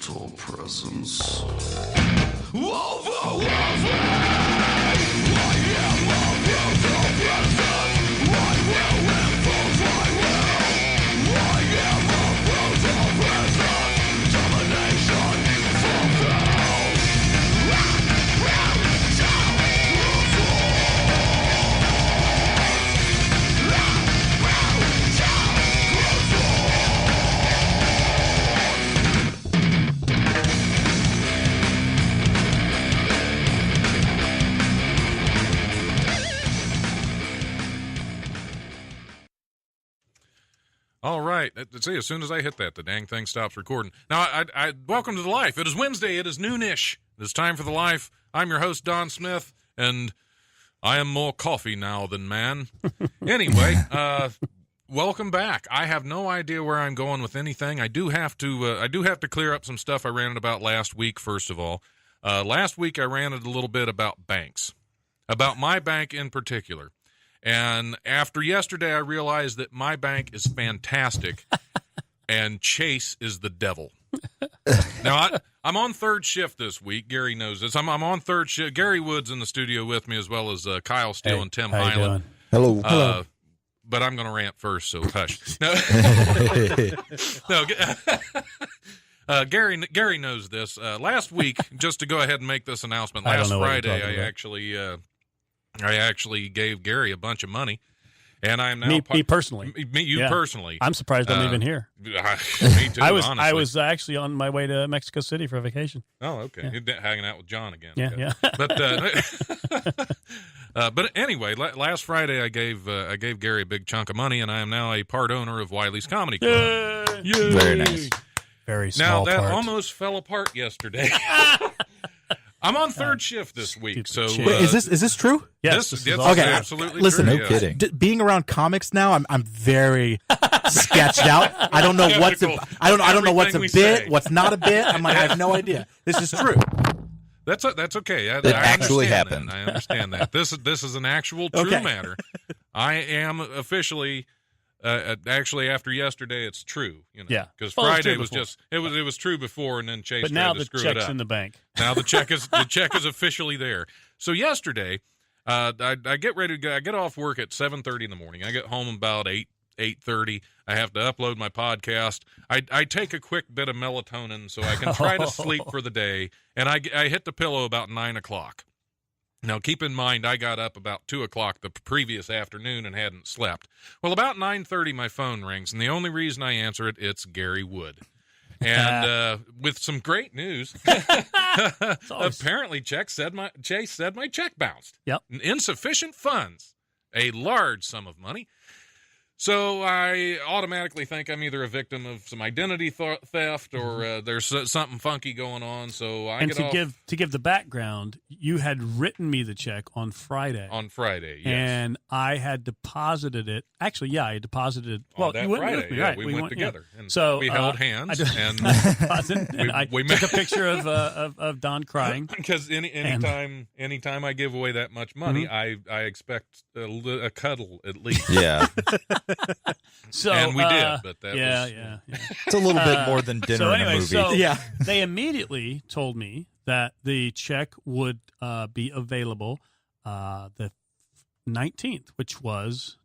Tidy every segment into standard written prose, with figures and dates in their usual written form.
volatile presence overwhelms me. I am a brutal presence. I will impose my will. I am a brutal presence. Domination fulfilled. All right. See, as soon as I hit that, the dang thing stops recording. Now, I welcome to the Life. It is Wednesday. It is noonish. It is time for the Life. I'm your host, Don Smith, and I am more coffee now than man. Anyway, welcome back. I have no idea where I'm going with anything. I do have to clear up some stuff I ranted about last week. First of all, last week I ranted a little bit about banks, about my bank in particular. And after yesterday, I realized that my bank is fantastic, and Chase is the devil. Now, I'm on third shift this week. Gary knows this. I'm on third shift. Gary Wood's in the studio with me, as well as Kyle Steele and Tim Hyland. Hello. Hello. But I'm going to rant first, so hush. No, Gary knows this. Last week, just to go ahead and make this announcement, last Friday, I actually gave Gary a bunch of money, and I'm now me personally. You personally. I'm surprised I'm even here. Me too. Honestly. I was actually on my way to Mexico City for vacation. Oh, okay. Yeah. You're hanging out with John again. Yeah. But anyway, last Friday I gave Gary a big chunk of money, and I am now a part owner of Wiley's Comedy Club. Yay. Very nice. Very small. Now that part. almost fell apart yesterday. I'm on third shift this week, so Wait, is this true? Yes. This is is awesome. absolutely listen, true. no yes. kidding. Being around comics now, I'm very sketched out. I don't know what's a, I don't know what's a bit, say. what's not a bit. I have no idea. This is true. That's okay. I actually understand happened. that. I understand that. This is an actual true matter. I am officially. Actually, after yesterday, it's true. Yeah. Because Friday was just it was true before, and then Chase. But now tried to the screw check's it up. in the bank. Now the check is officially there. So yesterday, I get ready to go. I get off work at 7:30 in the morning. I get home about 8:30. I have to upload my podcast. I take a quick bit of melatonin so I can try to sleep for the day, and I hit the pillow about 9 o'clock. Now, keep in mind, I got up about 2 o'clock the previous afternoon and hadn't slept. Well, about 9:30, my phone rings, and the only reason I answer it, it's Gary Wood. And with some great news, apparently Chase said my check bounced. Yep. Insufficient funds, a large sum of money. So I automatically think I'm either a victim of some identity theft or there's something funky going on. So I to give the background, you had written me the check on Friday. On Friday, yes. And I had deposited it. Actually, yeah, I deposited. On that you went Friday, with me, yeah, right? we went together. Yeah. And so we held hands, and I we took a picture of Don crying. Because anytime I give away that much money, I expect a cuddle at least. Yeah. So and we did, but that was... Yeah. It's a little bit more than dinner in a movie. So Yeah. they immediately told me that the check would be available the 19th, which was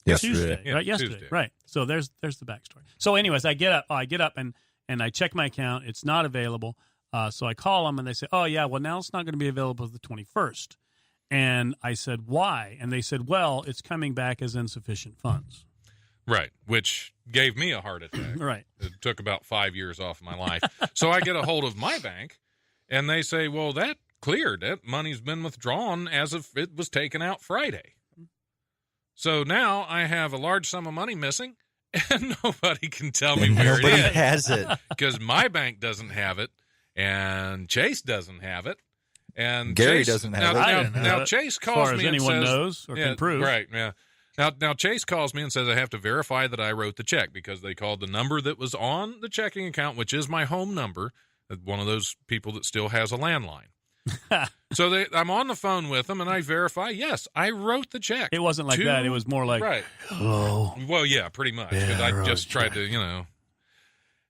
Tuesday, Yeah, right? Yesterday, Tuesday. right? So there's the backstory. So, anyways, I get up and I check my account. It's not available. So I call them and they say, "Oh yeah, well now it's not going to be available the 21st." And I said, "Why?" And they said, "Well, it's coming back as insufficient funds." Right, which gave me a heart attack. Right. It took about 5 years off my life. So I get a hold of my bank, and they say, well, that cleared. That money's been withdrawn as if it was taken out Friday. So now I have a large sum of money missing, and nobody can tell me where Nobody it is. has it. Because my bank doesn't have it, and Chase doesn't have it. And Gary Chase, doesn't have it. I didn't have Now it, Chase as calls far as me and anyone says, knows or can prove. Right, yeah. Now Chase calls me and says I have to verify that I wrote the check because they called the number that was on the checking account, which is my home number, one of those people that still has a landline. So I'm on the phone with them, and I verify, yes, I wrote the check. It wasn't like that. It was more like, right. "Hello." Well, yeah, pretty much, because I just tried to,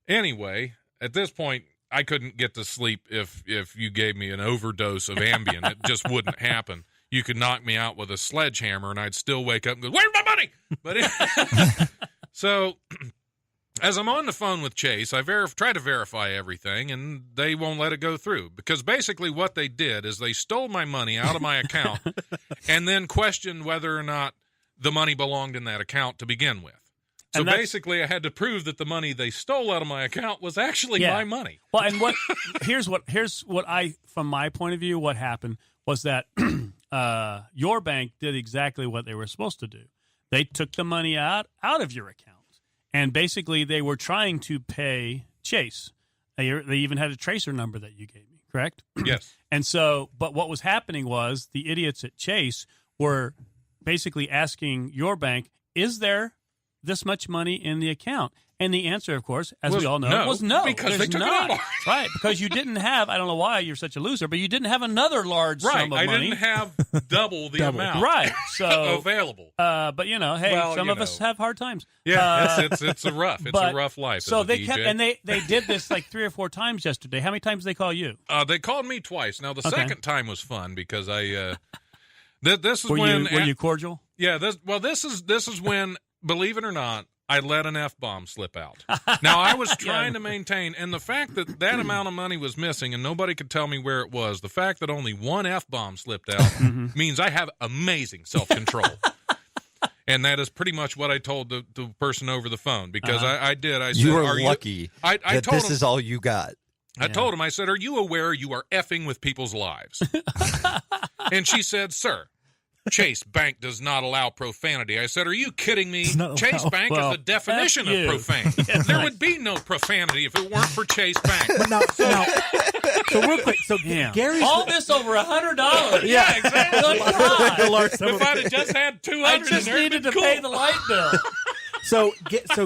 Anyway, at this point, I couldn't get to sleep if you gave me an overdose of Ambien. It just wouldn't happen. You could knock me out with a sledgehammer, and I'd still wake up and go, "Where's my money?" But so, as I'm on the phone with Chase, I try to verify everything, and they won't let it go through. Because basically what they did is they stole my money out of my account and then questioned whether or not the money belonged in that account to begin with. So basically, I had to prove that the money they stole out of my account was actually my money. Well, and here's what from my point of view, what happened was that your bank did exactly what they were supposed to do. They took the money out of your account, and basically they were trying to pay Chase. They even had a tracer number that you gave me, correct? Yes. And so, but what was happening was the idiots at Chase were basically asking your bank, "Is there this much money in the account?" And the answer, of course, as we all know, was no. Because they took not. it out. Right, because you didn't have, I don't know why you're such a loser, but you didn't have another large sum of money. I didn't have double the amount available. But, hey, some of us have hard times. Yeah, it's a rough life. So they kept, and they did this like 3 or 4 times yesterday. How many times did they call you? They called me twice. Now, the second time was fun because I, this is were when. Were you cordial? Yeah, this is when, believe it or not, I let an F-bomb slip out. Now, I was trying to maintain, and the fact that amount of money was missing and nobody could tell me where it was, the fact that only one F-bomb slipped out means I have amazing self-control. And that is pretty much what I told the person over the phone, because I did. I said, you were lucky that this is all you got. I told him, I said, "Are you aware you are effing with people's lives?" And she said, "Sir, Chase Bank does not allow profanity." I said, "Are you kidding me? Chase Bank is the definition of profane. There would be no profanity if it weren't for Chase Bank." But now, so real quick, so Gary's all this over $100. Yeah, exactly. if I'd have just had 200, I just needed to pay the light bill. So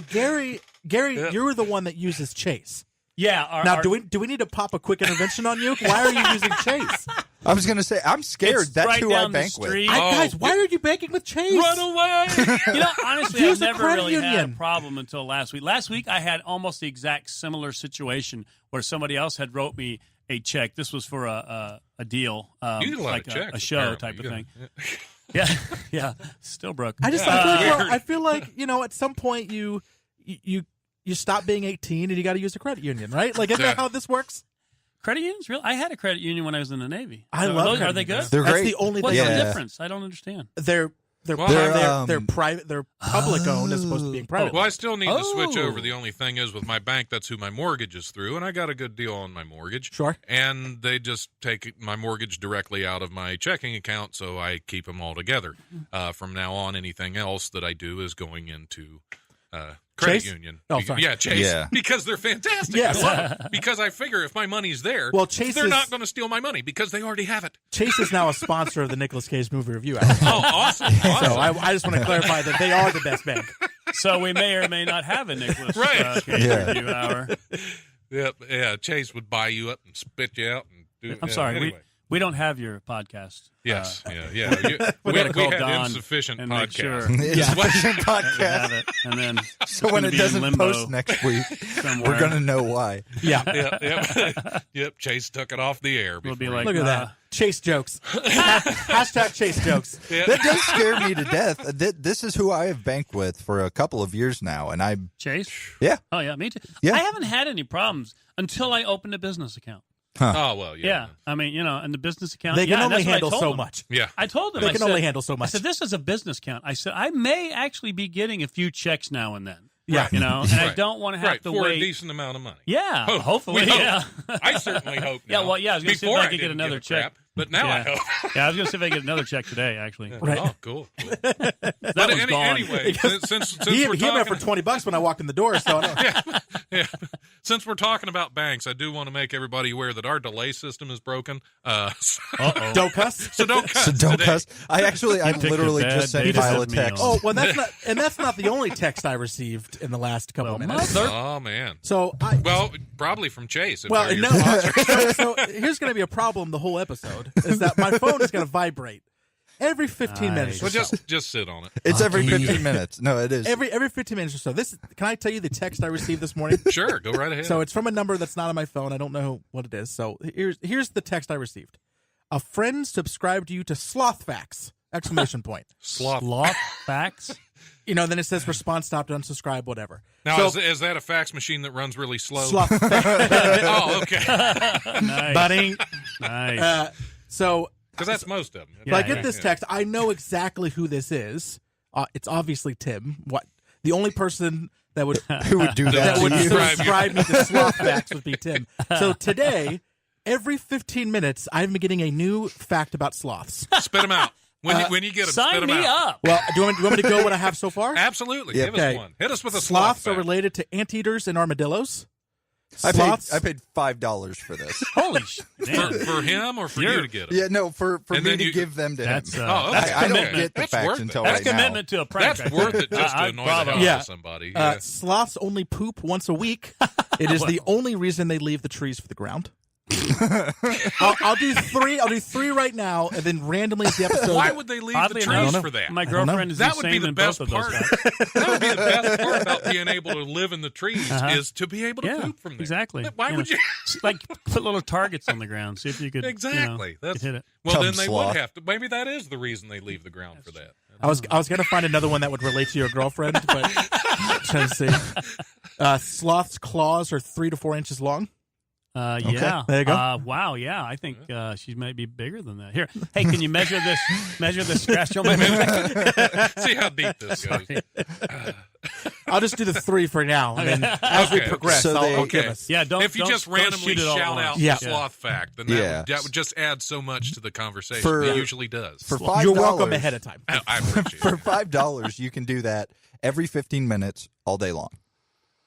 Gary, you were the one that uses Chase. Yeah. Do we need to pop a quick intervention on you? Why are you using Chase? I was going to say, I'm scared. It's That's right who I down the bank with. street. Guys, why are you banking with Chase? Run away! Honestly, Use I've a never credit really had a union. problem until last week. Last week, I had almost the exact similar situation where somebody else had wrote me a check. This was for a deal, You get a lot like of checks, a show apparently. type of Yeah. thing. Yeah, still broke. I feel like at some point you stop being 18 and you got to use a credit union, right? Like, isn't that how this works? Credit unions, real? I had a credit union when I was in the Navy. I love credit Are they good? unions. They're That's great. the only What's thing. the difference? I don't understand. They're private. They're public owned as opposed to being private. Well, I still need to switch over. The only thing is with my bank, that's who my mortgage is through, and I got a good deal on my mortgage. Sure. And they just take my mortgage directly out of my checking account, so I keep them all together. From now on, anything else that I do is going into credit Chase? union. Oh, sorry. Yeah, Chase. Yeah. Because they're fantastic. Yes. I love it. Because I figure if my money's there, Well, Chase they're is- not going to steal my money because they already have it. Chase is now a sponsor of the Nicolas Cage movie review hour. Oh, awesome. So I just want to clarify that they are the best bank. So we may or may not have a Nicolas Right. Cage review hour. Yeah, Chase would buy you up and spit you out. And do. I'm sorry. Anyway. We don't have your podcast. Yes, yeah. We We gotta call had Don insufficient and make podcast. sure. It's a We podcast. have it, and then So when it doesn't post next week, somewhere. we're going to know why. Yeah. Yep. Chase took it off the air. We'll be before like, Look at that. Chase jokes. Hashtag Chase jokes. That does scare me to death. This is who I have banked with for a couple of years now, and Chase. yeah. Oh yeah, me too. Yeah. I haven't had any problems until I opened a business account. Oh well, Yeah, I mean, and the business account. They can yeah, only that's what I handle told so them. much. Yeah. I told them They I can said- only handle so much. I said, this is a business account. I said, I may actually be getting a few checks now and then. Yeah. And I Right. don't want to have Right, to for wait. a decent amount of money. Yeah, Oh, hopefully, we hope. yeah. I certainly hope. Yeah, now. well, yeah, I was gonna see if Before I could get didn't another give a check. crap, but now I Yeah. hope. Yeah, I was going to see if I get another check today, actually. Right. Oh, cool. That But was gone. anyway, since He we're met for talking, $20 when I walked in the door. So yeah, since we're talking about banks, I do want to make everybody aware that our delay system is broken. don't cuss. So don't cuss. So don't today. cuss. I'm picked a literally bad just sent day to Kyle a set me text. on. Oh, well, that's not the only text I received in the last couple of minutes. Oh man. So Well, probably from Chase. if Well, they're your no. sponsor. So here's going to be a problem the whole episode is that my phone is going to vibrate. every 15 minutes. Or Well, so. just sit on it. It's every 15 minutes. No, it is. Every 15 minutes or so. Can I tell you the text I received this morning? Sure, go right ahead. So it's from a number that's not on my phone. I don't know what it is. So here's the text I received. A friend subscribed you to Sloth Facts! Exclamation point. Sloth. Facts. Then it says response stopped, unsubscribe, whatever. Now, So- is that a fax machine that runs really slow? Sloth Facts. Oh, okay. Nice. Buddy. Nice. So Because that's most of them. But I get this text. I know exactly who this is. It's obviously Tim. What? The only person that would Who would do that that to would you? subscribe me to Sloth Facts would be Tim. So today, every 15 minutes, I've been getting a new fact about sloths. Spit them out. When you get them, spit Sign them me out. up. Well, do you want me to go what I have so far? Absolutely. Yeah. Give us Okay. one. Hit us with a sloth Sloths are fact. related to anteaters and armadillos. I Sloths. paid $5 for this. Holy shit. For him or for you to get them? Yeah, no, for And me then to you- give them to That's, him. Oh, okay. I don't Okay. get the That's facts worth it. until That's right now. commitment to a prank. That's right worth there. it just to annoy the bravo. hell Yeah. out of somebody. Yeah. Sloths only poop once a week. It is the only reason they leave the trees for the ground. I'll do three. I'll do three right now, and then randomly as the episode. Why would they leave Oddly the enough, trees for that? My don't know. girlfriend is That would be insane the in best both of part. those guys. That would be the best part about being able to live in the trees is to be able to Yeah, poop from there. exactly. Why would you? Like put little targets on the ground, see if you could Exactly. That's hit it. Well, Come then they sloth. would have to. Maybe that is the reason they leave the ground for that. I was gonna find another one that would relate to your girlfriend, but trying to see. Sloths' claws are 3 to 4 inches long. Yeah. There you go. Wow. Yeah. I think she might be bigger than that. Here, hey, can you measure this? Measure this scratch on my memory. See how deep this goes. I'll just do the 3 for now, and then as we Okay. progress, So I'll okay. give us. Yeah. Don't. If you don't- just don't randomly shoot it all shout at out once. Yeah. the sloth fact, then that would just add so much to the conversation. For- It usually does. For $5, You're welcome ahead of time. I appreciate for it. $5, you can do that every 15 minutes all day long.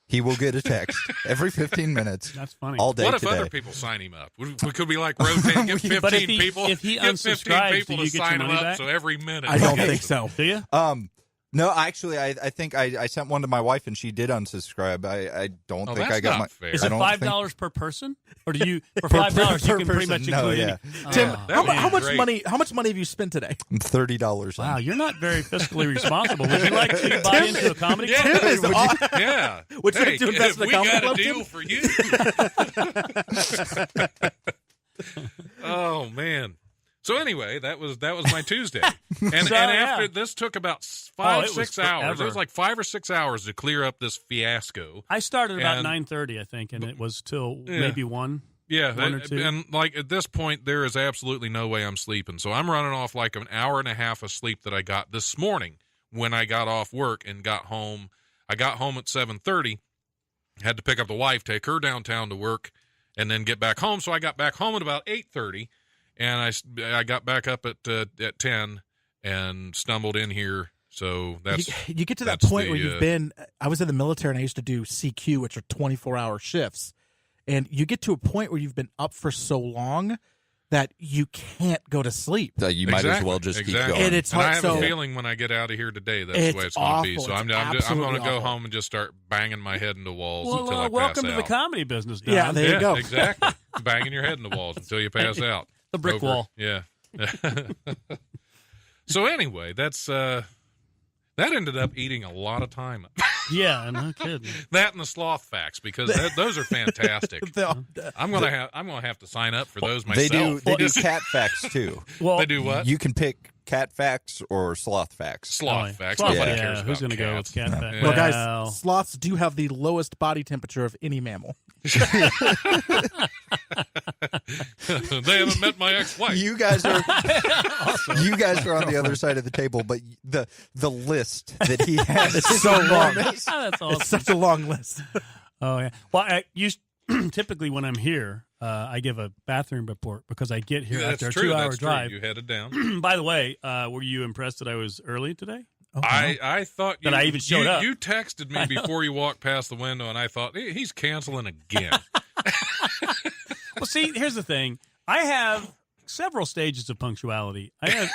He will get a text every 15 minutes That's funny. all day What if today. other people sign him up? Could we like rotate, get 15 But if he- people, if he get 15 unsubscribes, people do you to get your sign him money up back? so every minute. I don't think so. Do you? No, actually, I think I sent one to my wife and she did unsubscribe. I don't Oh, think that's I got not my. fair. Is I it don't $5 per person, or do you for $5 you can pretty much person, no, include yeah. any? Tim, Oh, how man, much great. money? How much money have you spent today? think $30. Wow, you're not very fiscally responsible. Would you like to buy into a comedy Yeah. club? Tim is aw- Yeah. Would you Hey, like to invest in a we comedy got a club, deal Tim? for you. Oh man. So anyway, that was my Tuesday, and So, after yeah. this took about it was 6 hours. It forever. was like 5 or 6 hours to clear up this fiasco. I started about And- 9:30, I think, and it was till Yeah. maybe 1. Yeah, One or two. and like at this point, there is absolutely no way I'm sleeping. So I'm running off like an hour and a half of sleep that I got this morning when I got off work and got home. I got home at 7:30. Had to pick up the wife, take her downtown to work, and then get back home. So I got back home at about 8:30, and I got back up at 10 and stumbled in here. So that's You get to that that's point the, where you've been. I was in the military and I used to do CQ, which are 24-hour shifts, and you get to a point where you've been up for so long that you can't go to sleep. You might as well just keep going. And it's And I hard. have So a feeling when I get out of here today, that's It's the way it's going to be. awful. So I'm It's going to absolutely go awful. home and just start banging my head into walls Well, until I pass welcome to the out. comedy business, Don. Yeah, there you go. Exactly. Banging your head in the walls until you pass out. The brick wall. Yeah. So anyway, that's that ended up eating a lot of time. Yeah, no kidding. That and the sloth facts, because those are fantastic. the- I'm gonna have to sign up for those They myself. do cat facts too. Well, They do what? You can pick cat facts or sloth facts. Sloth facts. Sloth, Nobody yeah, cares who's going to go with cat facts? Yeah. well, guys, sloths do have the lowest body temperature of any mammal. They haven't met my ex-wife. You guys are you guys are on the other side of the table, but the list that he has is so long. enormous. Oh, that's awesome. It's such a long list. Oh yeah. Well, I used typically when I'm here, I give a bathroom report because I get here Yeah, after a that's true. 2-hour That's drive. true. You headed down. By the way, were you impressed that I was early today? I thought That I even showed up. You texted me before you walked past the window, and I thought he's canceling again. Well, see, here's the thing. I have several stages of punctuality. I have,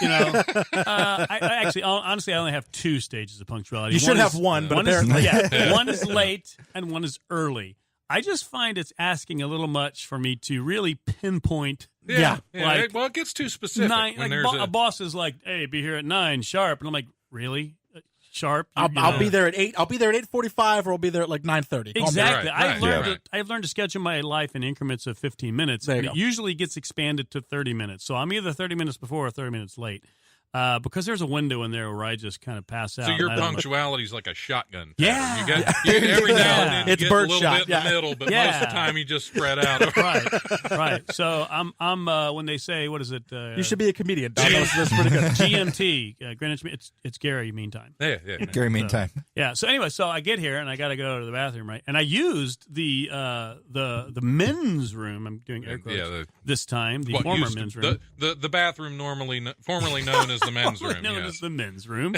I actually, honestly, I only have 2 stages of punctuality. You should One have is- one, but one is, apparently, yeah, one is late and one is early. I just find it's asking a little much for me to really pinpoint. Yeah. Like, well, it gets too specific. Nine, when like there's a boss is like, "Hey, be here at 9 sharp," and I'm like, "Really? Sharp? I'll be there at 8. I'll be there at 8:45, or I'll be there at like 9:30. Exactly. Right. I've learned to schedule my life in increments of 15 minutes. There you And go. it usually gets expanded to 30 minutes. So I'm either 30 minutes before or 30 minutes late. Because there's a window in there where I just kind of pass out. So your and I don't- punctuality is like a shotgun. Yeah. pattern. You every now and then you It's get a little birdshot, bit in the middle, but most of the time you just spread out. right. So I'm when they say, what is it? You should be a comedian. Don. That's pretty good. GMT, Greenwich. It's Gary meantime. Yeah. Gary, meantime. Yeah. So anyway, so I get here and I got to go to the bathroom, right? And I used the men's room. I'm doing air quotes this time. The former used to- men's room. The bathroom formerly known as the men's room. known yes. as the men's room.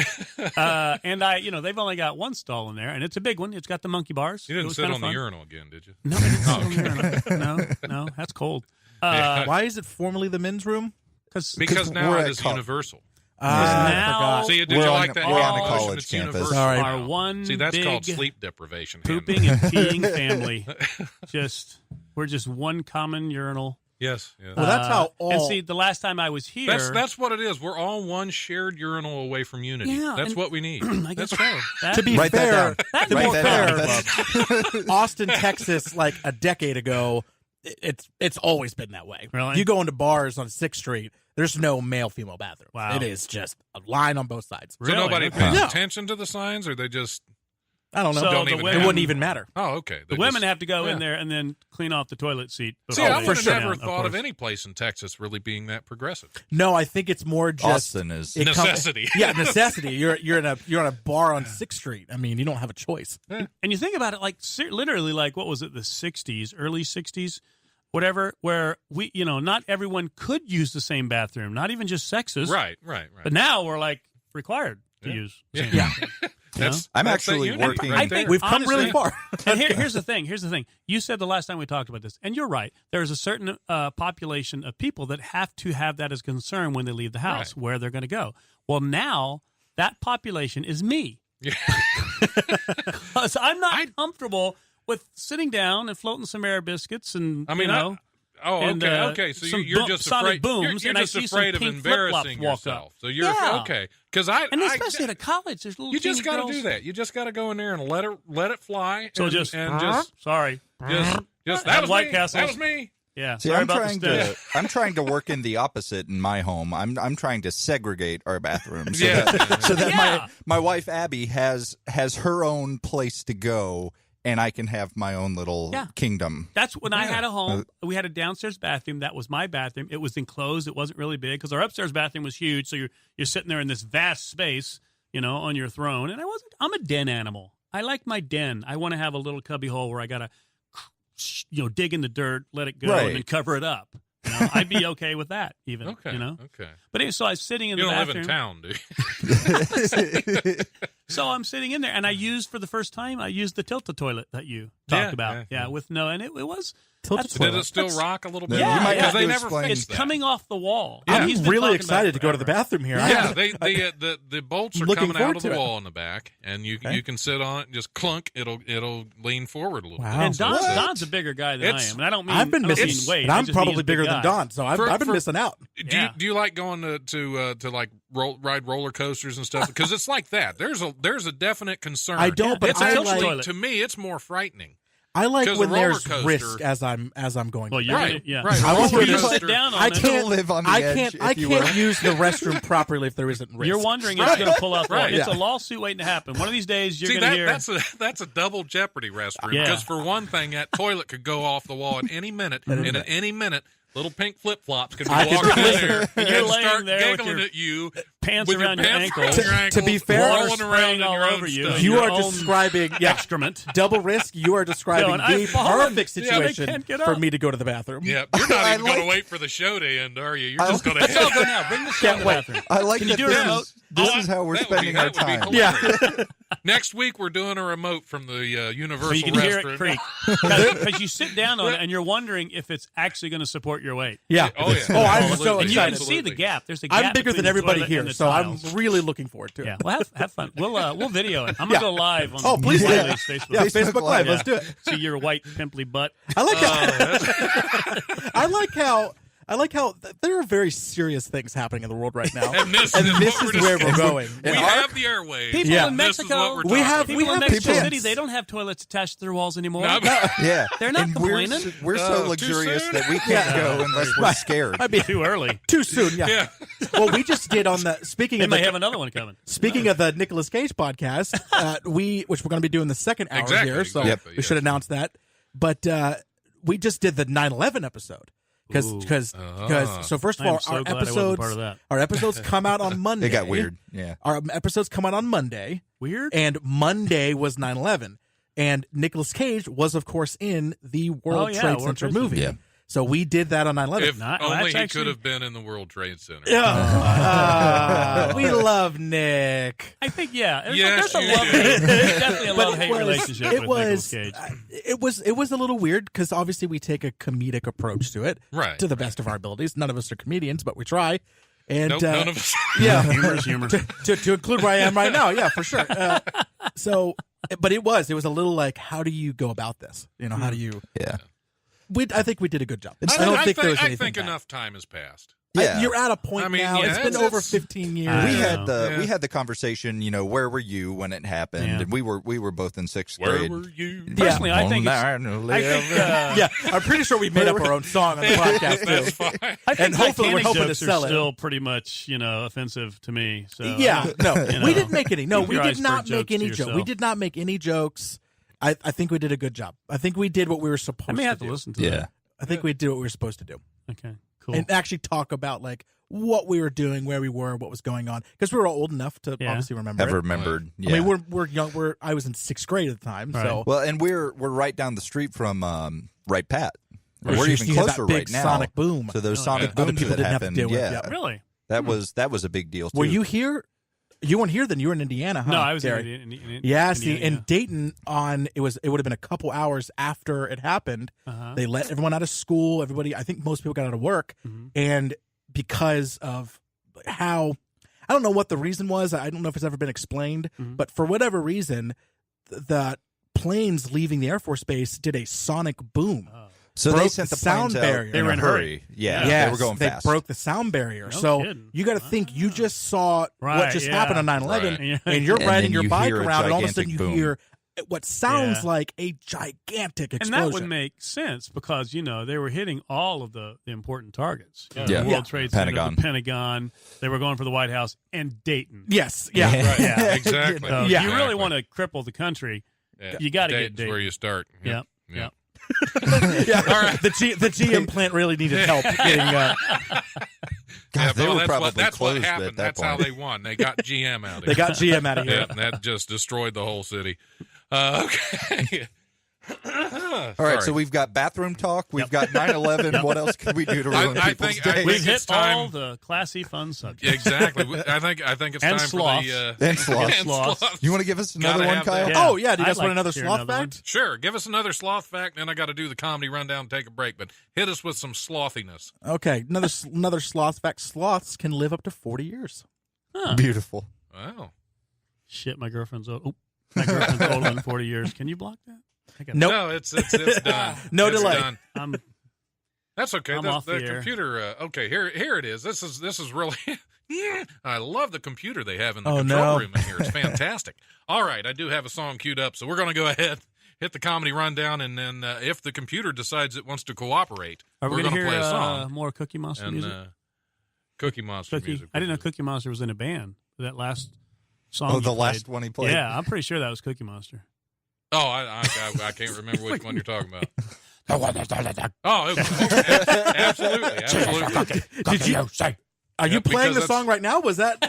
And they've only got one stall in there, and it's a big one. It's got the monkey bars. You It didn't was sit kinda on the fun. urinal again, did you? No, I didn't sit on the urinal. No, that's cold. Why is it formerly the men's room? Because now we're it at is col- universal. I now- forgot. See, did We're you on- like that? we're on a evolution? college It's campus. universal. Sorry. Our one See, that's big called sleep deprivation. pooping and peeing family. We're just one common urinal. Yes. Well, that's how all. And see, the last time I was here, That's what it is. We're all one shared urinal away from unity. Yeah, That's and- what we need. I guess so. to be Write that fair, down. to be Write that fair, down. Austin, Texas, like a decade ago, it's always been that way. Really? You go into bars on 6th Street, there's no male-female bathroom. Wow. It is just a line on both sides. So Really? nobody Okay. pays No. attention to the signs, or they just I don't know. So don't the even women- it wouldn't even matter. oh okay. The They women just- have to go yeah. in there and then clean off the toilet seat. See, before I they would sit have never down, thought of course. any place in Texas really being that progressive. No, I think it's more just Austin is. it comes- Necessity. yeah, necessity. You're in a bar on 6th Street. I mean, you don't have a choice. And you think about it, like literally, like what was it, the '60s, early '60s, whatever, where not everyone could use the same bathroom, not even just sexes, Right. But now we're like required to use. the same Yeah. bathroom. I'm that's that actually unity working- right I there. think We've come really honestly- far. And here's the thing. You said the last time we talked about this, and you're right. There's a certain population of people that have to have that as concern when they leave the house, Right. where they're going to go. Well, now that population is me. Yeah. Because I'm not comfortable with sitting down and floating some air biscuits and, I mean, and, okay. So some you're just sonic afraid. booms, You're and I just see some afraid of pink flip-flops embarrassing walk yourself. up. So you're Yeah. okay. Because And especially at a college, there's little you just got got to do that. You just got to go in there and let it fly. So and, just, and just sorry. that Have was White me. Castles. That was me. Yeah. See, sorry I'm about trying the I'm trying to work in the opposite in my home. I'm trying to segregate our bathrooms so Yeah. that, so that Yeah. my wife Abby has her own place to go, and I can have my own little Yeah. kingdom. That's when I had a home. We had a downstairs bathroom. That was my bathroom. It was enclosed. It wasn't really big because our upstairs bathroom was huge. So you're sitting there in this vast space, on your throne. And I'm a den animal. I like my den. I want to have a little cubby hole where I gotta, dig in the dirt, let it go, Right. and then cover it up. I'd be okay with that even. Okay. Okay. But anyway, so I was sitting in You the don't bathroom. live in town, do you? So I'm sitting in there, and I used for the first time. I used the Tilta toilet that you talked Yeah, about. yeah. with no, and it was. Tilta that's- Did it still that's- rock a little Yeah, bit? you might yeah. have Because to they never explain- fixed It's that. coming off the wall. Yeah. He's I'm been really talking excited about to go to the forever. bathroom here. Yeah, the bolts are Looking coming out forward of the to it. wall in the back, and you can sit on it and just clunk. It'll lean forward a little Wow. bit. And So Don's a bigger guy than I It's- am, and I don't mean I've been I don't missing mean weight. and I I'm just mean probably he's a bigger big than guy. Don, so I've been missing out. Do you like going to like ride roller coasters and stuff? Because it's like that. There's a definite concern. I don't, but it's I actually like- to me it's more frightening. I like 'Cause when a roller there's coaster- risk as I'm going. Well, you're Right, gonna, yeah. right. I want Roller you to coaster- sit down on I it. can't live on the I edge, can't. if I you can't will. use the restroom properly if there isn't risk. You're wondering Right. it's going to pull out the wall. Right. It's a Yeah. lawsuit waiting to happen. One of these days, you're See going to hear. that's a double jeopardy restroom Yeah. because for one thing that toilet could go off the wall at any minute, and at any minute little pink flip flops could be I could- walking in listen, there and you're and laying start there with giggling your at you pants with around your pants ankles. around your ankles, To be fair, rolling water around spraying in all your own over you. stuff. You Your are own describing excrement. double risk. You are describing and I've the fallen. perfect Yeah, they situation can't get for up. me to go to the bathroom. Yeah, you're not I even going to like- wait for the show to end, are you? You're just going to Let's all go now. Bring the show in the wait. bathroom. I like Can you that do a this remote? is This is how we're spending our time. Yeah. Next week we're doing a remote from the Universal So you can hear it restroom. creak. Because you sit down on it and you're wondering if it's actually going to support your weight. Yeah. Oh, yeah. Oh, I'm Absolutely. so And you can excited. see the gap. There's a gap. I'm bigger between than the everybody toilet here, and the so tiles. I'm really looking forward to it. Yeah, well, have fun. We'll video it. I'm gonna Yeah. go live on Oh, please do. Wiley's Facebook. Yeah, Facebook Facebook Live. Live. Let's do it. See your white pimply butt. I like how I like how there are very serious things happening in the world right now. And this And is, this what is we're where we're going. We have the airwaves. People Yeah. in This is Mexico, what we're We talking have- about. people in have Mexico people- City, they don't have toilets attached to their walls anymore. No, Yeah. They're not And complaining. We're so too luxurious soon? that we can't go unless we're scared. Might be Too early. too soon. Yeah. Yeah. Well, we just did on the speaking They of may the have another one coming. Speaking of the Nicolas Cage podcast, which we're going to be doing the second hour Exactly, here, so exactly, we should yes. announce that. But we just did the 9/11 episode because so first of I am all, so our glad I wasn't part of episodes that. our episodes come out on Monday. It got weird. Yeah. Our episodes come out on Monday, Weird? and Monday was 9/11, and Nicolas Cage was of course in the World yeah, Trade World Center Trade movie. Center. Yeah. So we did that on 9/11. If Not- well, only that's he actually- could have been in the World Trade Center. We love Nick. I think, yeah. Yes, There's you a love do. there's definitely a But love-hate relationship it with was, Nicolas Cage. it was a little weird because obviously we take a comedic approach to it, Right, to the best of our abilities. None of us are comedians, but we try. And Nope, none of us. yeah, Humor is humor. to include where I am right now, yeah, for sure. But it was a little like, how do you go about this? You know, how do you? Yeah. I think we did a good job. I don't think there was anything. I think bad. enough time has passed. Yeah. You're at a point I mean, now. yeah, it's been it's- over 15 years. I We know. had the Yeah. we had the conversation, where were you when it happened? Yeah. And we were both in sixth Where grade. were you? Personally, I think it's, I yeah, I'm pretty sure we made up our own song on the podcast That's too. fine. I think And hopefully we're Titanic hoping to jokes sell are it. still pretty much, offensive to me. So Yeah, no, You know. we didn't make any. No, Keep we your did iceberg not make jokes any to jokes. yourself. We did not make any jokes. I think we did a good job. I think we did what we were supposed I may have to to do. listen to Yeah. that. I think we did what we were supposed to do. Okay, cool. And actually talk about like what we were doing, where we were, what was going on, because we were old enough to Yeah. obviously remember. Have it. remembered. Yeah. I mean, we're young. I was in 6th grade at the time, so Right. well, and we're right down the street from Right Pat. Or We're you even see that closer big right now. sonic boom. So those Oh, sonic yeah. Other booms people that didn't have to happened, deal with, yeah, yeah. Really? that was a big deal too. Were you here? You weren't here then. You were in Indiana, huh? No, I was Gary? in Yeah, see, Indiana, in Dayton, it would have been a couple hours after it happened. Uh-huh. They let everyone out of school. Everybody, I think most people got out of work, Mhm. and because of how, I don't know what the reason was. I don't know if it's ever been explained, Mhm. but for whatever reason, the planes leaving the Air Force Base did a sonic boom. Oh. So broke they sent the the planes sound out barrier. They were in a hurry. Yeah, Yes, they were going fast. broke the sound barrier. No so kidding. you got to think you just saw what Right, just yeah. happened on 9/11, Right. and you're And riding then your you bike hear a around, and all of a sudden gigantic you boom. hear what sounds Yeah. like a gigantic And explosion. that would make sense because, they were hitting all of the important targets. Yeah. The World Yeah. Trade Center, Pentagon. the Pentagon. They were going for the White House and Dayton. Yes, yeah, Right. Yeah. Exactly. So Yeah. if you really Exactly. want to cripple the country, Yeah. you gotta get Dayton's Dayton. where you start. Yep. Yeah. yeah. All right. The GM plant really needed help getting. God, Yeah, they well, were that's probably what, that's closed what happened. at that That's how point. they won. They got GM out of They here. got GM out of Yeah, here. and that just destroyed the whole city. Okay. All right, so we've got bathroom talk. We've got 9/11. What else could we do to ruin I people's think- I day? We've it's hit time- all the classy, fun subjects. Exactly. I think it's And time sloths. for And sloths. and Sloths. sloths. You want to give us another Gotta one, have Kyle? that. Oh yeah, do you guys I'd want like another to hear sloth another one. fact? Sure. Give us another sloth fact, and I got to do the comedy rundown and take a break. But hit us with some slothiness. Okay, another sloth fact. Sloths can live up to 40 years. Huh. Beautiful. Wow. Shit, my girlfriend's old. Oh, my girlfriend's older than 40 years. Can you block that? I got Nope. No, it's done. No It's delay. done. I'm That's okay. I'm the off the air. computer. Okay, here it is. This is really. I love the computer they have in the Oh, control no. room in here. It's fantastic. All right, I do have a song queued up, so we're going to go ahead, hit the comedy rundown, and then if the computer decides it wants to cooperate, Are we we're going going to to hear play a song. more Cookie Monster And music? Cookie Monster Cookie. music. I didn't know Cookie Monster was in a band. That last song. Oh, you the played. last one he played. Yeah, I'm pretty sure that was Cookie Monster. Oh, I can't remember which one you're talking about. Did Oh, absolutely. Did you say? Are you Yeah, playing the because song right now? Was that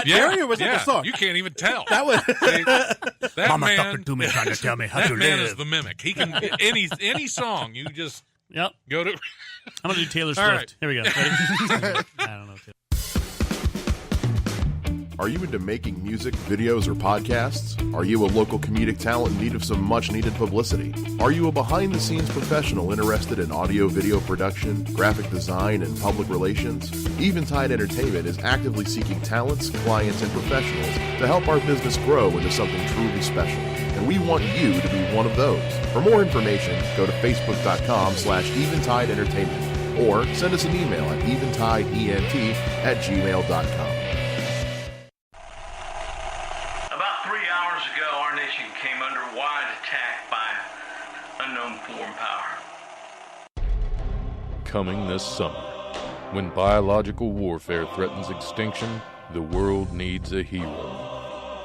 Gary or was that the song? You can't even tell. That was. That Mama's man, talking to me, trying to tell me how that to man live. is the mimic. He can any song. You just Yep. go to. I'm going to do Taylor All Swift. right. Here we go. Ready? I don't know. Are you into making music, videos, or podcasts? Are you a local comedic talent in need of some much-needed publicity? Are you a behind-the-scenes professional interested in audio, video production, graphic design, and public relations? Eventide Entertainment is actively seeking talents, clients, and professionals to help our business grow into something truly special. And we want you to be one of those. For more information, go to facebook.com/Eventide Entertainment or send us an email at eventideent@gmail.com. About 3 hours ago, our nation came under wide attack by unknown foreign power. Coming this summer, when biological warfare threatens extinction, the world needs a hero.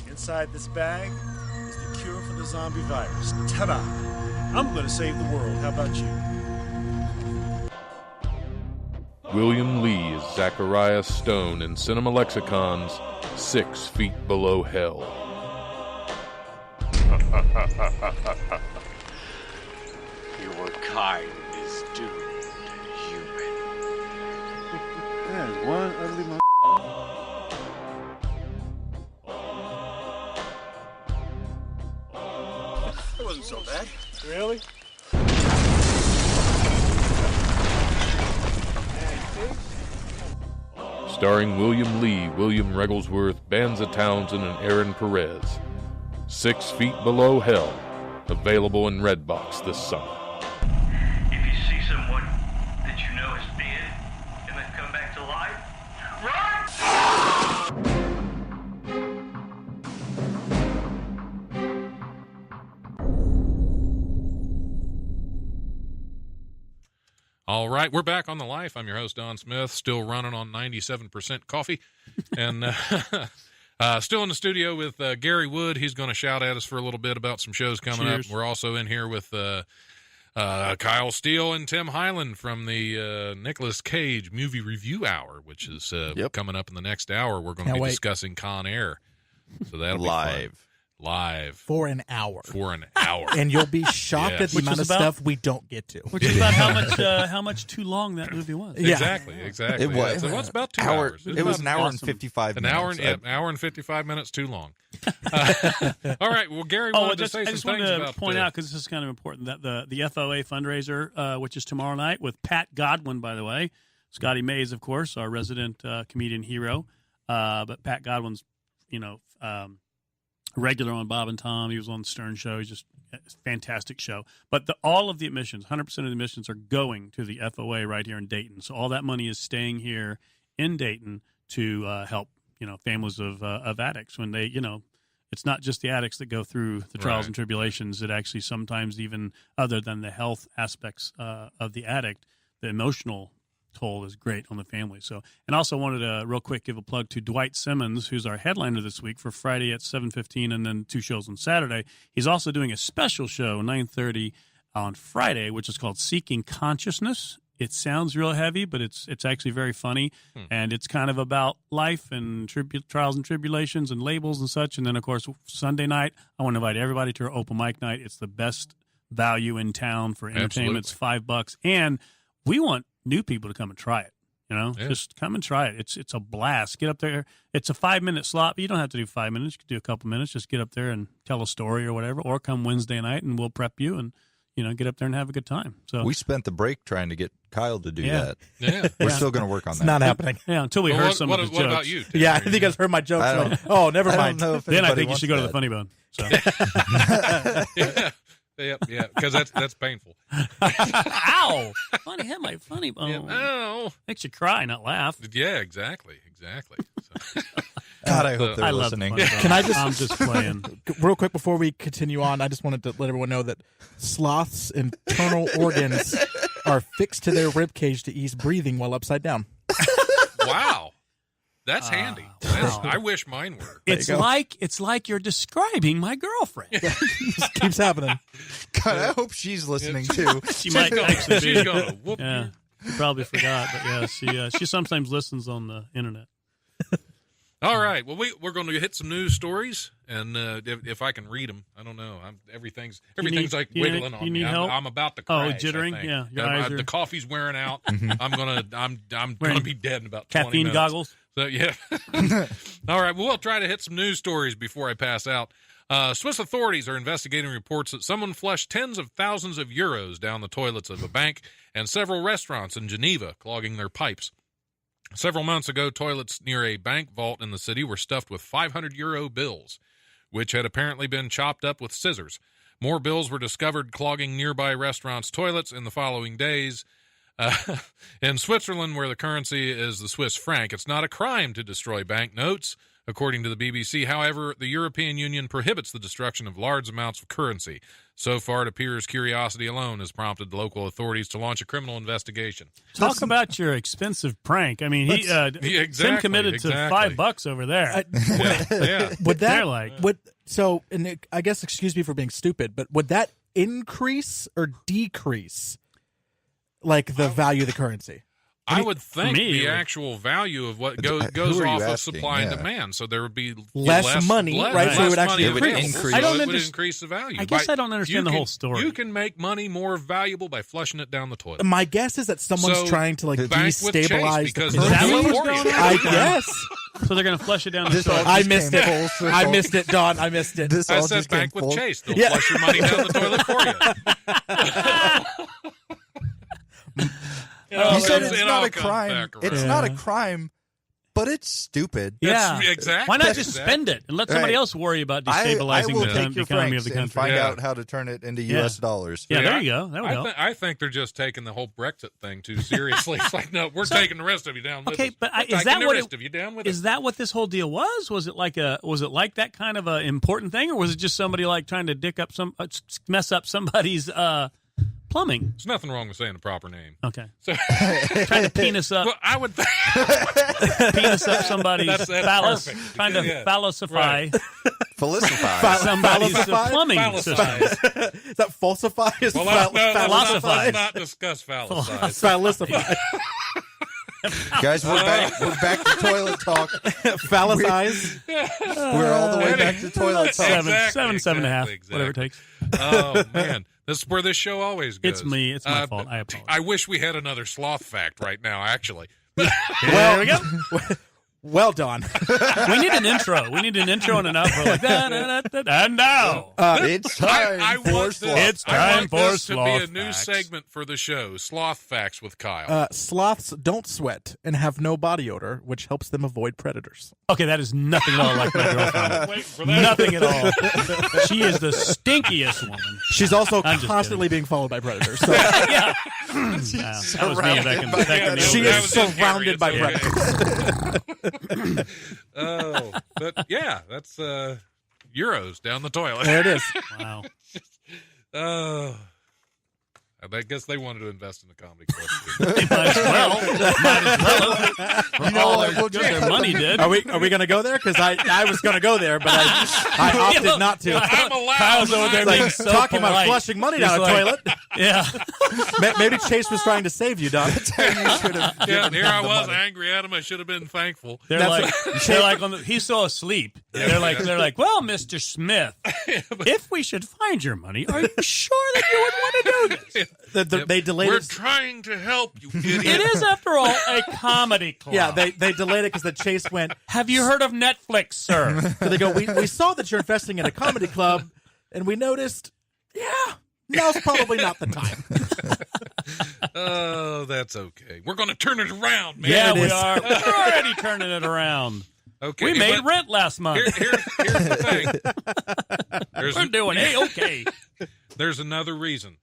Inside this bag is the cure for the zombie virus. Ta-da! I'm going to save the world. How about you? William Lee is Zachariah Stone in Cinema Lexicon's 6 Feet Below Hell. Your kind is doomed, human. That is one ugly mother. It wasn't so bad. Really? Starring William Lee, William Regglesworth, Banza Townsend, and Aaron Perez. 6 Feet Below Hell. Available in Redbox this summer. If you see someone that you know is dead and then come back to life, run! All right, we're back on The Life. I'm your host, Don Smith, still running on 97% coffee. And still in the studio with Gary Wood. He's going to shout at us for a little bit about some shows coming up. We're also in here with Kyle Steele and Tim Hyland from the Nicolas Cage Movie Review Hour, which is coming up in the next hour. We're going to be discussing Con Air. So that'll be fun. Live. For an hour. And you'll be shocked at the amount of stuff we don't get to. Which is about how much too long that movie was. Yeah. Exactly. It was. So it's about 2 hours. It was an hour and 55 minutes. An hour and 55 minutes too long. All right. Well, Gary wanted to say some things about... I just wanted to point out, because this is kind of important, that the FOA fundraiser, which is tomorrow night with Pat Godwin, by the way. Scotty Mays, of course, our resident comedian hero. But Pat Godwin's, regular on Bob and Tom. He was on the Stern Show. He's just a fantastic show. But all of the admissions, 100% of the admissions are going to the FOA right here in Dayton. So all that money is staying here in Dayton to help, families of addicts when they, it's not just the addicts that go through the trials and tribulations. It actually sometimes even other than the health aspects of the addict, the emotional toll is great on the family. So, and also wanted to real quick give a plug to Dwight Simmons, who's our headliner this week for Friday at 7:15, and then 2 shows on Saturday. He's also doing a special show 9:30 on Friday, which is called Seeking Consciousness. It sounds real heavy, but it's actually very funny, and it's kind of about life and trials and tribulations and labels and such. And then, of course, Sunday night, I want to invite everybody to our open mic night. It's the best value in town for entertainment. It's $5, and we want new people to come and try it. Just come and try it. It's a blast. Get up there. It's a 5-minute slot, but you don't have to do 5 minutes. You can do a couple minutes. Just get up there and tell a story or whatever, or come Wednesday night and we'll prep you and get up there and have a good time. So we spent the break trying to get Kyle to do that. Yeah, we're still going to work on that. It's not happening. Yeah, until we heard some of his jokes. What about you, Tim? Yeah, I think you guys heard my jokes. Oh, never mind. I don't know if then I think you wants should go to that. the Funny Bone. So. Yeah, because that's painful. Ow! Funny, had my funny bone. Yeah, no. Makes you cry, not laugh. Yeah, exactly. So, God, I hope they're I love listening. the Funny Bone. Can I just- I'm just playing. Real quick before we continue on, I just wanted to let everyone know that sloths' internal organs are fixed to their rib cage to ease breathing while upside down. wow. That's handy. wow. I wish mine were. It's like you're describing my girlfriend. Just keeps happening. God, I hope she's listening too. She might actually be. She's going to whoop Yeah, you probably forgot, but yeah, she sometimes listens on the internet. All right. Well, we're going to hit some news stories, and if I can read them, I don't know. Everything's like wiggling on you me. need help? I'm about to crash. Jittering? I think. Yeah, your eyes are... The coffee's wearing out. I'm gonna be dead in about 20 caffeine minutes. goggles. So, yeah. All right. Well, we'll try to hit some news stories before I pass out. Swiss authorities are investigating reports that someone flushed tens of thousands of euros down the toilets of a bank and several restaurants in Geneva, clogging their pipes. Several months ago, toilets near a bank vault in the city were stuffed with 500 euro bills, which had apparently been chopped up with scissors. More bills were discovered clogging nearby restaurants' toilets in the following days. In Switzerland, where the currency is the Swiss franc, it's not a crime to destroy banknotes, according to the BBC. However, the European Union prohibits the destruction of large amounts of currency. So far, it appears curiosity alone has prompted local authorities to launch a criminal investigation. Talk about your expensive prank. I mean, Tim committed to $5 over there. Would that like I guess, excuse me for being stupid, but would that increase or decrease like the value of the currency? I would think the actual value of what goes off of supply and demand, so there would be less money, right? So it would actually increase. It would increase the value. I guess I don't understand the whole story. You can make money more valuable by flushing it down the toilet. My guess is that someone's trying to destabilize the currency. Is that what's going on? I guess. So they're going to flush it down the toilet. I missed it. I missed it, Don. I missed it. I said bank with Chase. They'll flush your money down the toilet for you. You said it's not a crime. It's not a crime, but it's stupid. Yeah, exactly. Why not just spend it and let somebody else worry about destabilizing the economy of the country? And find out how to turn it into U.S. dollars. Yeah, there you go. There we go. I think they're just taking the whole Brexit thing too seriously. It's like, no, we're taking the rest of you down with us. Okay, but is that what this whole deal was? Was it like that kind of a important thing, or was it just somebody like trying to mess up somebody's plumbing? There's nothing wrong with saying the proper name. Okay. So trying to penis up. Well, I would penis up somebody's phallus. Perfect. Trying to phallusify. Falsify. Somebody's plumbing system. Is that falsify? Falsify. Let's not discuss phallicide. Falsify. Guys, we're back to toilet talk. Phallicize. We're all the way back to toilet talk. Seven and a half, whatever it takes. Oh, man. This is where this show always goes. It's me. It's my fault. I apologize. I wish we had another sloth fact right now, actually. There we go. Well done. We need an intro. We need an intro and an outro. Like that. And now it's time for sloth. It's time for sloth. To be a new segment for the show, Sloth Facts with Kyle. Sloths don't sweat and have no body odor, which helps them avoid predators. Okay, that is nothing at all like my girlfriend. Wait for that. Nothing at all. She is the stinkiest woman. She's also constantly being followed by predators. So. Yeah. That was me back in the She is surrounded by okay. predators. Oh, but yeah, that's euros down the toilet. There it is. Wow. Oh, I guess they wanted to invest in the comedy club. They might as well. Their money did. Are we going to go there? Because I was going to go there, but I opted not to. I'm allowed. Kyle's over there being so talking polite. about flushing money down a toilet. Yeah. Maybe Chase was trying to save you, Don. Yeah, and here I was angry at him. I should have been thankful. They're like he's so asleep. They're like, well, Mr. Smith, if we should find your money, are you sure that you would want to do this? They delayed We're it. trying to help you, idiot. It is, after all, a comedy club. Yeah, they delayed it because the Chase went, have you heard of Netflix, sir? so they go, we saw that you're investing in a comedy club, and we noticed, now's probably not the time. Oh, that's okay. We're going to turn it around, man. Yeah, we are. We're already turning it around. Okay, we made rent last month. Here's the thing. We're doing okay. There's another reason.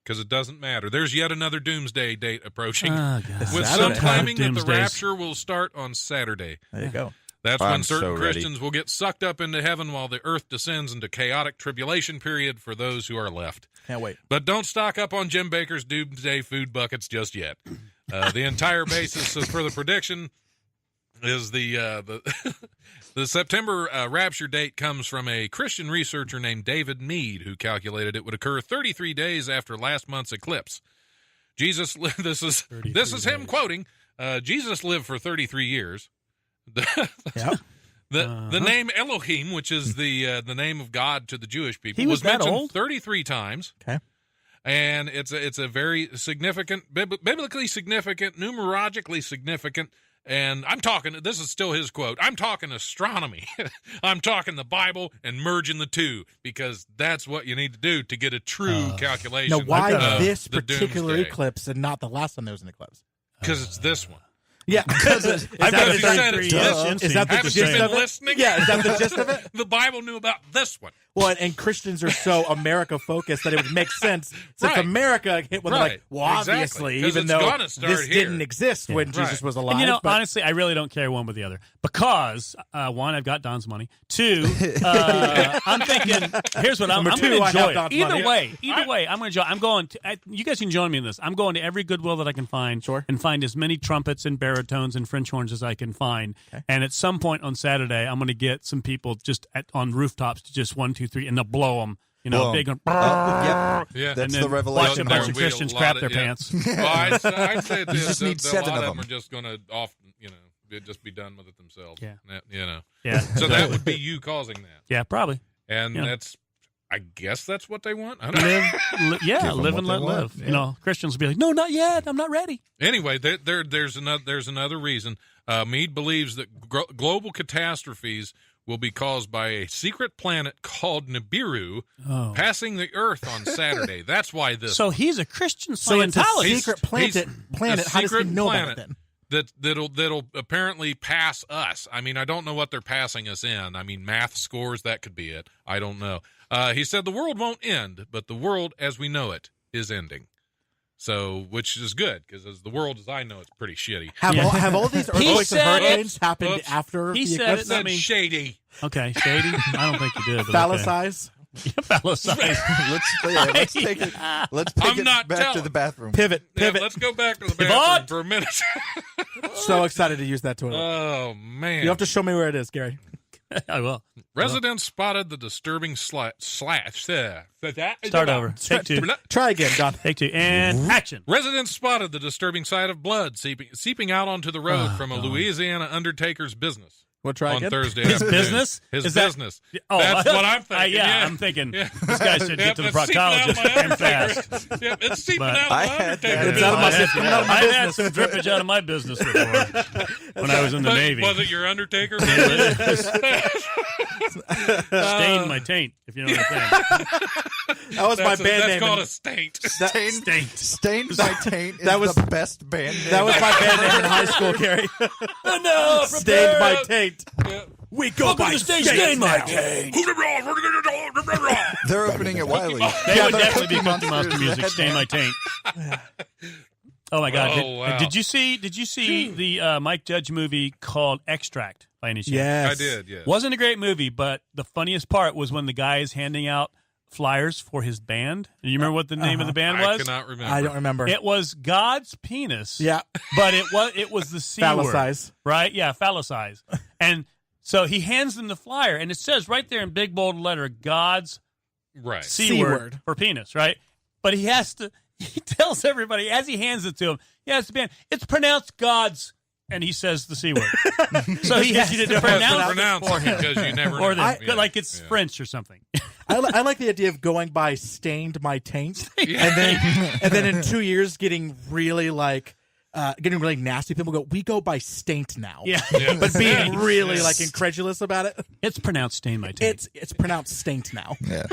Because it doesn't matter. There's yet another doomsday date approaching. With some claiming that the rapture will start on Saturday. There you go. That's when certain Christians will get sucked up into heaven while the earth descends into chaotic tribulation period for those who are left. Can't wait. But don't stock up on Jim Baker's doomsday food buckets just yet. The entire basis for the prediction is the September rapture date comes from a Christian researcher named David Mead, who calculated it would occur 33 days after last month's eclipse. This is him quoting. Jesus lived for 33 years. The name Elohim, which is the name of God to the Jewish people, was mentioned old? 33 times. Okay. And it's a very significant, biblically significant, numerologically significant, And I'm talking, this is still his quote, I'm talking astronomy. I'm talking the Bible and merging the two, because that's what you need to do to get a true calculation. Now, why of this the particular doomsday. eclipse and not the last time there was an eclipse? Because it's this one. Yeah, because I've got a Because he said 33 it's inch this. inseam. Is that the Haven't gist you been of it? listening? Yeah, is that the gist of it? The Bible knew about this one. Well, and Christians are so America focused that it would make sense since Right. America hit when they're Right. like, well, Exactly. obviously, 'Cause even it's though gonna start this here. didn't exist when Jesus Right. was alive. And, you know, but honestly, I really don't care one with the other because, one, I've got Don's money. Two, I'm thinking, here's what I'm Number going two, to I enjoy. have It. Don's Either money. way, I'm going to enjoy. I'm going to, you guys can join me in this. I'm going to every Goodwill that I can find and find as many trumpets and baritones and French horns as I can find. Okay. And at some point on Saturday, I'm going to get some people just on rooftops to just 1, 2, 3, and they'll blow them. You know, Blow 'em. big one. Yep. Yeah. That's And the then revelation. watch a bunch of There'll be Christians lot crap of- their yeah. pants. Well, I'd say You just need a 7 lot of of them them. are just going to just be done with it themselves. Yeah. You know. Yeah. So that would be you causing that, Yeah, probably. and Yeah. that's, I guess that's what they want. I don't know. Yeah, Give 'em live what and they let want. live. Yeah. You know, Christians will be like, no, not yet. I'm not ready. Anyway, there's another reason. Meade believes that global catastrophes will be caused by a secret planet called Nibiru passing the Earth on Saturday. That's why this. So he's a Christian so it's a Scientologist. secret planet. a How does he secret know about it planet then? that'll apparently pass us. I mean, I don't know what they're passing us in. I mean, math scores, that could be it. I don't know. He said the world won't end, but the world as we know it is ending. So, which is good, because as the world as I know it's pretty shitty. Have all these earthquakes and said it. hurricanes happened Oops. after He the said eclipse? it, not Said me. shady. Okay, shady. I don't think you did. But Phallus okay. size? Phallus size. Let's take it. Let's take I'm it not back to telling. the bathroom. Pivot. Yeah, let's go back to the bathroom Pivot. for a minute. So excited to use that toilet. Oh, man. You have to show me where it is, Gary. I will. Residents spotted the disturbing slash. Start over. Take two. Try again, Don. Take two. And action. Residents spotted the disturbing sight of blood seeping out onto the road from a Louisiana undertaker's business We'll try on again. Thursday His afternoon. business? His Is that- business. Oh, That's what I'm thinking. yeah, yeah. I'm thinking Yeah. this guy should get to the it's seeping out of proctologist my and fast. undertaker. Yep, it's seeping But- out I of my had that. undertaker. It's out of my I've business. Coming out of my I've had business. some drippage out of my business before when I was in the Navy. Was it your undertaker? Stained my taint, if you know what I'm saying. That was my band That's name. called in- a staint. Stained by taint is That was- the best band name. That was my band name in high school, Gary. No, Stained my taint. Yeah. We go Welcome by to Stage stains Stain, my now. taint. They're opening at Wiley. They would they're definitely be Cookie Cookie Monster Monster's music. head Stain band. my taint. Oh my God! Oh, wow. Did you see the Mike Judge movie called Extract by any chance? Yes. I did, yes. Wasn't a great movie, but the funniest part was when the guy is handing out flyers for his band. Do you remember what the name of the band I was? cannot remember. I don't remember. It was God's penis. Yeah. but it was the C Phallus word, size. right? Yeah, phallus size. And so he hands them the flyer, and it says right there in big bold letter, God's Right. C C word word. for penis, right? But he has to. He tells everybody as he hands it to him. Yeah, it's the band. It's pronounced God's, and he says the C word. So he has to pronounce Pronounce it for it him. because you never Or know. the, like it's French or something. I like the idea of going by stained my taint, and then in 2 years getting really getting really nasty. People go, we go by staint now. Yeah. But being really like incredulous about it. It's pronounced stain my taint. It's pronounced staint now. Yeah,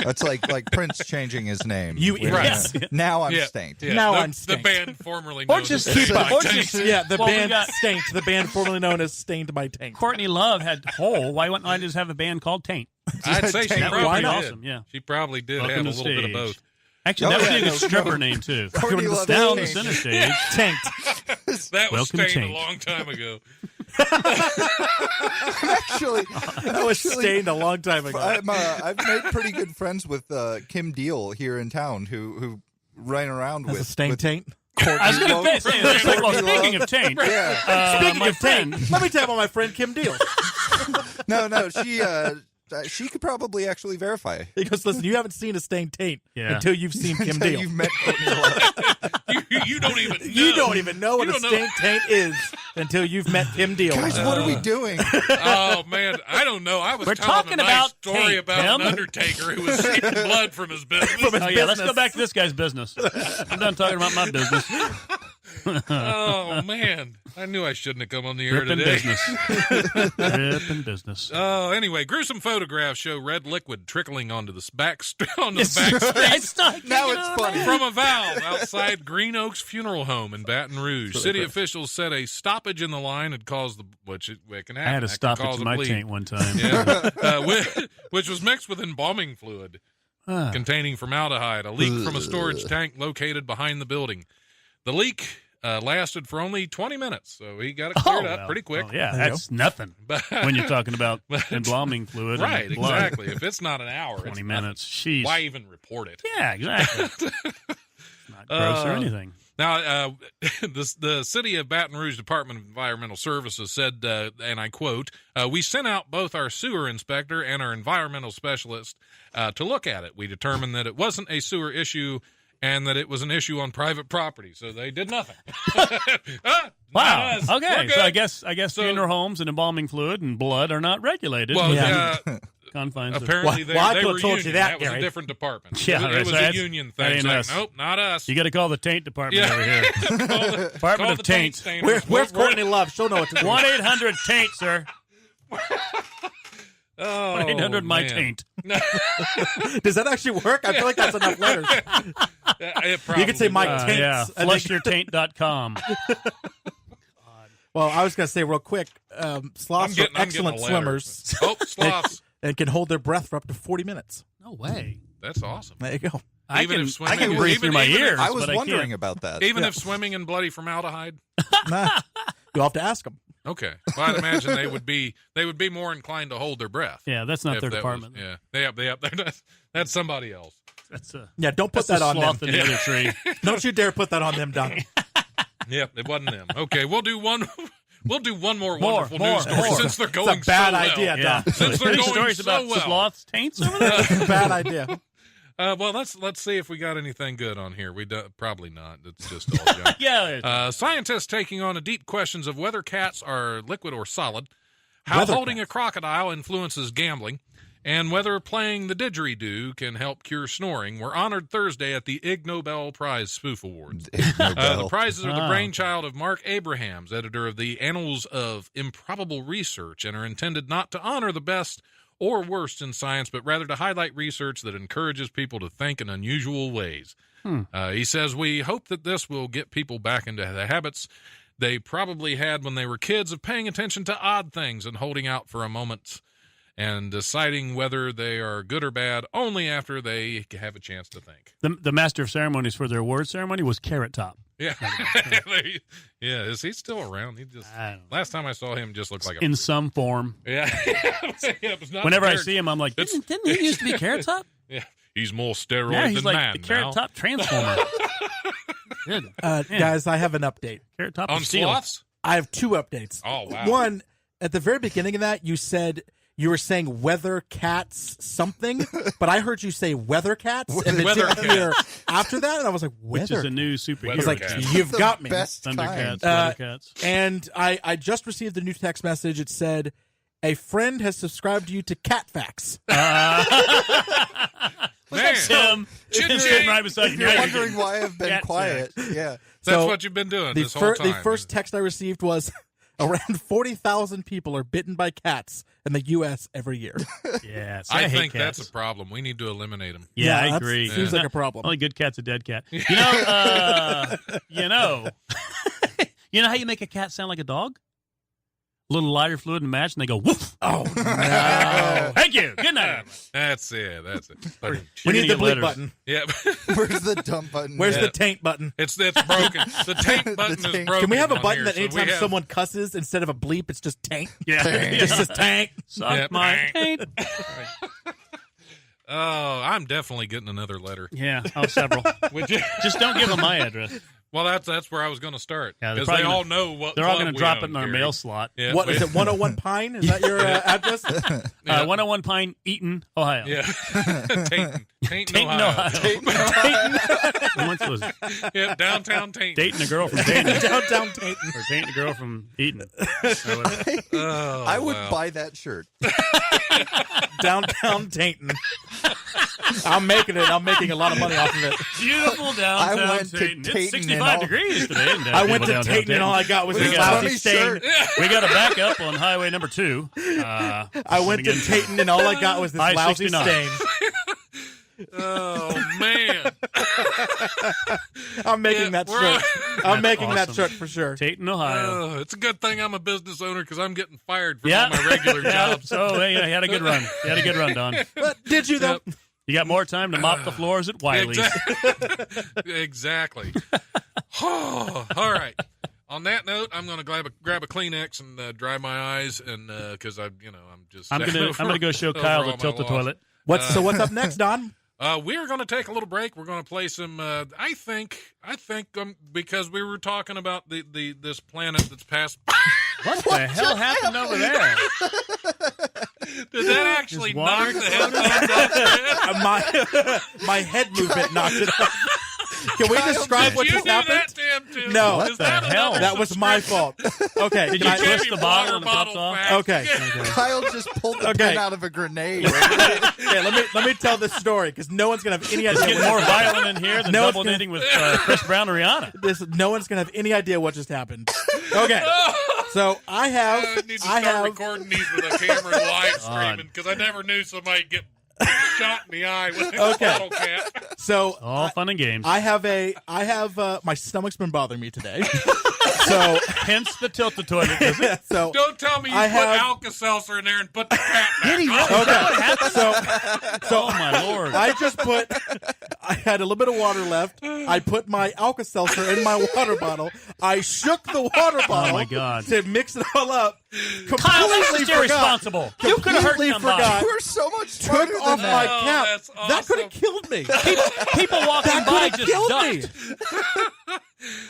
that's like Prince changing his name. You We're right. gonna- Now I'm Yeah. stained. Yeah, Now the, I'm the stained. band formerly Or known just as keep Stained it. by Or Taint. just Yeah, the Well, we band got- staint, the band formerly known as Stained by Taint. Courtney Love had Hole. Why wouldn't I just have a band called Taint? I'd say she That would probably be did. awesome, yeah. She probably did Welcome have a to little bit of stage. both. Actually, Oh, that would yeah, be a good no, stripper no. name too. Courtney Love Down the is center changed. stage. Taint. That was Welcome to stained a Taint. long time ago. Actually, That was stained a long time ago. I've made pretty good friends with Kim Deal here in town, who ran around That's with a stained with taint. Courtney I was going Love. to say, well, speaking of Taint, Yeah. Speaking my of friend, taint, let me tell you about my friend Kim Deal. No, she could probably actually verify. He goes, listen, you haven't seen a stained taint Yeah. until you've seen Kim Until Deal. you've met Courtney Love. You don't even know. You don't even know what You a don't know. stained taint is until you've met Kim Deal. Guys, what are we doing? Oh, man. I don't know. I was We're telling talking a nice about story Taint, about Tim. an undertaker who was seeping blood from his business. oh yeah, let's go back to this guy's business. I'm done talking about my business. Oh, man. I knew I shouldn't have come on the air Ripping today. business. Ripping business. Oh, anyway, gruesome photographs show red liquid trickling onto the back street Now it's funny. from a valve outside Green Oaks Funeral Home in Baton Rouge. City officials said a stoppage in the line had caused the which it can happen. I had a That can stoppage cause in a my bleed. taint one time. Yeah, which was mixed with embalming fluid containing formaldehyde. A leak from a storage tank located behind the building. The leak lasted for only 20 minutes, so he got it cleared up pretty quick. Oh, yeah, There you that's nothing when you're talking about embalming fluid. Right, and blood. exactly. If it's not an hour, 20 it's minutes. nothing. Jeez. Why even report it? Yeah, exactly. It's not gross or anything. Now, the City of Baton Rouge Department of Environmental Services said, and I quote, we sent out both our sewer inspector and our environmental specialist to look at it. We determined that it wasn't a sewer issue and that it was an issue on private property. So they did nothing. Wow. Not us. Okay. We're So I good. guess So- funeral homes and embalming fluid and blood are not regulated. Well, Yeah. confines. apparently Well, I they could've were told union. you that, was a Gary. different department. Yeah, it right, was so a that's- union that thing. ain't Like, us. nope, not us. You got to call the taint department over here. Call the- Department call of the Taint. stainers. Where's We're- Courtney Love? She'll know what to do. 1-800-TAINT, sir. Oh, 1-800 my man. taint. Does that actually work? I feel like that's enough letters. It You could say my probably does. taint. Yeah, and then- flushyourtaint.com. Well, I was going to say real quick, sloths are I'm getting excellent a letter. swimmers Oh, sloths. and can hold their breath for up to 40 minutes. No way. That's awesome. There you go. Even if I swimming can is- breathe even- through my even if- ears. I was but wondering can't. about that. Even Yeah. if swimming in bloody formaldehyde. Nah. You'll have to ask them. Okay. Well, I'd imagine they would be more inclined to hold their breath. Yeah, that's not if their that department. Was, yeah. That's somebody else. That's a Yeah, don't put that's that a on them. sloth in the other tree. Don't you dare put that on them, Don. Yep, it wasn't them. Okay, we'll do one. We'll do one more More, wonderful news story more. since they're It's going a bad so well. idea, Yeah. Don. Since they're Any going stories so about well. sloths' taints over there? Bad idea. Well, let's see if we got anything good on here. Probably not. It's just all junk. Yeah. Scientists taking on a deep questions of whether cats are liquid or solid, how Weather holding cats. a crocodile influences gambling, and whether playing the didgeridoo can help cure snoring were honored Thursday at the Ig Nobel Prize Spoof Awards. The prizes are the Ah. brainchild of Mark Abrahams, editor of the Annals of Improbable Research, and are intended not to honor the best or worst in science, but rather to highlight research that encourages people to think in unusual ways. He says, we hope that this will get people back into the habits they probably had when they were kids of paying attention to odd things and holding out for a moment and deciding whether they are good or bad only after they have a chance to think. The master of ceremonies for their award ceremony was Carrot Top. Yeah. Yeah, is he still around? He just I don't know. last time I saw him just looked like a In some form. Yeah. Yeah, it was not Whenever I Carrot- see him, I'm like, It's- didn't he used to be Carrot Top? Yeah. He's more steroid Now he's than like man the Carrot now. Top Transformer. Good. Guys, I have an update. Carrot Top On and Steele. sloths? I have two updates. Oh, wow. One, at the very beginning of that, you were saying weather cats something, but I heard you say weather cats, and it Weather didn't hear after that, and I was like, Which weather. is a new I was superhero. like, Cat. you've got me. Best Thundercats, kind. Weathercats. And I just received a new text message. It said, a friend has subscribed to you to Cat Facts. Man, Tim, Ching-ching. sitting right beside If you. you're Now wondering why I've been Cat quiet, yeah. that's So, what you've been doing The, this whole time. the first text I received was, around 40,000 people are bitten by cats in the U.S. every year. Yeah, see, I hate think cats. that's a problem. We need to eliminate them. Yeah, I that's- agree. Seems like a problem. Only good cat's a dead cat. You know, you know how you make a cat sound like a dog? A little lighter fluid and match, and they go woof. Oh, no. Thank you. Good night. That's it. But, We You're need gonna the get bleep letters. button. yeah, Where's the dump button? Where's Yeah. the taint button? it's broken. The taint button is taint. broken. Can we have a on button here, that so we anytime have- someone cusses, instead of a bleep, it's just tank? Yeah. It just says tank. Suck Yeah. my taint. Oh, I'm definitely getting another letter. Yeah, several. Would you? Just don't give them my address. Well, that's where I was going to start Yeah, they're because probably they gonna- all know what They're all going going to to drop it in our mail slot. Yeah, What is it, 101 Pine? Is that your address? 101 Pine, Eaton, Ohio. Yeah, Tainton, Dayton, Ohio. Ohio. Once was Yeah, downtown Tainton. dating a girl from Dayton. Downtown Tainton. Or dating a girl from Eaton. Or whatever. Oh, I would wow. buy that shirt. Downtown Tainton. I'm making it. I'm making a lot of money off of it. Beautiful downtown I went to Dayton. Dayton It's and 65 all- degrees today. In I went to downtown Dayton and all I got was We this got- lousy stain. We got a backup on highway number 2. I went to Dayton and all I got was this lousy I-69. stain. Oh man. I'm making that shirt. I'm making that awesome. shirt for sure. Dayton, Ohio. It's a good thing I'm a business owner because I'm getting fired from all my regular Yeah. jobs. So, hey, you had a good run. You had a good run, Don. But did you though? Yep. You got more time to mop the floors at Wiley's. Exactly. Oh, all right. On that note, I'm going to grab a Kleenex and dry my eyes, and because I'm just. I'm gonna go show over Kyle all to my tilt the loss. toilet. So what's up next, Don? We're going to take a little break. We're going to play some. I think because we were talking about this planet that's passed. What the hell happened over there? Did that actually Is water knock the headphones off? My head movement knocked it off. Can we describe what Did you just do happened? that, Tim, too? No. What Is the that hell? another That was my fault. Okay. Did can you I- twist the bottle and the cups off? fact. Okay. Kyle just pulled the Okay. pin out of a grenade. Okay, let me tell this story because no one's gonna have any idea. Getting what more just happened. violent in here than No, it's double gonna- knitting with Chris Brown or Rihanna. No one's gonna have any idea what just happened. Okay, so I have I need to start recording these with a camera and live streaming because I never knew somebody'd get shot in the eye with a bottle cap. So All fun and games. I have my stomach's been bothering me today. So Hence the tilt the toilet visit. so Don't tell me you I put have- Alka-Seltzer in there and put the cap back on. okay, so Oh my lord! I had a little bit of water left. I put my Alka-Seltzer in my water bottle. I shook the water bottle my God. to mix it all up. Kyle, this Completely is forgot. irresponsible. You could have hurt Completely somebody. forgot. We're so much Took smarter off than my that. cap. that's That awesome. could have killed me. People walking That by could have just killed ducked. me.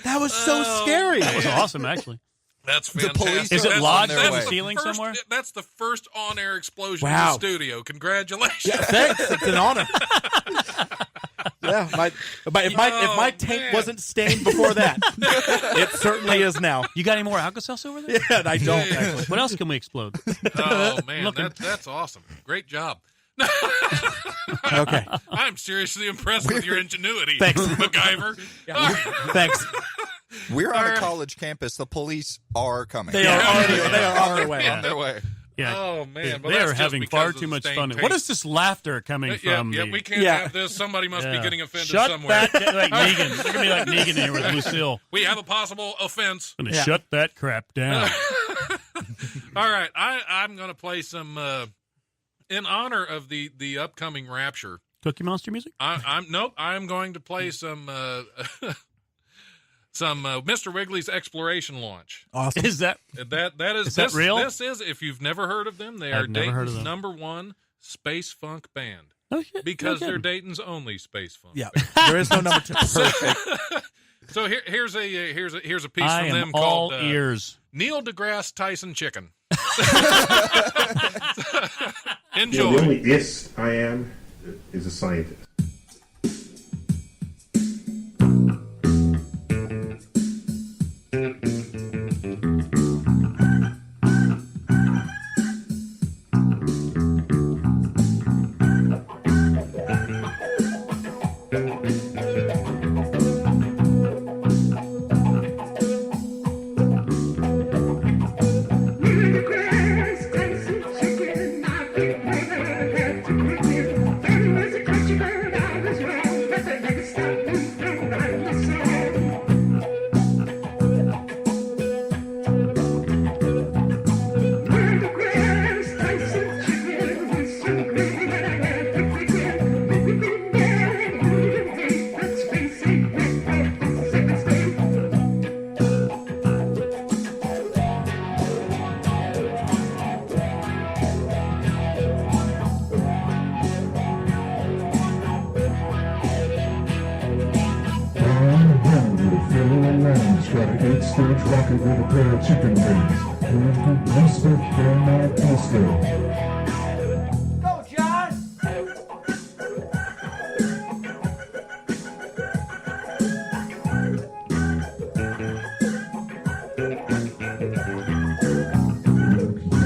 That was so scary. That was awesome, actually. That's The fantastic. police Is it That's- lodged in the that's ceiling first- somewhere? That's the first on-air explosion Wow. in the studio. Congratulations. Yeah, thanks. It's an honor. Yeah, if my tank man. wasn't stained before that, it certainly is now. You got any more Alka-Seltzer over there? Yeah, and I don't actually. What else can we explode? Oh, man. That's awesome. Great job. Okay, I'm seriously impressed with your ingenuity, Thanks. MacGyver. thanks. We're on a college campus. The police are coming. They are on their way. on their way. Yeah. Oh, man. But They that's are just having because far of too the much stained fun. paint. What is this laughter coming from? Yeah, the- we can't Yeah. have this. Somebody must be Yeah. getting offended Shut somewhere. that like Negan. You're gonna be like Negan here with Lucille. We have a possible offense. I'm gonna Yeah. shut that crap down. All right, I'm going to play some in honor of the upcoming Rapture. Cookie Monster music? I'm going to play some Mr. Wiggly's exploration launch. Awesome. Is that That is Is that this, real? This is, if you've never heard of them, they I've are never heard of Dayton's them. #1 space funk band no shit, because no they're kidding. Dayton's only space funk. Yeah, band. there is no number two. Perfect. So here's a piece I from am them all called ears. Neil deGrasse Tyson Chicken. The Enjoy. only "is" I am is a scientist. Got an 8-stage rocket with a pair of chicken wings. Mr. Bernard Disco. Go, John!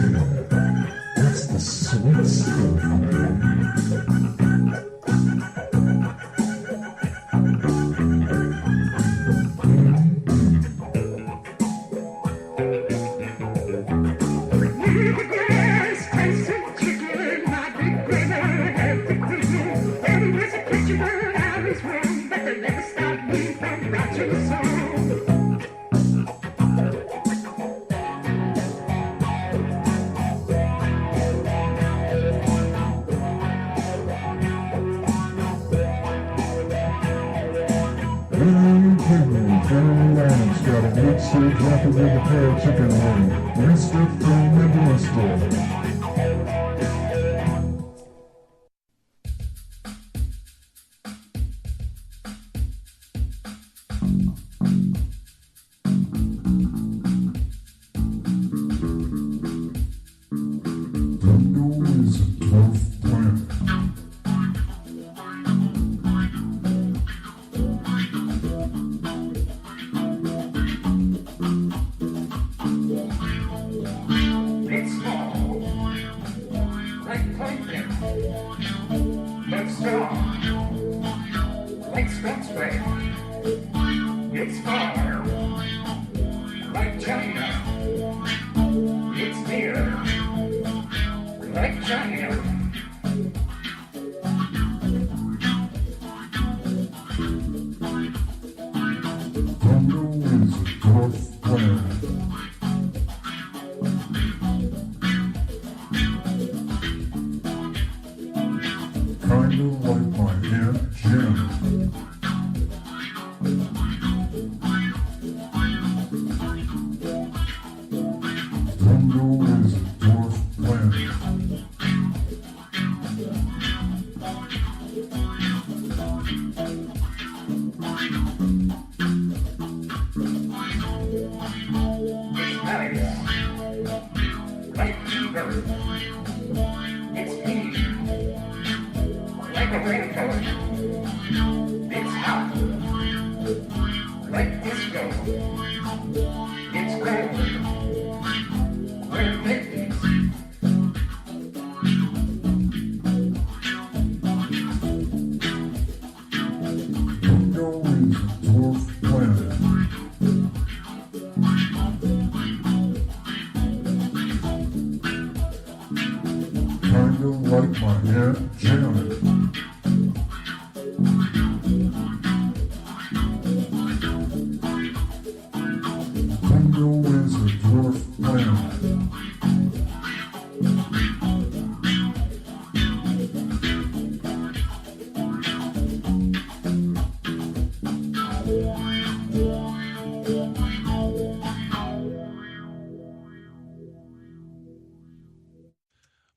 That's the sweet stuff, man. Hyland's got a good steak wrapped with a pair of chicken wings. Rinsed it from the door.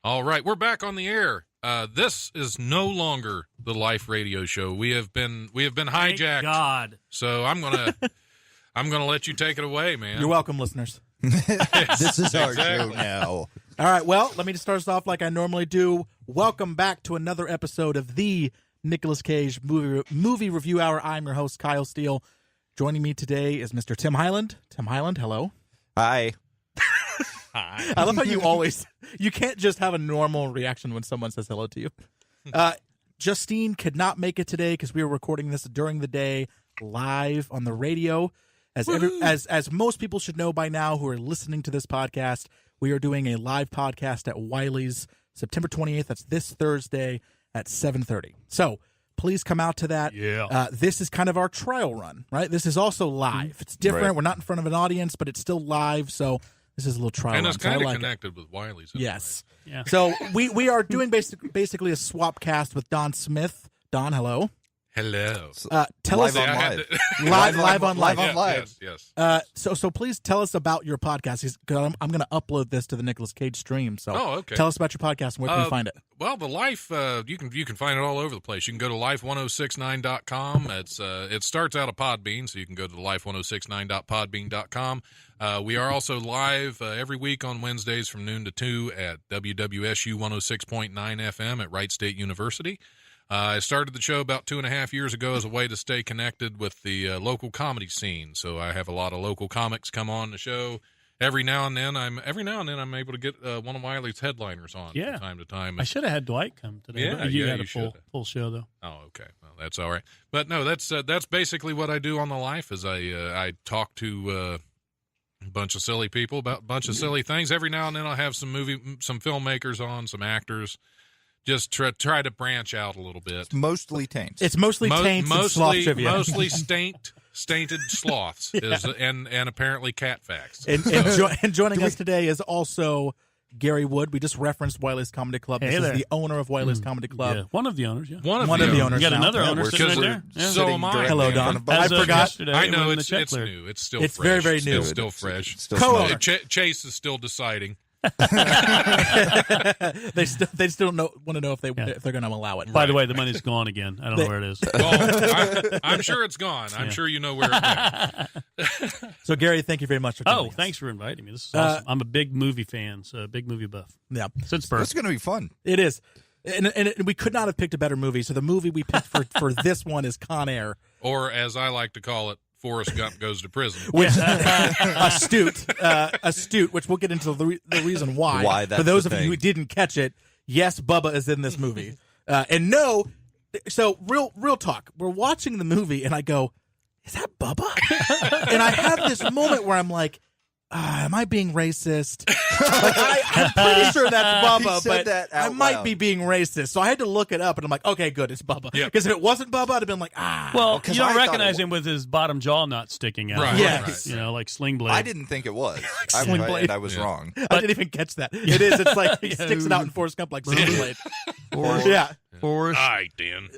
All right, we're back on the air. This is no longer the Life Radio Show. We have been hijacked. Thank God. So I'm gonna let you take it away, man. You're welcome, listeners. This is our show Exactly. now. All right, well, let me just start us off like I normally do. Welcome back to another episode of the Nicolas Cage movie review hour. I'm your host, Kyle Steele. Joining me today is Mr. Tim Hyland. Tim Hyland, hello. Hi. I love how you can't just have a normal reaction when someone says hello to you. Justine could not make it today because we were recording this during the day live on the radio. As most people should know by now who are listening to this podcast, we are doing a live podcast at Wiley's September 28th. That's this Thursday at 7:30. So please come out to that. Yeah. This is kind of our trial run, right? This is also live. It's different. Right. We're not in front of an audience, but it's still live. So this is a little trial And run. it's So I kind of like it. connected with Wiley's. in a Yes. Yeah. So we are doing basically a swap cast with Don Smith. Don, hello. way. Hello. Tell Live us on I had live. to- live on live. on Yes, live. Yes. So please tell us about your podcast. I'm going to upload this to the Nicolas Cage stream. So Oh, okay. tell us about your podcast and where can we find it? Well, the Life, you can find it all over the place. You can go to life1069.com. It starts out of Podbean, so you can go to the life1069.podbean.com. We are also live every week on Wednesdays from noon to 2 at WWSU 106.9 FM at Wright State University. I started the show about 2.5 years ago as a way to stay connected with the local comedy scene. So I have a lot of local comics come on the show. Every now and then, I'm able to get one of Wiley's headliners on Yeah. from time to time. I should have had Dwight come today. Yeah, but you yeah, had you a should full show though. Oh, okay. Well, that's all right. But no, that's basically what I do on the Life. Is I talk to a bunch of silly people about a bunch of silly things. Every now and then, I'll have some filmmakers on, some actors. Just try to branch out a little bit. Mostly taints. It's mostly taints and sloth trivia. Mostly staint. Stainted Sloths is, and apparently cat facts. And joining us today is also Gary Wood. We just referenced Wiley's Comedy Club. This is the owner of Wiley's Comedy Club. Yeah. One of the owners, yeah. One of the owners. You got now. another owner sitting right there. Yeah. So am I. Hello, Don. I forgot. Yesterday I know when it's the check cleared. new. It's still It's fresh. very, very new. It's still fresh. Still Co-owner. Chase is still deciding. They still want to know if they're going to allow it. By the way, the money's gone again. I don't know where it is. Well, I'm sure it's gone. I'm sure you know where it went. So, Gary, thank you very much for coming. Thanks for inviting me. This is awesome. I'm a big movie fan, so a big movie buff. Yeah. Since birth. It's going to be fun. It is. And we could not have picked a better movie. So the movie we picked for this one is Con Air. Or, as I like to call it, Forrest Gump Goes to Prison. Which, astute, which we'll get into the reason why. Why that's for those the of you thing. who didn't catch it, yes, Bubba is in this movie. And no, so real talk. We're watching the movie, and I go, is that Bubba? And I have this moment where I'm like, am I being racist? I'm pretty sure that's Bubba, said but that I out might loud. be being racist. So I had to look it up, and I'm like, okay, good, it's Bubba. Because if it wasn't Bubba, I'd have been like, Well, you don't I thought recognize it him with his bottom jaw not sticking out. Right, Yes. You know, like Sling Blade. I didn't think it was. Sling Blade. I was wrong. I didn't even catch that. It is. It's like he sticks it out in Forrest Gump like Steele blade. Yeah. Forrest. I did.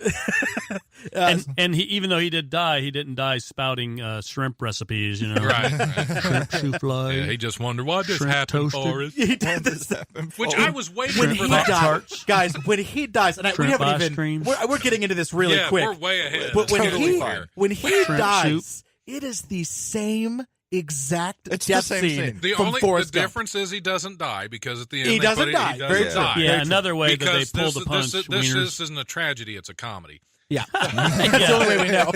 And he, even though he did die, he didn't die spouting shrimp recipes, you know. Right. Shrimp souffle. Yeah, he just wondered why this Shrimp happened toasted. for us. He did this. Which I was waiting When for he that. dies, guys, when he dies, and we Shrimp haven't ice even, cream. we're getting into this really Yeah, quick. we're way ahead. But when Totally he fair. Shrimp dies, it is the same exact It's the death same scene scene. The from only Forrest Gump. difference is he doesn't die because at the end He they doesn't put it, die. He Very doesn't true. die. Yeah, another way that they Because pull the punch. this wieners. isn't a tragedy; it's a comedy. Yeah. That's the only way we know.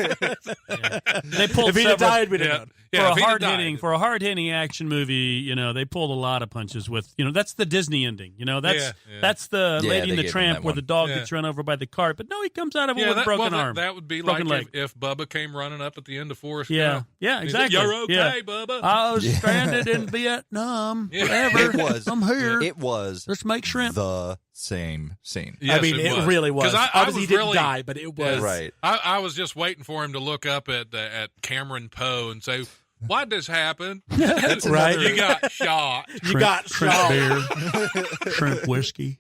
They pulled If he'd have several- died, we'd have known. Yeah, if he'd have for died. a hard hitting action movie, you know, they pulled a lot of punches with, you know, that's the Disney ending. You know, that's Yeah. that's the Yeah, Lady they and the gave him Tramp that where one. the dog Yeah. gets run over by the cart, but no, he comes out of it with a broken arm. That would be broken like leg. if Bubba came running up at the end of Forrest Yeah, Gump. yeah, He said, exactly. You're okay, Yeah. Bubba. I was stranded in Vietnam forever. It was. I'm here. It was Let's make shrimp. the same scene. Yes, I mean, it really was. 'Cause I Obviously, was he didn't really- die, but it was. Right. I was just waiting for him to look up at Cameron Poe and say, "Why'd this happen? That's right. You got shot." You got shrimp shot. beer, shrimp whiskey,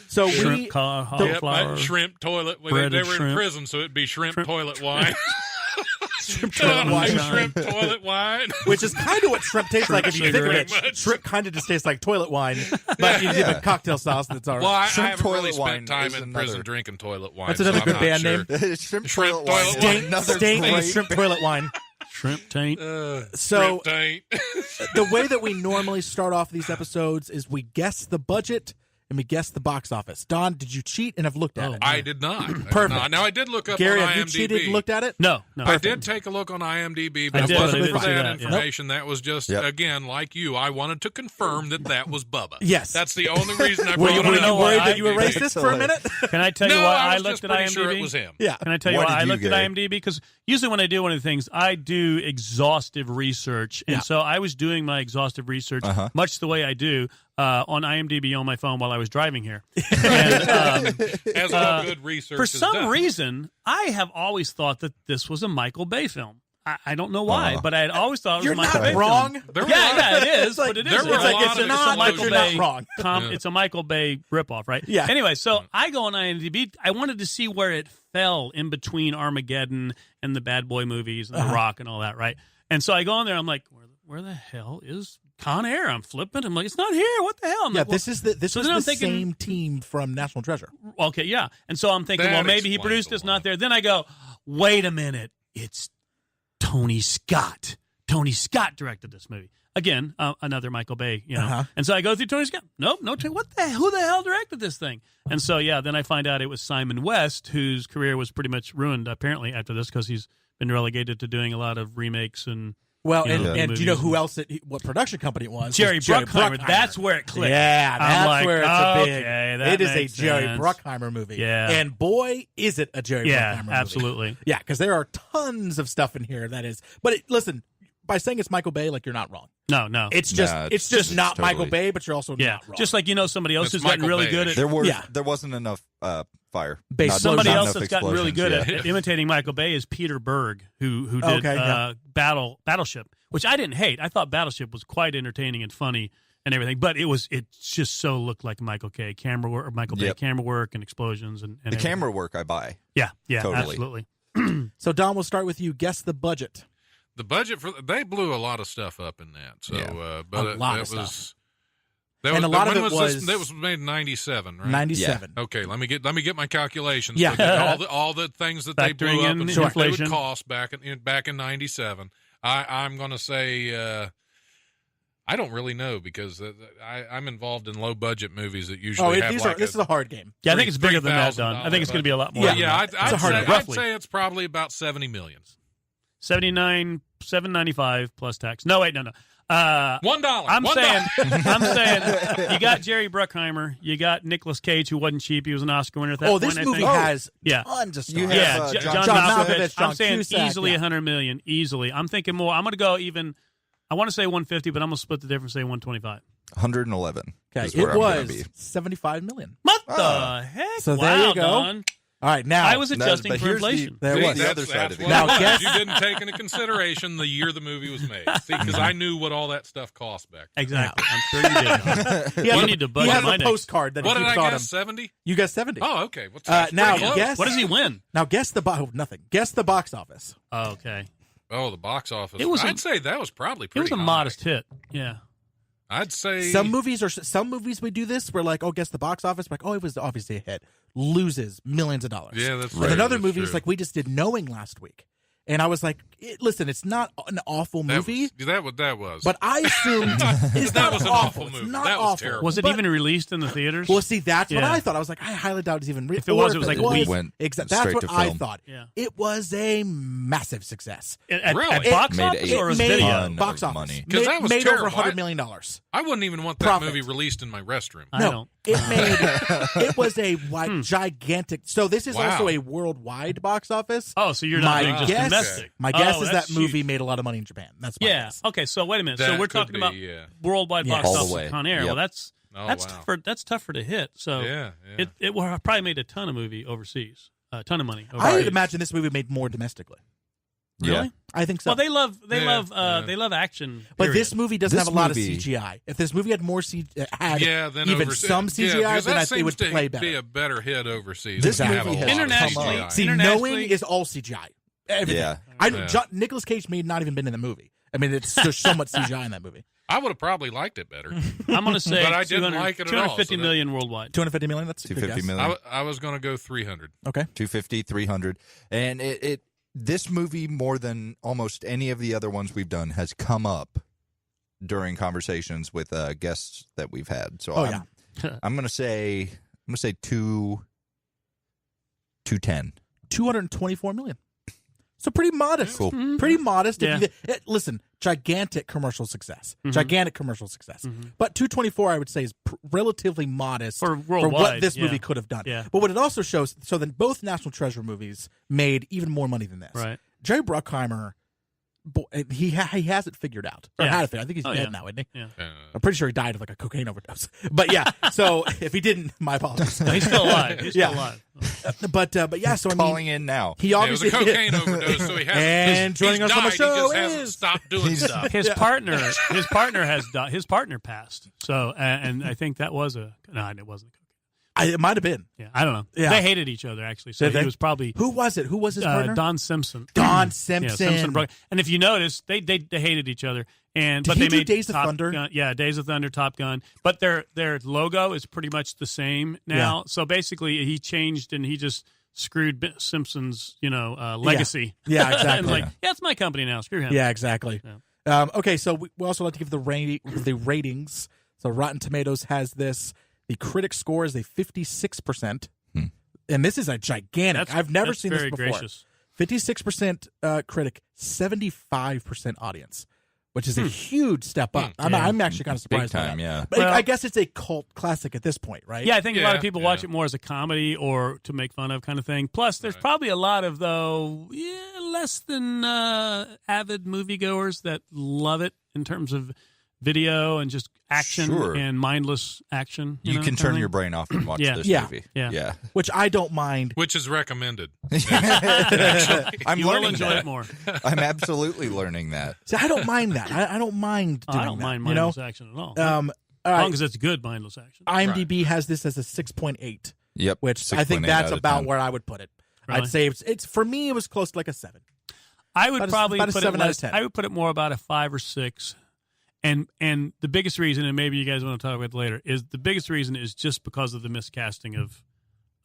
So shrimp we. Yep, cauliflower. shrimp toilet. They Breaded were in shrimp. prison, so it'd be shrimp toilet wine. Shrimp wine. Shrimp toilet wine. Which is kind of what shrimp tastes like if you think of cigarettes. it. Shrimp kind of just tastes like toilet wine, but you give it cocktail sauce that's all right. Well, I Shrimp haven't really toilet wine spent time is in prison another- drinking toilet wine. That's another so good I'm band not name. sure. Shrimp Shrimp toilet wine. toilet is wine. another Stain and great- shrimp toilet wine. Shrimp taint. So Shrimp taint. the way that we normally start off these episodes is we guess the budget and we guess the box office. Don, did you cheat and have looked at it? I did not. I did Perfect. not. Now I did look up Gary, on have you IMDb. cheated and looked at it? No. I did take a look on IMDb, but I it did, but I wasn't didn't for see that that, yeah. information. That was just, Yep. again, like you, I wanted to confirm that was Bubba. Yes. That's the only reason I Were brought you, it were up. you worried I- that you were IMDb. racist for a minute? Can I tell you No, why I I was looked just at pretty IMDb? sure it was him. Yeah. Can I tell you Why why I did you, looked at Gary? IMDb? Because usually when I do one of the things, I do exhaustive research. And Yeah. so I was doing my exhaustive research much the way I do on IMDb on my phone while I was driving here. And, As all good research for is some done. reason, I have always thought that this was a Michael Bay film. I don't know why, but I had always thought it was You're a Michael not Bay wrong. film. There were Yeah, it is. It's like- but it is. there were It's a like lot it's of not, but exposure. you're not wrong. It's a Michael Bay ripoff, right? Yeah. Anyway, so I go on IMDb. I wanted to see where it fell in between Armageddon and the Bad Boy movies and The Rock and all that, right? And so I go on there. I'm like, where the hell is Con Air? I'm flipping. I'm like, it's not here. What the hell? I'm Yeah, like, well, this is the so then I'm the thinking- same team from National Treasure. okay, yeah. And so I'm thinking, That well, maybe he explains produced a this, lot. not there. Then I go, wait a minute. It's Tony Scott. Tony Scott directed this movie. Again, another Michael Bay, you know. And so I go through Tony Scott. Nope, no. Who the hell directed this thing? And so, yeah, then I find out it was Simon West, whose career was pretty much ruined, apparently, after this, because he's been relegated to doing a lot of remakes and Well, you know, and do you know movies. who else? What production company it was? Jerry It was Bruckheimer. That's where it clicked. Yeah, I'm that's like, where it's a big. okay, that it is a makes Jerry sense. Bruckheimer movie. Yeah. and boy, is it a Jerry Bruckheimer movie. absolutely. Yeah, because there are tons of stuff in here that is. But listen, by saying it's Michael Bay, like you're not wrong. No. It's just not totally. Michael Bay, but you're also not wrong. Just like somebody else It's who's gotten Michael really Bay. good at There wasn't enough fire. somebody Not else enough that's gotten really good explosions, at imitating Michael Bay is Peter Berg, who did Battleship, which I didn't hate. I thought Battleship was quite entertaining and funny and everything, but it just so looked like Michael Bay camera work and explosions and The everything. camera work I buy. Yeah, Totally. absolutely. So Don, we'll start with you. Guess the budget. The budget they blew a lot of stuff up in that. So, Yeah. but A lot it of was. stuff. And a lot of it that was made in 97, right? 97. Okay, let me get my calculations. Yeah. So all the things that they blew Factoring up in and the what they would inflation. cost back in 97. I'm going to say I don't really know because I'm involved in low budget movies that usually have this is a hard game. Yeah, I think it's bigger than that, Don. I think it's going to be a lot more. I'd roughly say it's probably about 70 million. 795 plus tax. No, wait, no. $1. I'm saying you got Jerry Bruckheimer, you got Nicolas Cage, who wasn't cheap. He was an Oscar winner at that point. This I movie think. has Yeah. tons of stuff. You have, Yeah, John John Malkovich, Malkovich. John I'm saying Cusack, easily yeah. 100 million. Easily. I'm thinking more. I'm going to go even. I want to say 150, but I'm going to split the difference. Say 125. 111. Okay, is where it I'm gonna was be. 75 million. What the heck? So wow, there you go. Don. All right, now I was adjusting but for here's inflation. There See, was. the other side of it. Now, Now, guess- you didn't take into consideration the year the movie was made. See, because I knew what all that stuff cost back then. Exactly. I'm sure you did. He has You a- need to he budget has my a next. postcard that What he did keeps I on guess? him. 70? You guess 70. Oh, okay. Well, now pretty close. guess. What does he win? Now guess the nothing. Guess the box office. Oh, okay. Oh, the box office. It was I'd say that was probably It pretty was a high. modest hit. Yeah. I'd say Some movies we do this. We're like, guess the box office. We're like, it was obviously a hit. Loses millions of dollars. Yeah, that's And right. then other That's movies true. like we just did Knowing last week, and I was like, listen, it's not an awful movie, That was. but I assumed it's That not was an awful. awful It's movie. not That was awful. terrible. Was it But- even released in the theaters? Well, see, that's what Yeah. I thought. I was like, I highly doubt it's even. If it was, it was like a week. Went That's straight what to I film. thought. Yeah. It was a massive success. At Really? box Made office a or as made video? ton box of office money. 'Cause that was made over terrible. $100 million. I wouldn't even want that Profit. movie released in my restroom. I don't. It made it was a gigantic. So this is Wow. also a worldwide box office. Oh, so you're not being just guess, domestic. My guess Oh, is that's that movie huge. made a lot of money in Japan. That's my Yeah. guess. Okay. So wait a minute. That So we're could talking be, about yeah. worldwide Yes. box All the office way. with Con Air. Yep. Well, that's wow. tougher. That's tougher to hit. So Yeah. it probably made a ton of movie overseas. A ton of money. I Overseas. would imagine this movie made more domestically. Really? Yeah. I think so. Well, they love Yeah. they love action. but period. this movie doesn't This have a lot of movie- CGI. If this movie had more had Then even overseas. some CGI, because then that it would seems to play be better. a better hit overseas. This than to movie have a has lot of internationally- CGI. See, Internationally- Knowing is all CGI. Everything. Yeah. Yeah. Nicolas Cage may not even been in the movie. I mean, there's so much CGI in that movie. I would have probably liked it better. I'm going to say But I didn't 200 like it at all, 250 so that- million worldwide. 250 million. That's a good 250 guess. million. I was going to go 300. Okay. 250, 300. And this movie, more than almost any of the other ones we've done, has come up during conversations with guests that we've had. So I'm going to say 210. 224 million. So pretty modest. Cool. Pretty modest. Yeah. Listen, gigantic commercial success. Mhm. Gigantic commercial success. But 224, I would say, is relatively modest For what worldwide, this yeah. movie could have done. Yeah. But what it also shows, so then both National Treasure movies made even more money than this. Right. Jerry Bruckheimer, he has it figured out. Or Yeah. had it figured out. I think he's Oh, dead yeah. now, isn't he? Yeah. I'm pretty sure he died of like a cocaine overdose. But yeah, so if he didn't, my apologies. No, he's still alive. He's Yeah. still alive. But yeah, so I mean, Calling in now. he It was obviously a cocaine overdose, so he hasn't. And joining he's us on the died, show he just hasn't is- stopped doing stuff. His partner has died. His partner passed. So and I think that was it wasn't. It might have been. Yeah, I don't know. Yeah. They hated each other actually. So Did he they? was probably Who was it? Who was his partner? Don Simpson. Don Yeah, Simpson. Simpson and Bruck. And if you notice, they hated each other. And Did but he they do made Days of Top Thunder? Gun, yeah, Days of Thunder, Top Gun. But their logo is pretty much the same now. Yeah. So basically, he changed and he just screwed Simpson's legacy. Yeah, And exactly. like, it's my company now. Screw him. Yeah, exactly. Okay, so we also like to give the ratings. So Rotten Tomatoes has this. The critic score is a 56%. And this is a gigantic. I've never seen this very before. Gracious. 56% critic, 75% audience. which is a huge step up. I'm actually kind of surprised. Big time, by that. yeah. But Well, I guess it's a cult classic at this point, right? Yeah, I think a lot of people watch yeah. it more as a comedy or to make fun of kind of thing. Plus, there's probably a lot of, less than avid moviegoers that love it in terms of video and just action Sure. and mindless action. You know, can kind turn of your thing. brain off and watch this Yeah. movie. Yeah. Which I don't mind. Which is recommended. I'm You will learning enjoy that. it more. I'm absolutely learning that. See, I don't mind that. I don't mind doing I don't that, mind you know? mindless action at all. All as right. long as it's good mindless action. IMDb has this as a 6.8, Yep. which I think 6.8 that's out of about 10. where I would put it. Really? I'd say it's for me, it was close to like a 7. I would about a- probably about a put 7 it out of less. 10. I would put it more about a 5 or 6. And the biggest reason, and maybe you guys want to talk about it later, is the biggest reason is just because of the miscasting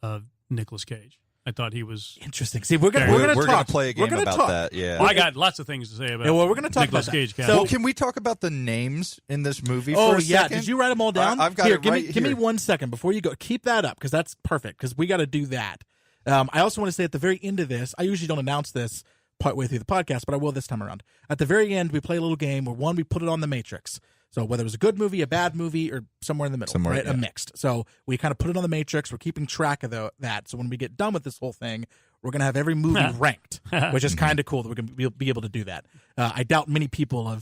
of Nicolas Cage. I thought he was Interesting. See, we're gonna We're talk. gonna play a We're game gonna about talk. that. Yeah. Well, I got lots of things to say about. Yeah, well, we're gonna talk Nicolas about Cage. that. Casting. So- Well, can we talk about the names in this movie Oh for a yeah, second? did you write them all down? I've got here, it give right me, Give me here. 1 second before you go. Keep that up because that's perfect. Because we got to do that. I also want to say at the very end of this, I usually don't announce this partway through the podcast, but I will this time around. At the very end, we play a little game where we put it on the Matrix. So whether it was a good movie, a bad movie, or somewhere in the middle, right? yeah. A mixed. So we kind of put it on the Matrix. We're keeping track of that. So when we get done with this whole thing, we're going to have every movie ranked, which is kind of cool that we're going to be able to do that. I doubt many people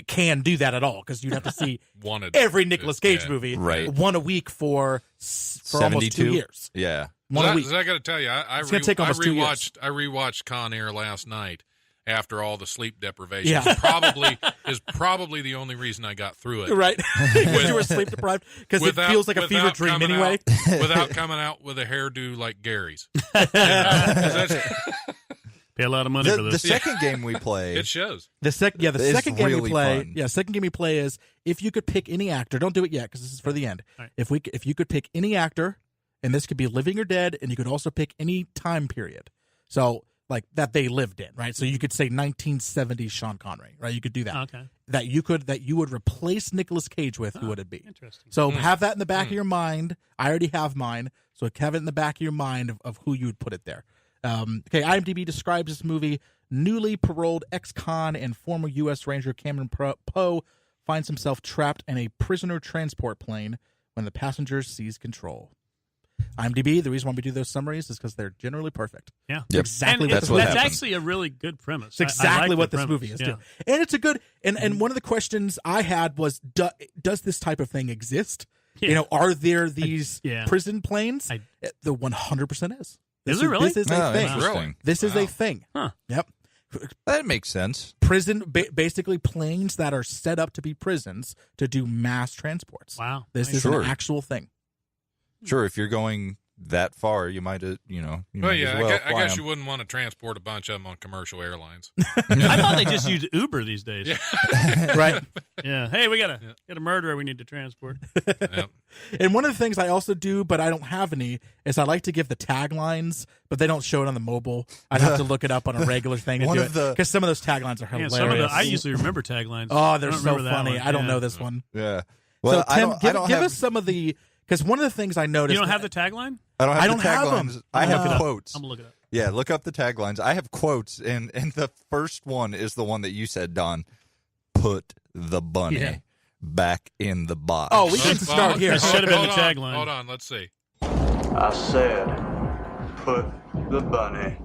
can do that at all because you'd have to see every Nicolas Cage movie, Right. one a week for almost 2 years. Yeah. One a week. I got to tell you, I It's gonna take almost 2 years. I rewatched Con Air last night after all the sleep deprivation. Yeah. is probably the only reason I got through it. Right, because you were sleep deprived. Because it feels like a fever without dream coming anyway. without coming out with a hairdo like Gary's. You know, 'cause that's- Pay a lot of money for The this. second game we play. it shows. The second game really we play. fun. Yeah, second game we play is if you could pick any actor. Don't do it yet because this is for the end. Right. If you could pick any actor, and this could be living or dead, and you could also pick any time period. So like that they lived in, right? So you could say 1970s Sean Connery, right? You could do that. Okay. That you would replace Nicolas Cage with. Who would it be? Interesting. So have that in the back of your mind. I already have mine, so have it in the back of your mind of who you would put it there. Okay, IMDb describes this movie: newly paroled ex-con and former U.S. Ranger Cameron Poe finds himself trapped in a prisoner transport plane when the passenger seize control. IMDb, the reason why we do those summaries is because they're generally perfect. Yeah. Yep. Exactly And what That's this what movie that's happened. actually a really good premise. It's exactly I like what the this premise. movie is Yeah. too. And it's a good and one of the questions I had was does this type of thing exist? Yeah. You know, are there these yeah. prison planes? The 100% is. Is it really? This is a Oh, thing. interesting. This is a thing. Huh. Yep. That makes sense. Prison, basically planes that are set up to be prisons to do mass transports. Wow. This is Sure. an actual thing. Sure, if you're going that far, you might, you Well, might yeah, as well I fly guess 'em. you wouldn't want to transport a bunch of them on commercial airlines. I thought they just used Uber these days. Yeah. Right. Yeah. Hey, we got a murderer we need to transport. Yep. And one of the things I also do, but I don't have any, is I like to give the taglines, but they don't show it on the mobile. I'd have to look it up on a regular thing to One do of it the- because some of those taglines are Man, hilarious. some of the, I usually remember taglines. Oh, they're I don't so remember that funny. one. I don't Yeah. know this one. Yeah. Well, so Tim, I don't give have, us some of the because one of the things I noticed. You don't have the tagline? I don't have I the don't have taglines. them. I Look have it up. quotes. I'm going to look it up. Yeah, look up the taglines. I have quotes, and the first one is the one that you said, Don. Put the bunny back in the box. Oh, we can start here. That should have been the Hold on, tagline. Hold on, let's see. I said, put the bunny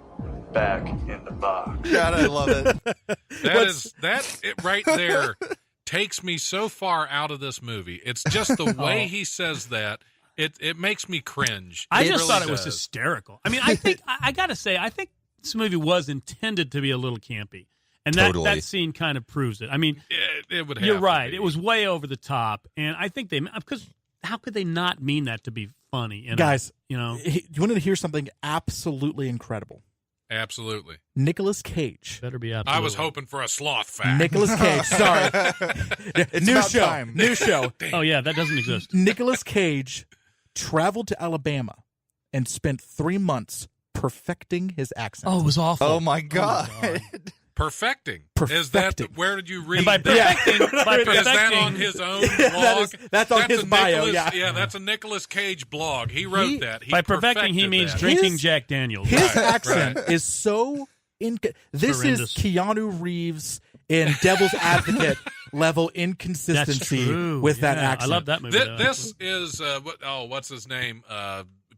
back in the box. God, I love it. That right there takes me so far out of this movie. It's just the way he says that. It makes me cringe. I It just really thought it was does. hysterical. I mean, I think I got to say, I think this movie was intended to be a little campy, and Totally. that scene kind of proves it. I mean, It would. Have you're to right; be. it was way over the top, and I think because how could they not mean that to be funny? And Guys, you know, you wanted to hear something absolutely incredible. Absolutely. Nicolas Cage. better be absolutely. I was hoping for a sloth fact. Nicolas Cage. Sorry. It's New about show. time. New show. Oh yeah, that doesn't exist. Nicolas Cage traveled to Alabama and spent 3 months perfecting his accent. Oh, it was awful. Oh my God. Perfecting. Is Perfecting. that where did you read And by that? perfecting, by Is that perfecting, on his own Yeah, blog? that's on his a bio, Nicolas, yeah. that's a Nicolas Cage blog. He wrote that. He by perfecting, he perfected means that. drinking His- Jack Daniels. His Right, accent is so this Horrendous. is Keanu Reeves in Devil's Advocate level inconsistency with that accent. I love that movie. This is what's his name?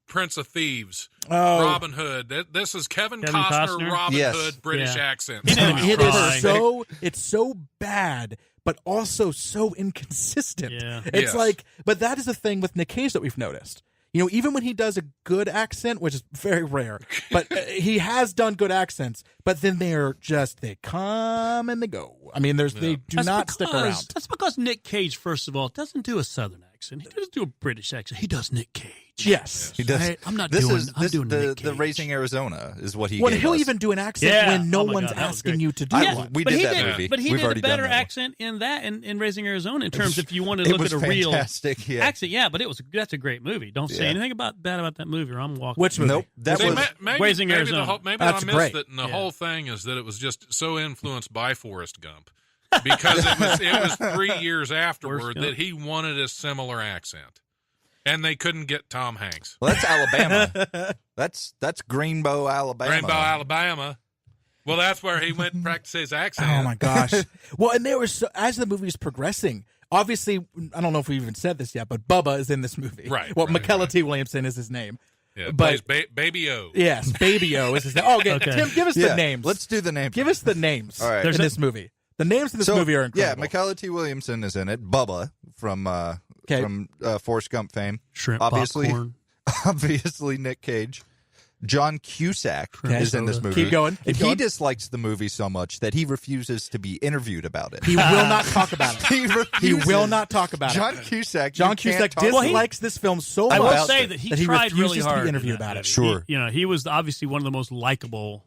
Prince of Thieves, Oh. Robin Hood. This is Kevin Costner, Robin Yes. Hood, British accent. It is it's so bad, but also so inconsistent. Yeah. It's like, but that is the thing with Nick Cage that we've noticed. You know, even when he does a good accent, which is very rare, but he has done good accents, but then they come and they go. I mean, they do not stick around. That's because Nick Cage, first of all, doesn't do a Southern accent. He doesn't do a British accent. He does Nick Cage. Yes. He does. I'm not this doing. is I'm this, doing the Nick Cage. Raising Arizona is what he. Well, gave he'll us. even do an accent Yeah. when no Oh my one's God, that was asking great. you to do one. We but did he that movie. But he We've did a already better done that one. accent in that in Raising Arizona in terms if you want to It look was at a real fantastic, yeah. accent. Yeah, but that's a great movie. Don't say Yeah. anything bad about that movie or I'm walking. Which movie? Nope. That See, was Raising maybe Arizona. Maybe That's I missed great. it, and the whole thing is that it was just so influenced by Forrest Gump because it was 3 years afterward that he wanted a similar accent, and they couldn't get Tom Hanks. Well, that's Alabama. that's Greenbow, Alabama. Rainbow, Alabama. Well, that's where he went and practiced his accent. Oh my gosh! Well, and there was as the movie is progressing. Obviously, I don't know if we even said this yet, but Bubba is in this movie. Right. Well, right, Michaela right. T. Williamson is his name. Yeah, but plays Baby O. yes, Baby O is his name. Oh, okay. Okay. Tim, give us Yeah, the names. let's do the names. give us the names All right. in this movie. The names in this movie are incredible. Yeah, Michaela T. Williamson is in it. Bubba from Forrest Gump fame. Shrimp obviously, popcorn. obviously Nick Cage. John Cusack Okay. is in this movie. Keep going. And Keep going. he dislikes the movie so much that he refuses to be interviewed about it. He will not talk about it. He He refuses. will not talk about John it. Cusack. John you can't Cusack talk about it. dislikes this film so I much will say that he tried refuses really to hard be in interviewed that about it. movie. Sure. He was obviously one of the most likable,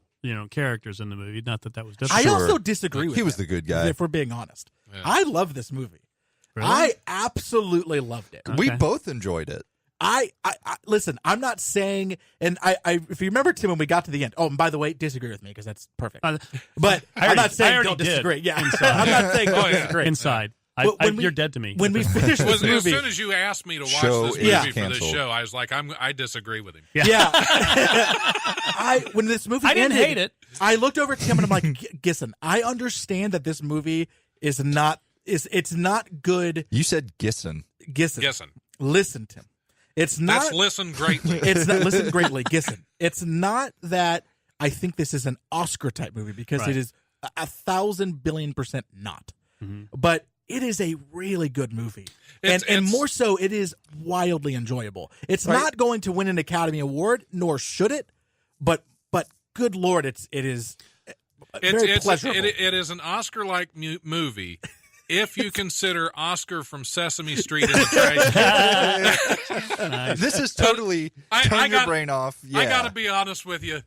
characters in the movie. Not that was difficult. I Sure. also disagree with He was him, the good guy. if we're being honest. Yeah. I love this movie. Really? I absolutely loved it. We Okay. both enjoyed it. I listen. I'm not saying, and I if you remember, Tim, when we got to the end. Oh, and by the way, disagree with me because that's perfect. But I'm not saying don't disagree. Yeah, I'm not saying don't disagree. Inside. But when You're dead to me. When we finish this As movie, soon as you asked me to watch Show this is movie for this canceled. show, I was like, I disagree with him. yeah, when this movie I didn't ended, hate it. I looked over at Tim and I'm like, Gisson, I understand that this movie it's not good. You said Gisson. Gisson, Guessing. listen, Tim. It's not. That's listen greatly. It's not. Listen greatly, Gisson. It's not that I think this is an Oscar type movie because Right. it is 1,000,000,000,000% not. Mm-hmm. But it is a really good movie, It's- and it's- more so, it is wildly enjoyable. It's not going to win an Academy Award, nor should it. But good Lord, it is very pleasurable. It is an Oscar-like movie. If you consider Oscar from Sesame Street in the trash. This is totally turn your brain off. Yeah. I got to be honest with you.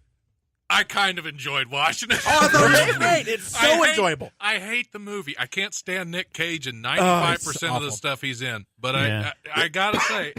I kind of enjoyed watching it. Oh, it was great. It's so enjoyable. I hate the movie. I can't stand Nick Cage and 95% of the awful. stuff he's in. But Yeah. I got to say,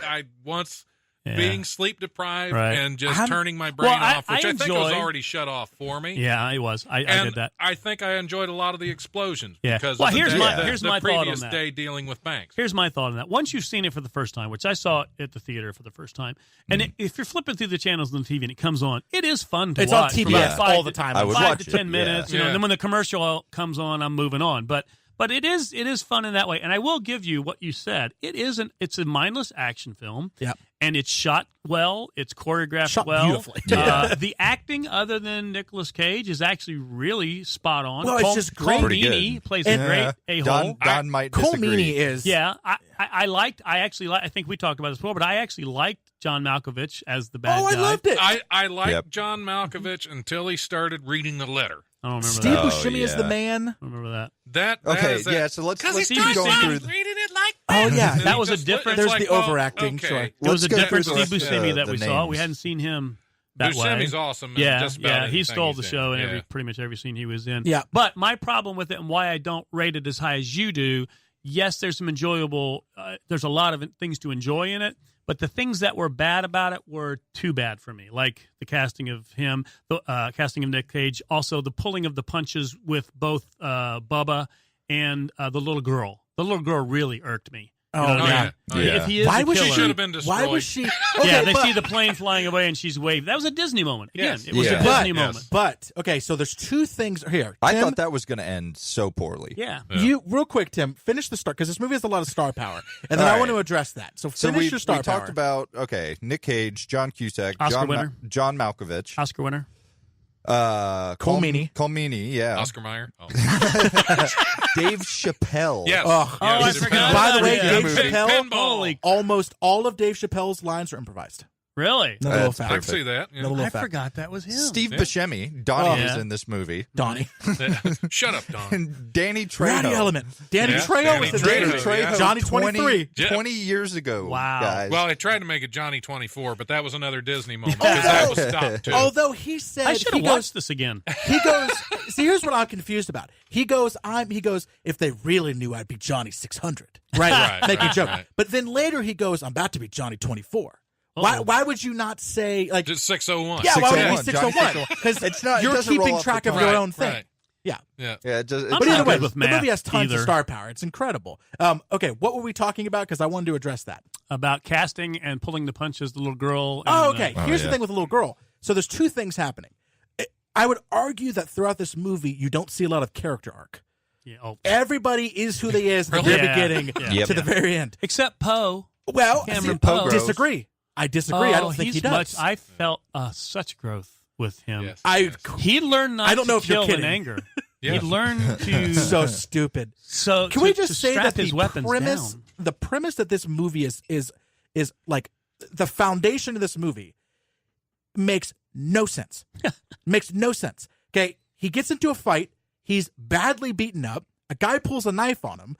being sleep deprived Right. and just turning my brain off, which I think was enjoy- already shut off for me. Yeah, I was. I And did that. I think I enjoyed a lot of the explosions Yeah. because Well, of the here's day- my- the- here's the my thought on previous that. day dealing with banks. Here's my thought on that. Once you've seen it for the first time, which I saw at the theater for the first time, and if you're flipping through the channels on the TV and it comes on, it is fun to It's on watch. TBS for about five all the time. I would 5 watch to it, 10 minutes, yeah. and then when the commercial comes on, I'm moving on. But it is fun in that way. And I will give you what you said. It's a mindless action film. Yep. And it's shot well. It's choreographed Shot well. beautifully. The acting, other than Nicolas Cage, is actually really spot on. Well, it's just great. Cole Pretty Meany good. plays And- a great a-hole. Don might Cole disagree. Meany is Yeah, I think we talked about this before, but I actually liked John Malkovich as the bad guy. I loved it. I liked Yep. John Malkovich until he started reading the letter. I don't remember Steve that. Buscemi is the yeah. man. I don't remember that. That Okay, is yeah, so let's he's keep Steve going Buscemi. through. reading it like Oh yeah, And That he was a just- different- it's There's the well, overacting, okay. sure. It was a Let's go different through Steve the- Buscemi that the we saw. We names. hadn't seen him that way. Buscemi's awesome. In Yeah, just about yeah, he anything stole he's the show in in. Yeah. pretty much every scene he was in. Yeah. But my problem with it and why I don't rate it as high as you do, yes, there's some enjoyable, there's a lot of things to enjoy in it, but the things that were bad about it were too bad for me, like the casting of him, the casting of Nick Cage, also the pulling of the punches with both Bubba and the little girl. The little girl really irked me. You know what I mean? Yeah. If he is Why a was killer, She should have been destroyed. Why was she? Okay, yeah, they but, see the plane flying away and she's waving. That was a Disney moment. Again, Yes. it was Yeah. a Disney moment. But okay, so there's two things here. I Tim, thought that was going to end so poorly. Yeah. You real quick, Tim, finish the star because this movie has a lot of star power, and then All I want right. to address that. So So finish we your star power. talked about Nick Cage, John Cusack, Oscar winner. John Malkovich, Oscar winner. Colmini. Colmini, yeah. Oscar Mayer. Oh. Dave Chappelle. Yes. Oh, I yes. forgot. By the way, Yeah. Dave Movie. Chappelle, Pinball. Holy, almost all of Dave Chappelle's lines are improvised. really? Another little That's fact. I can see that. Another Yeah. little I fact. forgot that was him. Steve Yeah. Buscemi, Donnie Oh, is yeah. in this movie. Donnie. Shut up, Don. And Danny We're out of Trejo. element. Danny Yeah, Trejo Danny was the Trejo, Danny yeah. Trejo. Johnny 23. 20 years ago. Wow. Guys. Well, I tried to make it Johnny 24, but that was another Disney moment because that was stopped too. Although he said I should he have goes, watched this again. He goes. See, here's what I'm confused about. He goes. If they really knew I'd be Johnny 600, right? Right, Making a right, joke. right. But then later he goes, I'm about to be Johnny 24. Uh-oh. Why would you not say like? Just 601. Yeah, why would it be 601, 601? Because It's not- it you're doesn't roll keeping off track the of tongue. your own thing. Right. Yeah. Yeah. Yeah, it does, I'm But not either way, good with the movie math has tons either. of star power. It's incredible. Okay, what were we talking about? Because I wanted to address that. About casting and pulling the punches, the little girl. And, Oh, okay. Here's yeah. the thing with the little girl. So there's two things happening. I would argue that throughout this movie, you don't see a lot of character arc. yeah, oh. Everybody is who they is at the Really? very Yeah. beginning Yeah. Yep. to the very end. Except Poe. Well, Cameron see, Poe. disagree. I disagree. I don't think he's he does. I felt such growth with him. Yes. I He learned not I don't know to if you're kill in kidding. anger. Yeah. He learned to so stupid. so Can to, we just to say strap that his the weapons premise, down. the premise that this movie is like the foundation of this movie makes no sense. Makes no sense. Okay, he gets into a fight. He's badly beaten up. A guy pulls a knife on him.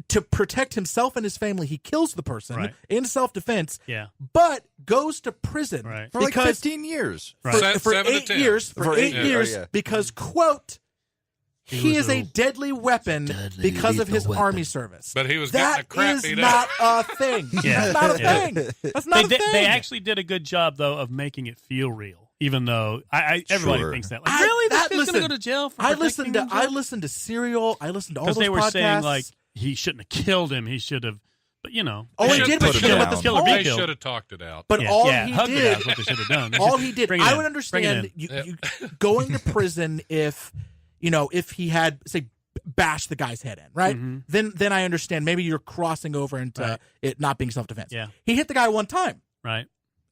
To protect himself and his family, he kills the person Right. in self-defense, Yeah. but goes to prison Right. For like because 15 years. Right. for 7 to 8 10. years. For For 8 8 years, yeah. because quote, he was is a deadly weapon because of his lethal army service. But he was getting the That crap is beat not up. a thing. Yeah. That's not a Yeah. thing. That's not a thing. They actually did a good job though of making it feel real, even though everybody Sure. thinks that. Like, I- really, this that- kid's gonna listen, go to jail for I listened protecting to Serial. I listened to all because those they were podcasts. saying like he shouldn't have killed him. He should have, but you know, all They he should- did they was should kill him have at this killed or be point. They killed. should have talked it out. But yeah, all yeah, he hugged it out did, is what they should have done. They all should- he did, bring it I in. would Bring it understand in. you going to prison if he had say bashed the guy's head in, right? Mhm. Then I understand. Maybe you're crossing over into Right. it not being self-defense. Yeah. He hit the guy one time. Right.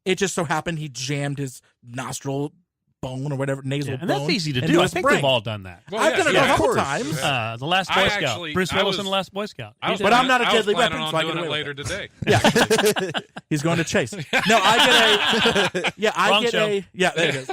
It just so happened he jammed his nostril bone or whatever nasal Yeah, and bone that's easy to into do. I his think brain. we've all done that. Well, I've done it yeah, a couple course. times. The Last Boy I Scout. actually- Bruce I Willis was- in The Last Boy Scout. I was But I'm planning- not a I was deadly planning weapon, on so I doing get it away later with today. Yeah, he's going to Chase. No, I get a. Yeah, I Wrong get show. a. Yeah, there it is.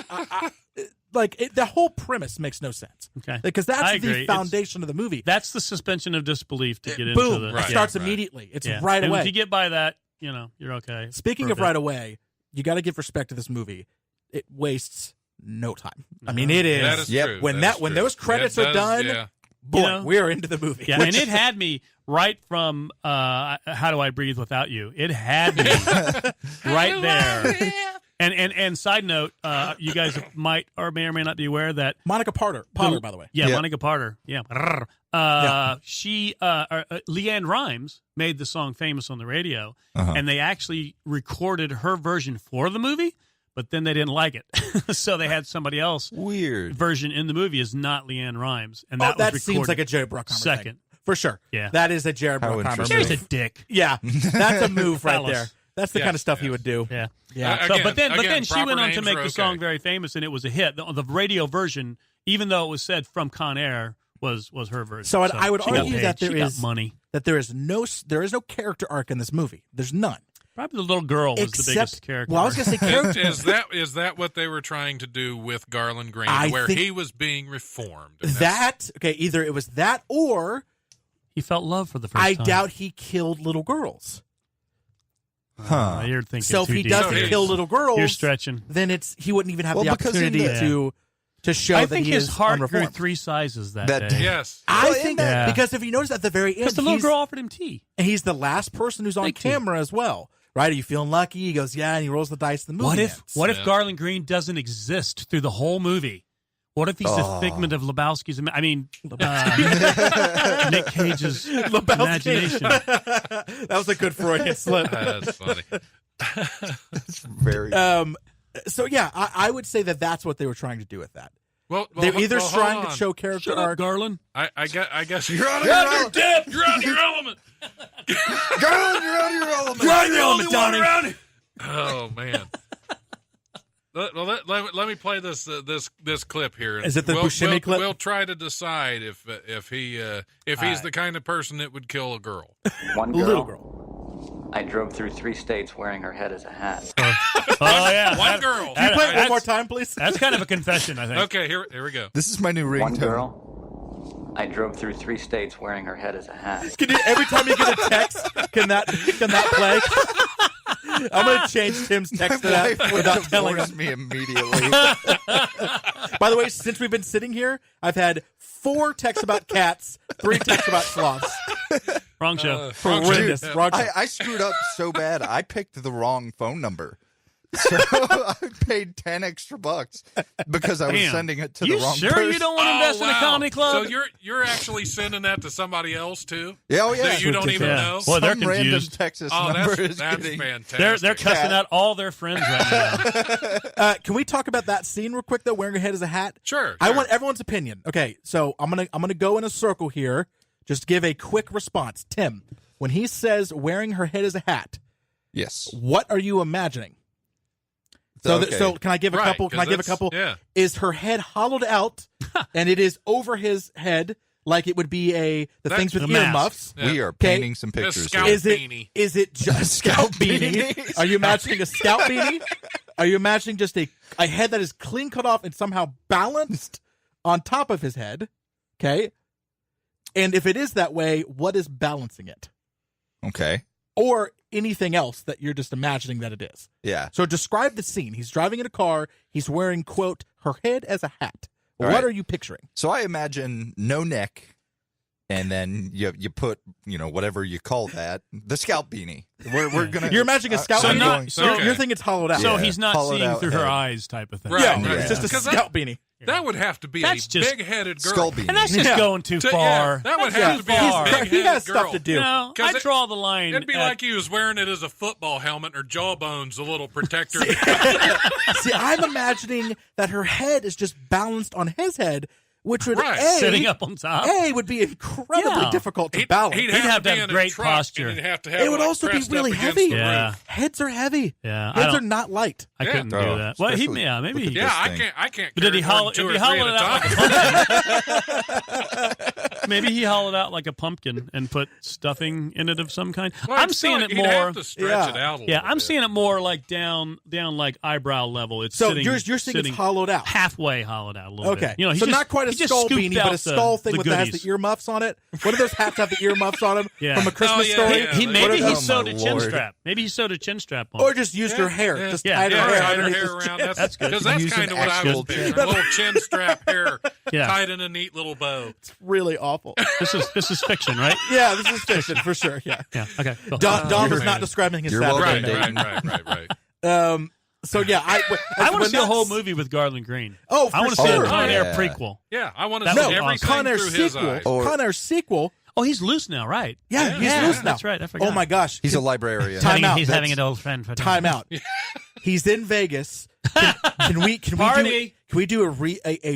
The whole premise makes no sense. Okay. Because I that's agree. the foundation of the movie. That's the suspension of disbelief to get Boom! into the. It Right. starts Right. immediately. It's Yeah. right And away. if you get by that, you're okay. Speaking for a of bit. right away, you got to give respect to this movie. It wastes no time. I mean, it is. That is Yep. true. When That is when true. those credits It are does, done, yeah. boy, You know? we're into the movie. Yeah, and it had me right from How Do I Breathe Without You? It had me right there. And side note, you guys might or may not be aware that Monica Potter, by the way. Yeah, Yeah. Monica Potter. Yeah. She Leanne Rimes made the song famous on the radio, and they actually recorded her version for the movie, but then they didn't like it, so they had somebody else. Weird. Version in the movie is not Leanne Rimes, and Oh, that that was seems recorded like a Jared Bruckheimer second. thing. For sure. Yeah. That is a Jared How Bruckheimer interesting. move. There's a dick. Yeah, that's a move right Phallus. there. That's the Yes, kind of stuff he yes. would do. Yeah. Yeah. So, Again, but then she proper went on to names make are the okay. song very famous, and it was a hit. The radio version, even though it was said from Con Air, was her version. So I would she got argue paid. that She there got is money. that there is no character arc in this movie. There's none. Probably the little girl was the biggest character. Well, I was going to say character. Is that what they were trying to do with Garland Green, I where think he was being reformed? And that's- Either it was that or he felt love for the first I time. doubt he killed little girls. Huh. You're thinking So if too he deep. doesn't So kill he's- little girls, You're stretching. then he wouldn't even have Well, the because in opportunity the- to show I that think he his is heart grew unreformed. 3 sizes that That day. Yes. I Well, think yeah. because if you notice at the very end, Because the little he's- girl offered him tea. and he's the last person who's on Thank you. camera as well. Right? Are you feeling lucky? He goes, yeah, and he rolls the dice. The movie What if ends. what Yeah. if Garland Green doesn't exist through the whole movie? What if he's a figment of Lebowski's? Nick Cage's imagination. That was a good Freudian slip. That's funny. That's very. So yeah, I would say that's what they were trying to do with that. Well, They're either hold trying on. to show character Shut up, arc. Garland. I guess you're You're your depth. You're out of your element. Garland, you're out of your element. You're out of your element, Donnie. Oh man. Let me play this clip here. Is it the Buscemi clip? We'll try to decide if he's the kind of person that would kill a girl. One Little girl. girl. I drove through 3 states wearing her head as a hat. Oh yeah, One girl. Can you play it one more time, please? That's kind of a confession, I think. Okay, here we go. This is my new ringtone. One girl. I drove through 3 states wearing her head as a hat. Can you, every time you get a text, can that play? I'm going to change Tim's text to that without telling him. Me immediately. By the way, since we've been sitting here, I've had 4 texts about cats, 3 texts about sloths. Wrong show. Horrendous. Wrong show. I screwed up so bad. I picked the wrong phone number. So I paid $10 extra because I was sending it to the wrong person. You don't want to invest in a comedy club? So you're actually sending that to somebody else too? Yeah, oh yeah. That you don't even know? Well, they're Some random confused. Texas number is that's getting... fantastic. They're cussing out all their friends right now. Can we talk about that scene real quick, though, wearing her head as a hat? Sure. I want everyone's opinion. Okay, so I'm gonna go in a circle here. Just give a quick response. Tim, when he says wearing her head as a hat, Yes. what are you imagining? So, Okay. so can I give a couple? Can I give a couple? Yeah. Is her head hollowed out, and it is over his head, like it would be the things with the mask. earmuffs? Yeah. We are painting some pictures scout here. beanie. Is it just a scout beanie? Are you imagining a scout beanie? Are you imagining just a head that is clean cut off and somehow balanced on top of his head? Okay. And if it is that way, what is balancing it? Okay. Or anything else that you're just imagining that it is. Yeah. So describe the scene. He's driving in a car. He's wearing, quote, her head as a hat. All What right. are you picturing? So I imagine no neck, and then you put whatever you call that, the scalp beanie. We're gonna. You're imagining a scout so beanie? not- so- You're thinking it's hollowed out. So Yeah, he's not hollowed seeing out through her head. eyes type of thing. Right. Yeah, Yeah. it's just a Because scout beanie. That would have to be That's a just- big-headed girl. skull beanie. And that's just Yeah. going too Yeah, far. that would Yeah. have to be far. a big-headed He has girl. stuff to do. No, 'Cause I it- draw the line. It'd be at- like he was wearing it as a football helmet or jawbones, a little protector. See, I'm imagining that her head is just balanced on his head, which would Right. sitting up on top. would be incredibly Yeah. difficult to balance. He'd have to be have in a great truck, posture. and he'd have to have It would like also be pressed really up against heavy. the Yeah. roof. Heads are heavy. Yeah, I Heads are don't- not light. I couldn't do Oh, that. Well, he, especially yeah, maybe. with the He, big Yeah, thing. I can't. but did he carry more hollow? than two If he or three hollowed it at a out time. like a pumpkin, maybe he hollowed out like a pumpkin and put stuffing in it of some kind. Well, I'm it's seeing still- it you'd more. have to stretch Yeah. it out a little Yeah, I'm bit. seeing it more like down like eyebrow level. It's So sitting, you're saying sitting it's hollowed out. halfway hollowed out a little Okay. bit. He so just- not quite a he just skull scooped beanie, but out a skull thing the that has goodies. the earmuffs on it. What do those hats have the earmuffs on them Yeah. from A Christmas yeah, Story? yeah. He What maybe are he those? sewed a my chin Lord. strap. Maybe he sewed a chin strap on. Or just used her hair. Yeah. Just Yeah. tied her Yeah, hair Tied her underneath hair his around. chin. That's good. Because that's Use kind an of what I was actual picturing. chin. A little chin strap hair Yeah. tied in a neat little bow. It's really awful. This is fiction, right? Yeah, this is fiction for sure. Yeah. Yeah. Okay. Cool. Don was man. not describing his You're Saturday welcome, night. Right. So yeah, I want when to see a whole that's- movie with Garland Green. Oh, I want for to see sure. a Con Air Yeah. prequel. Yeah, I want to That see would be everything Con Air through his sequel. eyes. Or- Con Air sequel. Oh, he's loose now, right? Yeah, he's Yeah, loose now. that's right, I forgot. Oh my gosh, He's a librarian. Time out. He's That's- having an old friend for time out. He's in Vegas. Can we Party. do a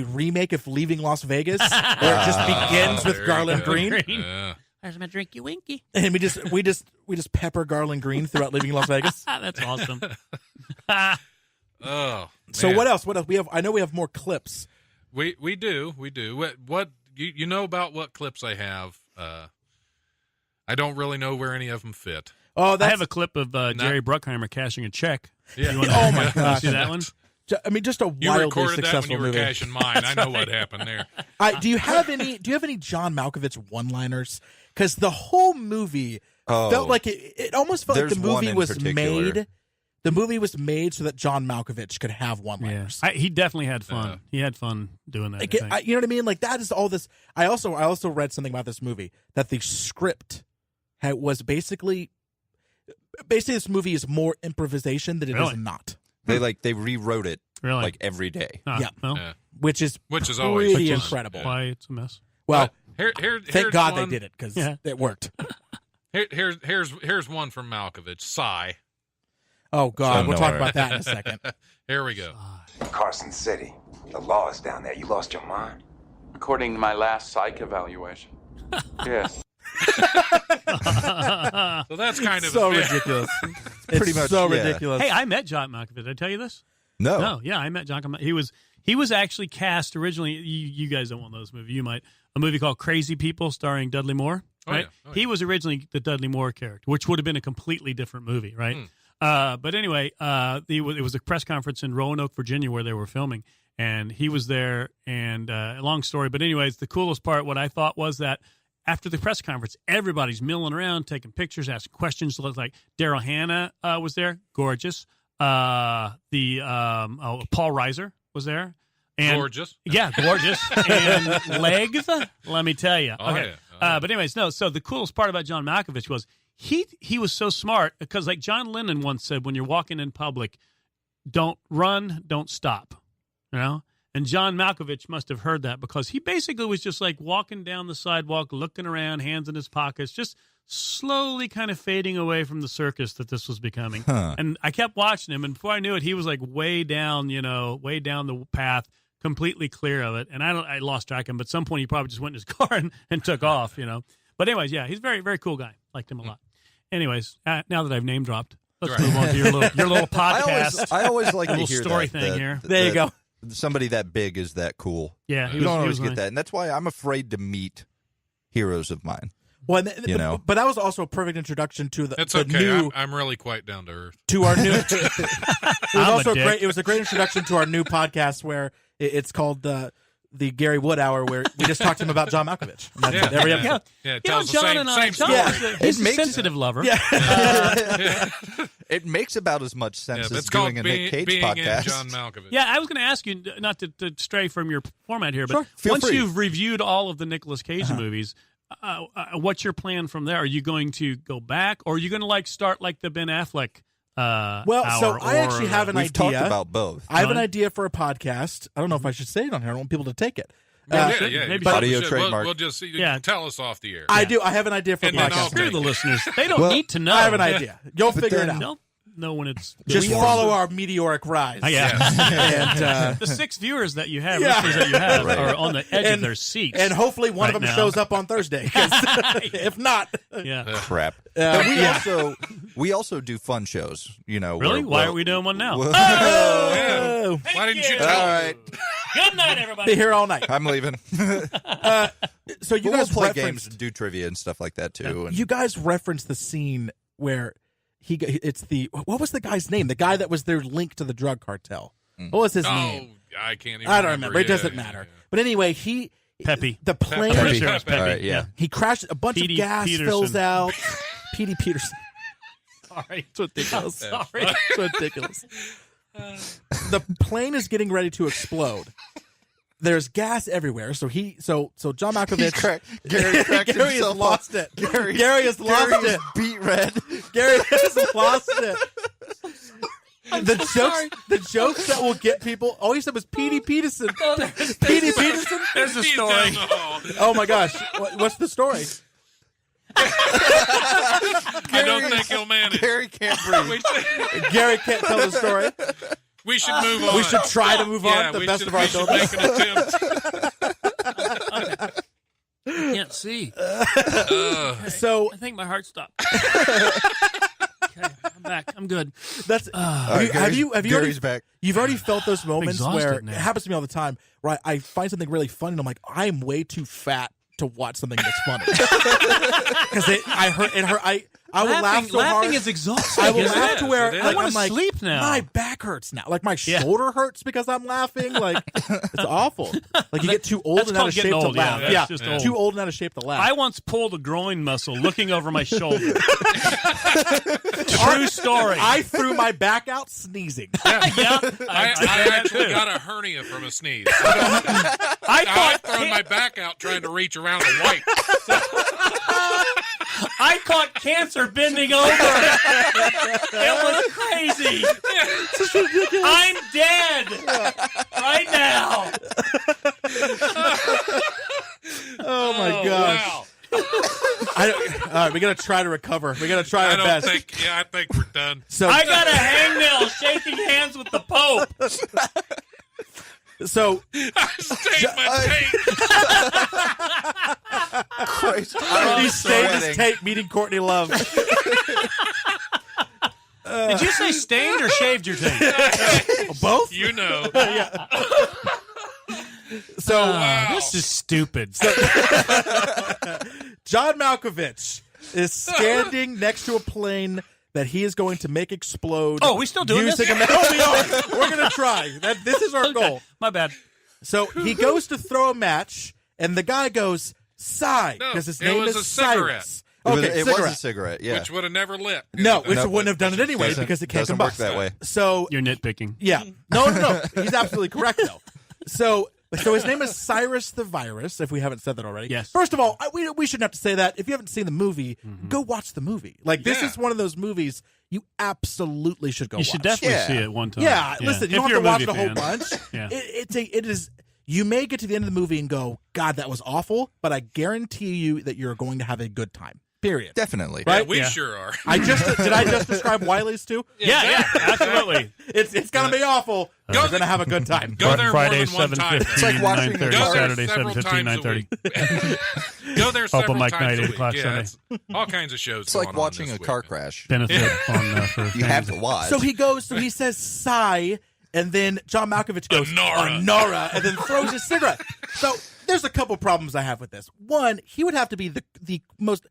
remake of Leaving Las Vegas where it just begins with there Garland you go. Green, Yeah. There's my drinky winky. and we just pepper Garland Green throughout Leaving Las Vegas. That's awesome. Oh. So man. what else? What else? I know we have more clips. We do. What you know about what clips I have? I don't really know where any of them fit. Oh, I that's have a clip of Jerry Bruckheimer cashing a check. Yeah. You wanna- Oh, my wanna gosh. See that one? I mean, just a You wildly recorded that when successful you were movie. cashing mine. I know what happened there. Do you have any John Malkovich one-liners? Because the whole movie felt like it almost felt like There's the one movie in was particular. made. The movie was made so that John Malkovich could have one-liners. He definitely had fun. He had fun doing that. Like, I think. you know what I mean? Like that is all this. I also read something about this movie that the script was basically this movie is more improvisation than it is Really? not. They rewrote it Really? like every day. Huh, Yeah. well, Yeah. which is always pretty incredible. Why it's a mess. Well, thank God one, they did it because it worked. Here's one from Malkovich. Sigh. Oh God, we'll talk about that in a second. Here we go. Carson City. The law is down there. You lost your mind? According to my last psych evaluation. Yes. So that's kind of so ridiculous. It's pretty much so ridiculous. Hey, I met John Malkovich. Did I tell you this? No. Yeah, I met John Malkovich. He was actually cast originally. You guys don't want those movies. You might. A movie called Crazy People starring Dudley Moore. Right. He was originally the Dudley Moore character, which would have been a completely different movie. Right. But anyway, it was a press conference in Roanoke, Virginia, where they were filming, and he was there. And long story, but anyways, the coolest part, what I thought was that after the press conference, everybody's milling around, taking pictures, asking questions. It looked like Daryl Hannah was there, gorgeous. Paul Reiser was there. And, gorgeous. Yeah, gorgeous. And legs, let me tell you. Oh, okay. Yeah. But anyways, no, so the coolest part about John Malkovich was he was so smart because like John Lennon once said, when you're walking in public, don't run, don't stop, you know? And John Malkovich must have heard that because he basically was just like walking down the sidewalk, looking around, hands in his pockets, just slowly kind of fading away from the circus that this was becoming. And I kept watching him, and before I knew it, he was like way down the path, completely clear of it. And I lost track of him, but at some point he probably just went in his car and took off, you know. But anyways, yeah, he's a very, very cool guy. Liked him a lot. Anyways, now that I've name dropped, let's move on to your little podcast. I always like to little hear story that, thing here. There you go. Somebody that big is that cool. Yeah, you don't always get that, and that's why I'm afraid to meet heroes of mine. Well, but that was also a perfect introduction to It's the okay. new. I'm really quite down to earth. To our new. It was also great. It was a great introduction to our new podcast where it's called the Gary Wood Hour, where we just talked to him about John Malkovich. Every episode. Yeah, it tells the same story. He's a sensitive lover. Yeah. It makes about as much sense as it's called doing a Nick Cage being podcast. In John Malkovich. Yeah, I was going to ask you, not to stray from your format here, but Feel once free. you've reviewed all of the Nicolas Cage movies, what's your plan from there? Are you going to go back, or are you going to start like the Ben Affleck hour, I actually have an idea. We've talked about both. I have an idea for a podcast. I don't know if I should say it on here. I don't want people to take it. Maybe audio trademark. We'll just tell us off the air. I do. I have an idea for a podcast. Screw the listeners. They don't need to know. I have an idea. You'll figure it out. They'll know when it's just follow our meteoric rise. And the 6 viewers that you have, listeners that you have, are on the edge of their seats, and hopefully one of them shows up on Thursday. If not, crap. We also do fun shows. You know, really? Why are we doing one now? Why didn't you tell? All right. Good night, everybody. Be here all night. I'm leaving. So you guys play games and do trivia and stuff like that too. And you guys referenced the scene where what was the guy's name? The guy that was their link to the drug cartel. What was his name? I can't even I don't remember. It doesn't matter. But anyway, Peppy. The plane. Peppy. All right, yeah. He crashed. A bunch of gas fills out. Petey Peterson. Sorry. It's ridiculous. Sorry. It's ridiculous. The plane is getting ready to explode. There's gas everywhere. So John Malkovich. Gary has lost it. Gary has lost it. Beat red. Gary has lost it. The jokes that will get people. All he said was Petey Peterson. Petey Peterson. There's a story. Oh my gosh! What's the story? I don't think he'll manage. Gary can't breathe. Gary can't tell the story. We should move on. We should try to move on. The best of our abilities. Make an attempt. I can't see. So I think my heart stopped. Okay, I'm back. I'm good. That's have you Gary's back. You've already felt those moments where now. it happens to me all the time. Right, I find something really funny, and I'm like, I'm way too fat to watch something that's funny because I will laugh so hard. Laughing is exhausting. I will laugh to where I want to like, sleep now. My back hurts now. Like my shoulder hurts because I'm laughing. Like it's awful. Like you get too old and out of shape to laugh. Yeah, just old. Too old and out of shape to laugh. I once pulled a groin muscle looking over my shoulder. True story. I threw my back out sneezing. I actually got a hernia from a sneeze. I've thrown my back out trying to reach around a wipe. I caught cancer bending over. It was crazy. I'm dead right now. All right, we got to try to recover. We got to try our best. I think we're done. So I got a hangnail shaking hands with the Pope. So, Christ, he stained his tape meeting Courtney Love. Did you say stained or shaved your tape? Both? You know. Yeah. So this is stupid. John Malkovich is standing next to a plane that he is going to make explode. Oh, we still doing this? We are. We're going to try. This is our goal. My bad. So he goes to throw a match, and the guy goes, "Sigh," because his name is Cyrus. Okay, it was a cigarette, yeah. Which would have never lit. No, which wouldn't have done it anyway because it can't doesn't combust. work that way. So you're nitpicking. Yeah. No. He's absolutely correct, though. So his name is Cyrus the Virus, if we haven't said that already. Yes. First of all, we shouldn't have to say that. If you haven't seen the movie, go watch the movie. Like, this is one of those movies you absolutely should go watch. You should definitely see it one time. Yeah, listen, you don't have to watch it a whole bunch. Yeah. It is. You may get to the end of the movie and go, God, that was awful, but I guarantee you that you're going to have a good time. Period. Definitely. Right? Yeah, we sure are. Did I just describe Wiley's too? Yeah, absolutely. It's gonna be awful. We're gonna have a good time. Go there Friday, more than one time. 7:15, It's like watching 9:30. Saturday, several 7:15, times a 9:30. Go there several Open mic times night, a 8 week. o'clock Yeah, Sunday. it's all kinds of shows. It's like going on watching this a car weekend. crash. Benefit on for You have to watch. So he says sigh, and then John Malkovich goes Nora. Nora, and then throws his cigarette. So there's a couple problems I have with this. One, he would have to be the most.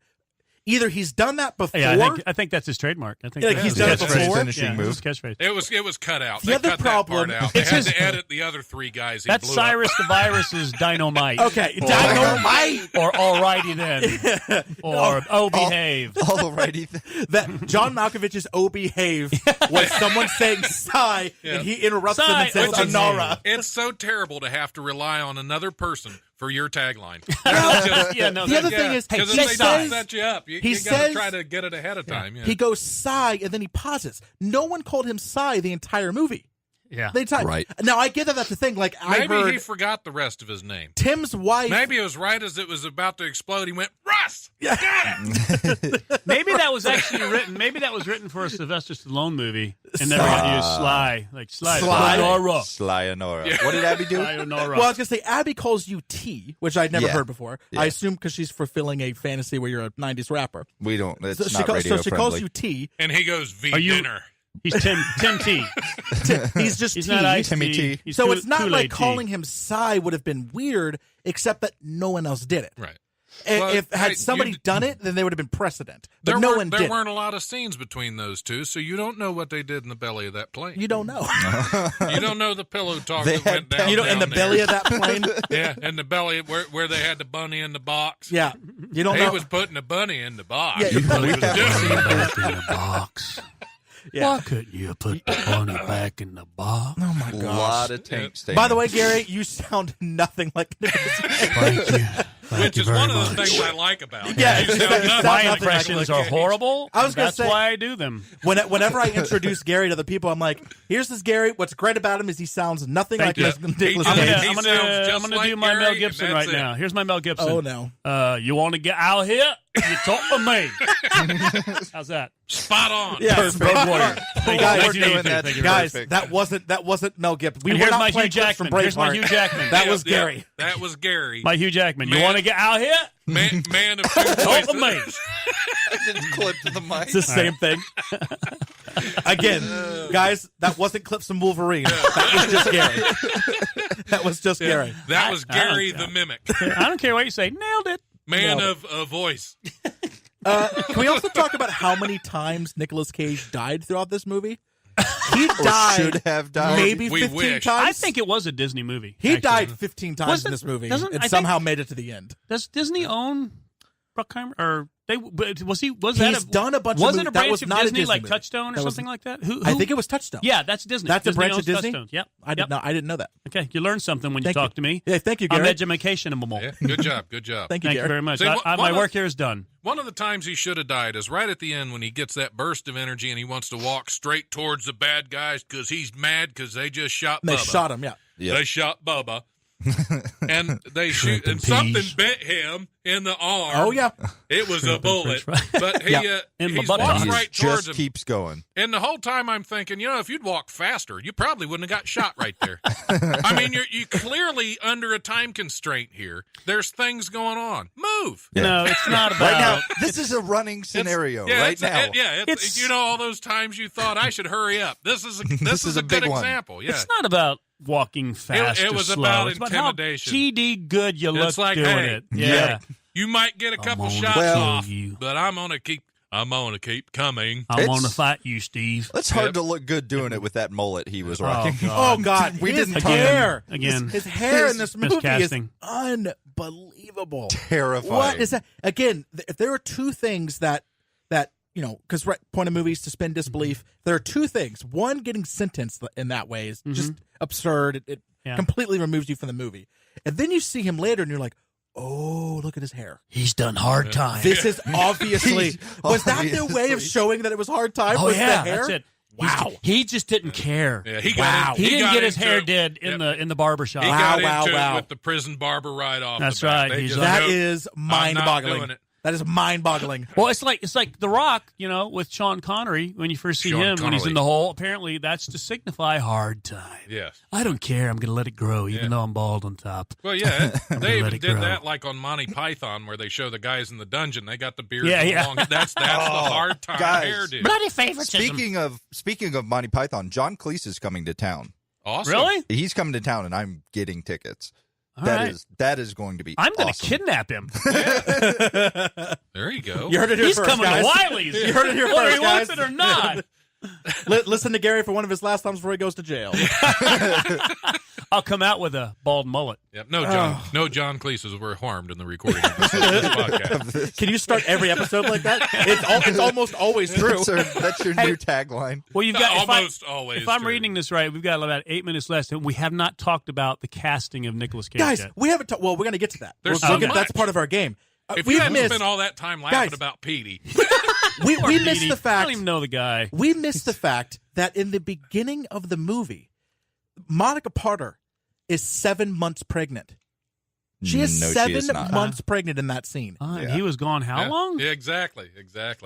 Either he's done that before. Yeah, I think that's his trademark. I think he's done it before. Finishing move. His catchship. It was cut out. The They other cut problem- that part out. They It's had his- to edit the other three guys. He That's blew Cyrus up. the Virus's Dynamite. Okay, Dynamite. Or Alrighty Then. Or Oh Behave. Alrighty. That John Malkovich's "Oh Behave" was someone saying sigh, and he interrupts him and Sigh, says oh, Nora. It's so terrible to have to rely on another person for your tagline. The other thing is, because he they don't says set you up. You he got to says- try to get it ahead of time. Yeah. he goes sigh, and then he pauses. No one called him sigh the entire movie. Yeah. The entire, Right. Now I get that that's the thing. Like I Maybe heard he forgot the rest of his name. Tim's wife. Maybe it was right as it was about to explode. He went, Russ! Maybe that was actually written. Maybe that was written for a Sylvester Stallone movie, and never got to use Sly, like Sly. Nora. Sly and Nora. What did Abby do? Sly or Nora. Well, I was gonna say Abby calls you T, which I'd never Yeah. heard before. Yeah. I assume because she's fulfilling a fantasy where you're a '90s rapper. We don't. It's So not radio she friendly. calls you T. And he goes, V Are you- dinner. He's Tim T. He's just He's T. not Ice Timmy T. He's So Kool- it's not Kool-Aid like T. calling him Psy would have been weird, except that no one else did it. Right. And Well, if had hey, somebody you- done it, then they would have been precedent. But There no weren't- one There did. weren't a lot of scenes between those two, so you don't know what they did in the belly of that plane. You don't know. You don't know the pillow talk They that had went down. You know, in the down belly there. of that plane. Yeah, in the belly where they had the bunny in the box. Yeah, you don't He know. was putting the bunny in the box. Yeah, That's what he we was have doing. in the box. Yeah. Why couldn't you put the bunny back in the box? Oh my A gosh. lot of tank statements. By the way, Gary, you sound nothing like Nicolas Cage. Thank you. Which is one of the things I like about it. Yeah, You it's- sound it's- nothing My like impressions Nicolas are Cage. I horrible. was gonna That's say- why I do them. Whenever I introduce Gary to the people, I'm like, "Here's this Gary. What's great about him is he sounds nothing Thank like you. Nicolas I'm Cage." gonna- He I'm sounds gonna just do like my Gary, Mel and Gibson that's right it. now. Here's my Mel Gibson. Oh no! You want to get out here? You talk to me. How's that? Spot on. Yeah, Road Warrior. Thank you. Guys, Thank you. doing Thank you. that. Thank you. guys, Perfect. that wasn't Mel Gibson. We And were here's not my Hugh playing clips from Jackman. Here's my Braveheart. Hugh Jackman. That was Yeah, Gary. That was Gary. My Hugh Jackman. You Man. want to get out here? Man of two Talk to me. voices. Didn't clip to the mic. It's the same thing. Again, guys, that wasn't clips from Wolverine. That was just Gary. That was just Gary. That was I don't Gary care. the Mimic. I don't care what you say. Nailed it. Man No. of a voice. Can we also talk about how many times Nicolas Cage died throughout this movie? He Or died should have died. maybe We 15 wish. times. I think it was a Disney movie. he actually. died 15 times Wasn't- in this movie doesn't- I and think- somehow made it to the end. Does Disney own Bruckheimer? Or they was he? Was He's that done a bunch of wasn't movies. a That branch was of not a Disney, Disney like movie. Touchstone or That was- something like that? Who, I think it was Touchstone. Yeah, that's Disney. That's a Disney branch of owns Disney? Touchstone. Yep. I didn't know that. Okay, you learn something when Thank you you. talk to me. Yeah, thank you, I'm Gary. educational. Yeah, good job. Good job. Thank you, Thank you Gary. very much. See, My one of- work here is done. One of the times he should have died is right at the end when he gets that burst of energy and he wants to walk straight towards the bad guys because he's mad because they just shot And they Bubba. shot him, yeah. Yep. They shot Bubba. and they shoot, and something bit him in the arm. Oh yeah, it was a bullet. But he he's walked right towards him. Keeps going. And the whole time I'm thinking, if you'd walked faster, you probably wouldn't have got shot right there. I mean, you're clearly under a time constraint here. There's things going on. Move. Yeah. No, it's not about. Right now, this is a running scenario. It's all those times you thought I should hurry up. This is a good example. Yeah, it's not about walking fast. It was slow. about it's intimidation. About how GD good you look like, doing it. Yeah. You might get a couple shots off, but I'm gonna keep coming. I'm gonna fight you, Steve. It's hard to look good doing it with that mullet he was rocking. Oh God, we didn't hair again. His hair in this movie is unbelievable. Terrifying. What is that? Again, if there are two things that because point of movies, suspend disbelief. There are two things. One, getting sentenced in that way is just absurd. It completely removes you from the movie. And then you see him later, and you're like, oh, look at his hair. He's done hard time. This is obviously was that their way of showing that it was hard time? Oh was yeah, the hair? that's it. Wow, he just didn't care. Yeah, he didn't get his hair did in the barber shop. He got into it with the prison barber right off. That's the bat. right. That is mind-boggling. That is mind-boggling. Well, it's like The Rock, with Sean Connery when you first see him when he's in the hole. Apparently, that's to signify hard time. Yes. I don't care. I'm going to let it grow, even though I'm bald on top. Well, yeah, they even did that like on Monty Python, where they show the guys in the dungeon. They got the beard long. That's the hard time hairdo. Bloody favoritism. Speaking of Monty Python, John Cleese is coming to town. Awesome. Really? He's coming to town, and I'm getting tickets. All that is going to be. I'm going to awesome. kidnap him. There you go. You heard it here He's first, coming guys. to Wiley's. You heard it here whether first, he guys. wants it or not. Listen to Gary for one of his last times before he goes to jail. I'll come out with a bald mullet. Yep. No John Cleeses were harmed in the recording of this podcast. Can you start every episode like that? It's almost always true. That's your new tagline. Well, you've got always. If I'm reading this right, we've got about 8 minutes left, and we have not talked about the casting of Nicolas Cage Guys, yet. we haven't talked. Well, we're going to get to that. There's that's part of our game. If you hadn't spent all that time laughing about Petey. we missed the fact. I don't even know the guy. We missed the fact that in the beginning of the movie, Monica Potter is 7 months pregnant. She is 7 months pregnant in that scene. He was gone how long? Yeah, exactly.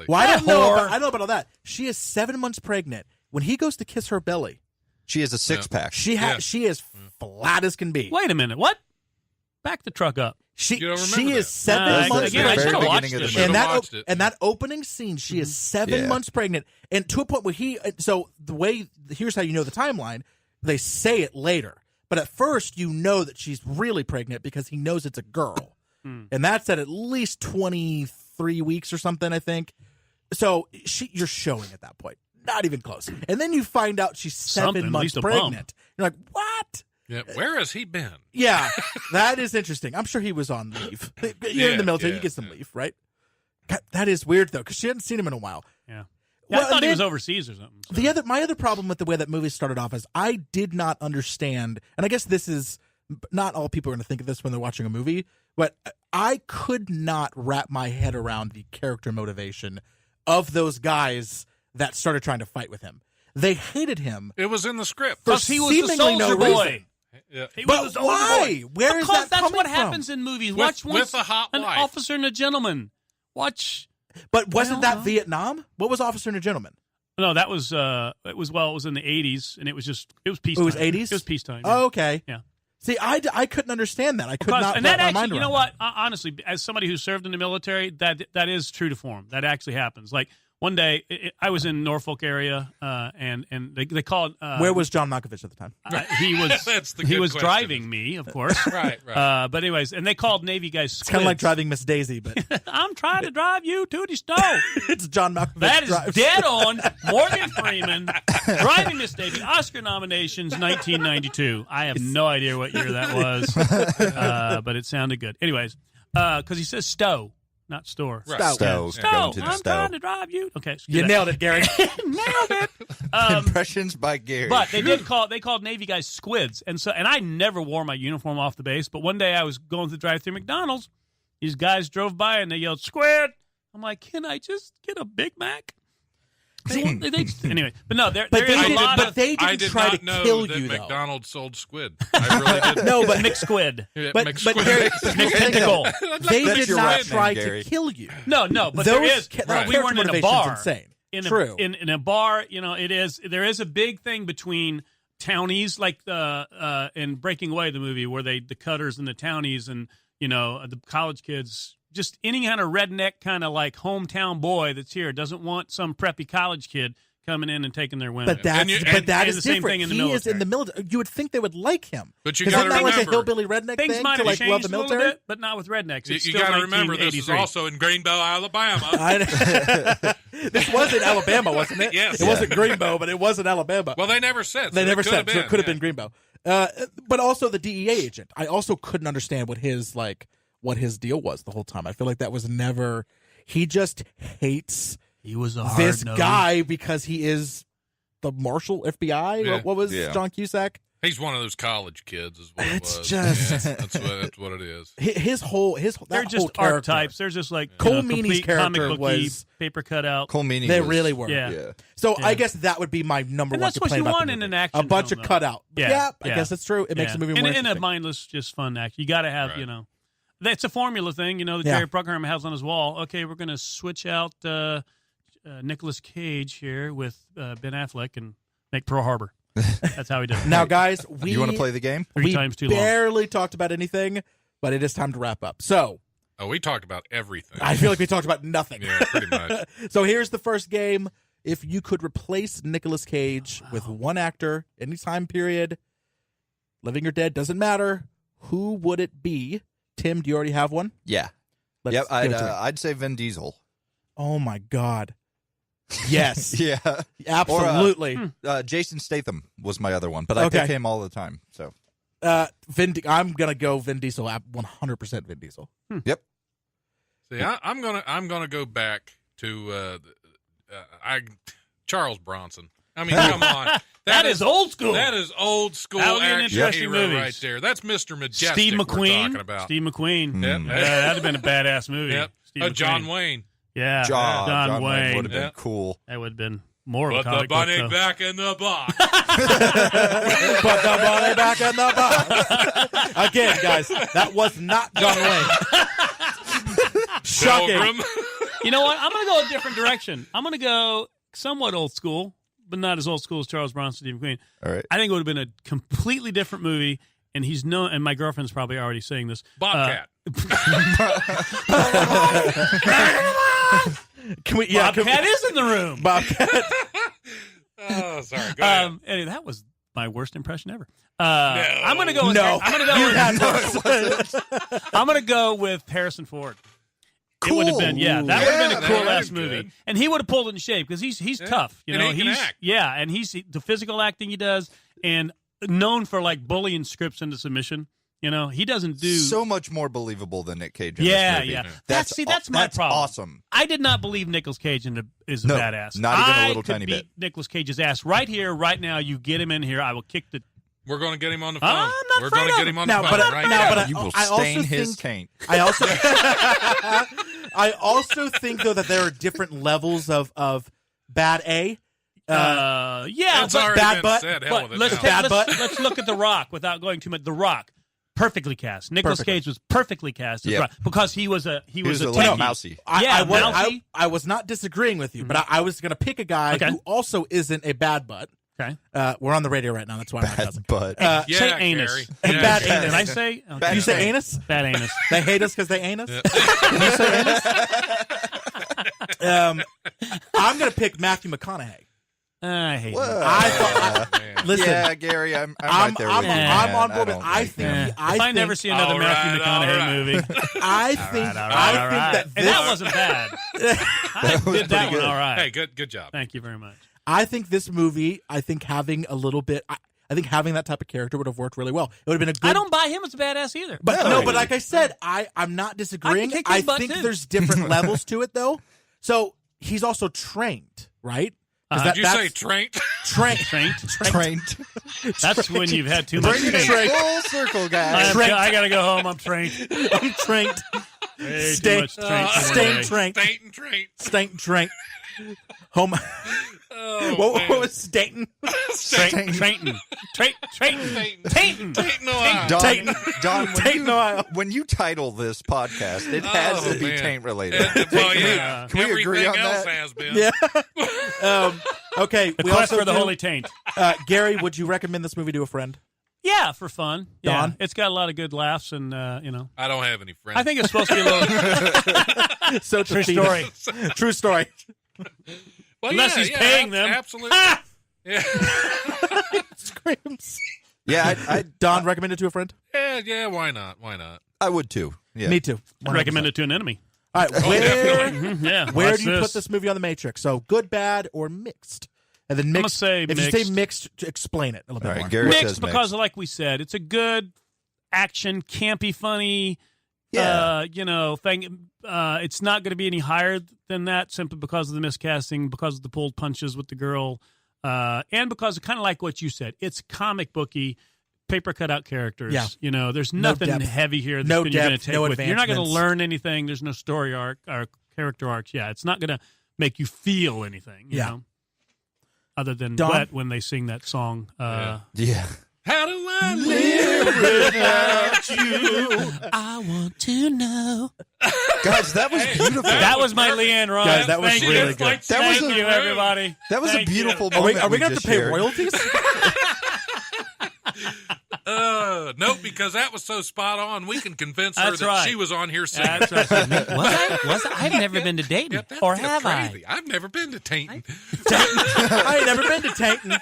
Well, I don't know about all that. She is 7 months pregnant. When he goes to kiss her belly, she has a six-pack. She is flat as can be. Wait a minute. What? Back the truck up. She is 7 months again, I should have watched it. And that opening scene, she is 7 months pregnant, and to a point where here's how you know the timeline. They say it later, but at first you know that she's really pregnant because he knows it's a girl, and that's at least 23 weeks or something, I think. So you're showing at that point, not even close, and then you find out she's 7 months pregnant. You're like, what? Yeah, where has he been? Yeah, that is interesting. I'm sure he was on leave. You're in the military, you get some leave, right? God, that is weird though, because she hadn't seen him in a while. Yeah, I thought he was overseas or something. So. My other problem with the way that movie started off is I did not understand, and I guess this is not all people are going to think of this when they're watching a movie, but I could not wrap my head around the character motivation of those guys that started trying to fight with him. They hated him. It was in the script. Because he was the soldier boy. Yeah. But why? Where is that that's coming what from? happens in movies. With a hot an wife. officer and a gentleman. Watch. But wasn't that Vietnam? What was Officer and a Gentleman? No, that was it was in the 80s, and it was peacetime. It was 80s? It was peacetime. Yeah. Oh, okay. Yeah. See, I couldn't understand that. I could not wrap my mind around. You know what? Honestly, as somebody who served in the military, that is true to form. That actually happens. Like one day, I was in Norfolk area, and they called. Where was John Malkovich at the time? He was driving me, of course. right. But anyways, and they called Navy guys squids. It's kind of like driving Miss Daisy, but I'm trying to drive you to the stove. It's John Malkovich. That is dead on. Morgan Freeman driving Miss Daisy. Oscar nominations 1992. I have no idea what year that was, but it sounded good. Anyways, because he says stow. Not store. Right. Stow. I'm trying to drive you. Okay. You nailed it, Gary. Nailed it. Impressions by Gary. But they called Navy guys squids. And I never wore my uniform off the base, but one day I was going to drive through McDonald's. These guys drove by and they yelled, "Squid!" I'm like, can I just get a Big Mac? Anyway, but no, there But is they a lot didn't. of. But they I didn't did try not to know kill that you, though. McDonald's sold squid. I really didn't. No, but mixed squid. Yeah, but McSquid. McTentacle. They That's did your not rap name, try Gary. to kill you. No, but Those there is. that We weren't in a motivation's bar. insane. True. In a bar, there is a big thing between townies, like in Breaking Away, the movie, where the cutters and the townies and the college kids, just any kind of redneck kind of like hometown boy that's here doesn't want some preppy college kid coming in and taking their women. But that is the same different. thing in the He military. is in the military. You would think they would like him. But you Isn't gotta that like a remember, hillbilly redneck Things thing might to have like changed love the a little military? bit, but not with rednecks. It's You still got to remember, this is 1983. also in Greenbow, Alabama. This was in Alabama, wasn't it? Yes. It wasn't Greenbow, but it was in Alabama. Well, they never said. So They never it said, so it could have yeah. been Greenbow. But also the DEA agent. I also couldn't understand what his deal was the whole time. I feel like that was never. He just hates He was a this hard-nosed guy because he is the Marshal FBI. Yeah. What was Yeah. John Cusack? He's one of those college kids, is what it It's was. just- Yeah, that's what it is. His whole They're that just whole character. archetypes. They're just like Cole complete Meany's character comic booky, was- paper cutout. Cole Meany They was- really were. Yeah. So Yeah. I guess that would be my number And one that's what complaint you about want the in movie. an action A bunch film, of though. cutout. Yeah, I guess that's true. It makes the movie more and a interesting. mindless, just fun act. You got to have, Right. That's a formula thing, that Yeah. Jerry Bruckheimer has on his wall. Okay, we're going to switch out Nicolas Cage here with Ben Affleck and make Pearl Harbor. That's how he did it. Now, guys, you want to play the game? Three times too long. barely talked about anything, but it is time to wrap up. So Oh, we talked about everything. I feel like we talked about nothing. Yeah, pretty much. So here's the first game. If you could replace Nicolas Cage with one actor, any time period, living or dead, doesn't matter, who would it be? Tim, do you already have one? Yeah. Let's Yep. give it to me. I'd say Vin Diesel. Oh, my God. Yes. Yeah. Absolutely. Or, Jason Statham was my other one, but I Okay. pick him all the time. So. I'm going to go Vin Diesel, 100% Vin Diesel. Yep. See, I'm gonna go back to Charles Bronson. I mean, come on. That is old school. That is old school That would be an action interesting hero movie. right there. That's Mr. Majestic Steve we're McQueen. talking about. Steve McQueen. Yep. That'd have been a badass movie. Yep. Steve John McQueen. Wayne. Yeah. John Wayne would have been Yep. cool. That would have been more of a Put the comic book, bunny though. back in the box. Put the money back in the box. Again, guys, that was not John Wayne. Shocking. Pilgrim. You know what? I'm going to go a different direction. I'm going to go somewhat old school, but not as old school as Charles Bronson, Steve McQueen. All right. I think it would have been a completely different movie, and he's known. And my girlfriend's probably already saying this. Bobcat. Can we? Yeah, Bobcat is in the room. Bobcat. Oh, sorry. Go ahead. Anyway, that was my worst impression ever. I'm going to go with. No. I'm going to go with. I'm going to go with Harrison Ford. It would have been, that would have been a cool ass movie, good. and he would have pulled it in shape because he's tough, And he can act. and he's the physical acting he does, and known for like bullying scripts into submission. He doesn't do so much more believable than Nick Cage. In Yeah, this movie. yeah. That's my problem. Awesome. I did not believe Nicolas Cage is a No, badass. not even a I little could tiny beat bit. Nicolas Cage's ass right here, right now. You get him in here, I will kick the. We're going to get him on the phone. I'm not We're afraid going to of get him on the Now, phone but right now, now. but You will I also stain his think- taint. I also, I also think though that there are different levels of bad A. Yeah, It's but already bad been butt, said. Hell But with it let's, now. let's look at The Rock without going too much. The Rock, perfectly cast. Nicolas Perfectly. Cage was perfectly cast as Yep. Rock because he was a He was a techie. little mousy. mousy. I was not disagreeing with you, but I was going to pick a guy Okay. who also isn't a bad butt. Okay. We're on the radio right now. That's why I'm not Bad cussing. butt. Yeah, Say anus. Gary. And Yeah, bad Gary. anus. Did I say? Okay. You say anus? Bad anus. They hate us because they ain't us. Yeah. You say anus? I'm going to pick Matthew McConaughey. I hate him. I thought. Man. Listen, Yeah, Gary, I'm right there with you. I'm on board with. don't I like think. him. If I never see another All Matthew right, McConaughey all right. movie, I think. all I right. think that And this. that wasn't bad. I was did that pretty one good. all right. Hey, good job. Thank you very much. I think this movie. I think having a little bit. I think having that type of character would have worked really well. It would have been a good. I don't buy him as a badass either. But No. but like I said, I'm not disagreeing. I can kick his I butt, think too. there's different levels to it though. So he's also trained, right? 'Cause Did you that's- say Traint? trained? Trained. That's when you've had too much Bring it steak. full circle, guys. I gotta go home. I'm trained. I'm trained. Way too Stank, much train for one stank, day. trank, Stank train. stank, trank. Home. Oh, what was Stanton? Trayton. Don, when you title this podcast, it has to be taint related. Well, yeah. Can we agree on else that? has been. Yeah. Okay. The we quest also for the do- holy taint. Gary, would you recommend this movie to a friend? Yeah, for fun. Yeah. Don? It's got a lot of good laughs and, I don't have any friends. I think it's supposed to be a little... So True story. True story. Well, Unless he's paying them. Absolutely. Yeah. Screams. Yeah, Don, recommend it to a friend? Yeah, why not? Why not? I would too. Yeah. Me too. 100%. Recommend it to an enemy. All right, Yeah. where watch do you this. put this movie on the Matrix? So good, bad, or mixed? And then mixed. I'm gonna say if you say mixed, explain it a little bit more. Gary Mixed says because, mixed. like we said, it's a good action, campy, funny, thing. It's not going to be any higher than that simply because of the miscasting, because of the pulled punches with the girl, and because of kind of like what you said. It's comic booky, paper cutout characters. Yeah. There's No nothing depth. heavy here that No you're going to depth, take no with you. You're not going to advancements. learn anything. There's no story arc or character arcs. Yeah, it's not going to make you feel anything. You know? Other than Don? Wet when they sing that song. Yeah. How do I live without you? I want to know. Guys, that was beautiful. That was my Leanne Ryan. Guys, that was Thank really you. good. Thank you, everybody. That was Thank a beautiful Are we, moment. are we going to have just to pay shared. royalties? No, because that was so spot on. We can convince her That's that right. she was on here singing. That's right. Was I? I've never been to Dayton. Yeah, that's or just have crazy. I've never been to Tainton. I ain't never been to Tainton.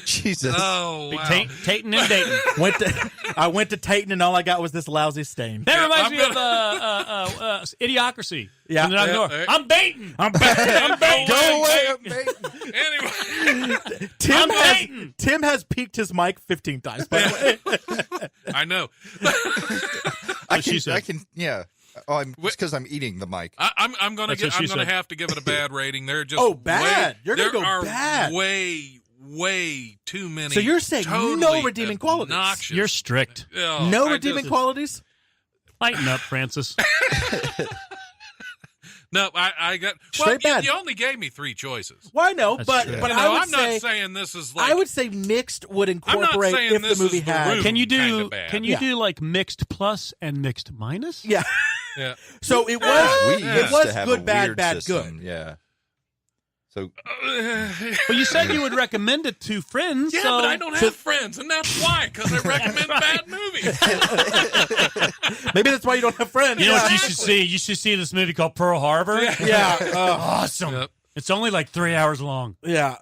Jesus. Oh, wow. Tainton and Dayton. I went to Tainton and all I got was this lousy stain. That reminds I'm me of Idiocracy. Yeah. And then I'm Dayton. I'm back. I'm Dayton. Go away, I'm baiting. Anyway, Tim has peaked his mic 15 times, by the way. I know. I can, yeah. Oh, it's because I'm eating the mic. I'm going That's what she to said. have to give it a bad rating. They're just Oh, bad. You're gonna there go are bad. way too many. So you're saying totally no redeeming qualities? obnoxious- You're strict. Oh, No I redeeming just- qualities? Lighten up, Francis. No, I got Straight bad. You only gave me 3 choices. Well, I know, That's but true. but No, I would I'm say not saying this is like. I would say mixed would I'm not incorporate saying if the this movie is the had. room. Can you do? Kinda bad. Can you Yeah. do like mixed plus and mixed minus? Yeah. Yeah. So it was We it used was to have good, a bad, weird bad, system. good. Yeah. So Well, you said you would recommend it to friends. Yeah, so but I don't have friends, and that's why, because I recommend bad movies. Maybe that's why you don't have friends. You know what you should see? You should see this movie called Pearl Harbor. Yeah. Awesome. Yep. It's only like 3 hours long. Yeah.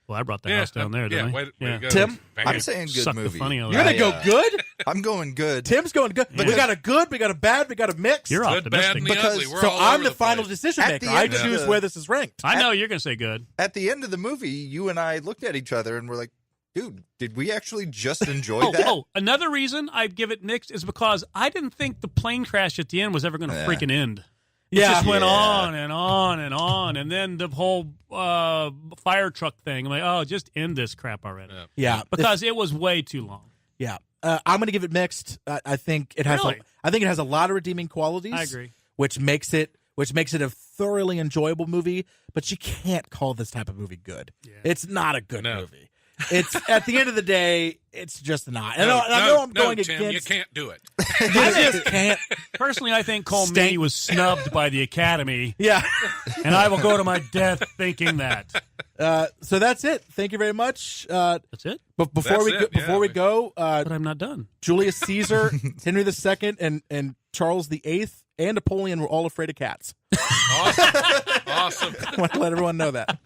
Well, I brought the house down there, didn't I? Way to go. Tim? I'm saying good Suck movie. the funny out You're of gonna that. go good? I'm going good. Tim's going good. But we got a good, we got a bad, we got a mix. You're Good, bad, optimistic. and the Because- ugly. We're so all I'm over the final place. decision At maker. the I end of choose the- where this is ranked. I know you're going to say good. At the end of the movie, you and I looked at each other and were like, dude, did we actually just enjoy that? Oh, another reason I'd give it mixed is because I didn't think the plane crash at the end was ever going to Yeah. freaking end. It Yeah. just went Yeah. on and on and on. And then the whole fire truck thing. I'm like, oh, just end this crap already. Yeah. Because it was way too long. Yeah. I'm going to give it mixed. I think it has Really? I think it has a lot of redeeming qualities. I agree. Which makes it a thoroughly enjoyable movie, but you can't call this type of movie good. Yeah. It's not a good No. movie. It's at the end of the day, it's just not. And I know I'm going Tim, against. you can't do it. You just can't. Personally, I think Cole Stank. Meany was snubbed by the Academy, Yeah. and I will go to my death thinking that. So that's it. Thank you very much. That's it? But before we go, But I'm not done. Julius Caesar, Henry II, and Charles VIII and Napoleon were all afraid of cats. Awesome. I want to let everyone know that.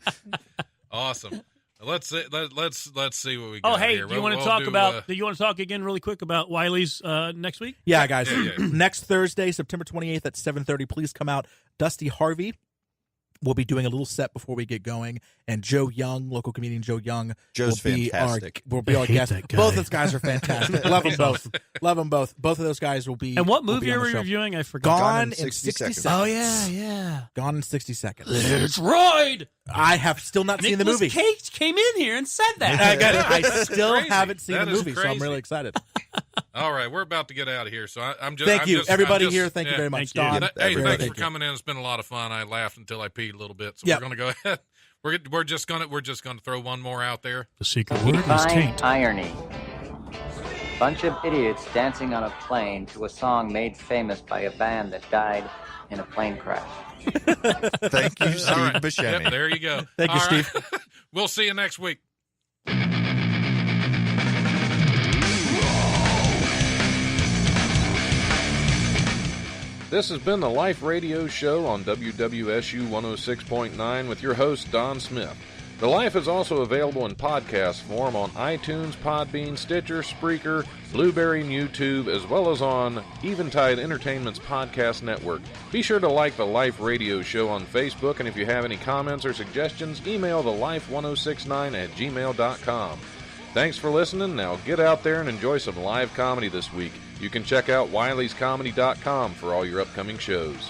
Awesome. Let's see what we got. Oh, hey, here. do you want to talk about? Do you want to talk again really quick about Wiley's next week? Yeah, guys. Yeah. Next Thursday, September 28th at 7:30, please come out. Dusty Harvey will be doing a little set before we get going, and Joe Young, local comedian Joe Young, Joe's fantastic. Will be our guest. that guy. Both those guys are fantastic. Love them both. Love them both. Both of those guys will be. And what will movie be on are the we show. reviewing? I forgot. Gone in 60 seconds. Oh yeah. Gone in 60 seconds. Let's ride. I have still not seen the Nicolas movie. Cage came in here and said that. I still Crazy. haven't seen That the is movie, so I'm crazy. really excited. All right, we're about to get out of here, so I'm just Thank you, everybody here. Thank you yeah. very much, Thank you. Don. Hey, thanks Thank for you. coming in. It's been a lot of fun. I laughed until I peed a little bit, so Yep. we're going to go ahead. We're just gonna throw one more out there. The secret word is Define taint. irony. Bunch of idiots dancing on a plane to a song made famous by a band that died in a plane crash. Thank you, Steve All right. Buscemi. Yep, there you go. Thank you, All right. Steve. We'll see you next week. This has been the Life Radio Show on WWSU 106.9 with your host, Don Smith. The Life is also available in podcast form on iTunes, Podbean, Stitcher, Spreaker, Blueberry, and YouTube, as well as on Eventide Entertainment's podcast network. Be sure to like the Life Radio Show on Facebook, and if you have any comments or suggestions, email thelife1069@gmail.com. Thanks for listening. Now get out there and enjoy some live comedy this week. You can check out Wiley'sComedy.com for all your upcoming shows.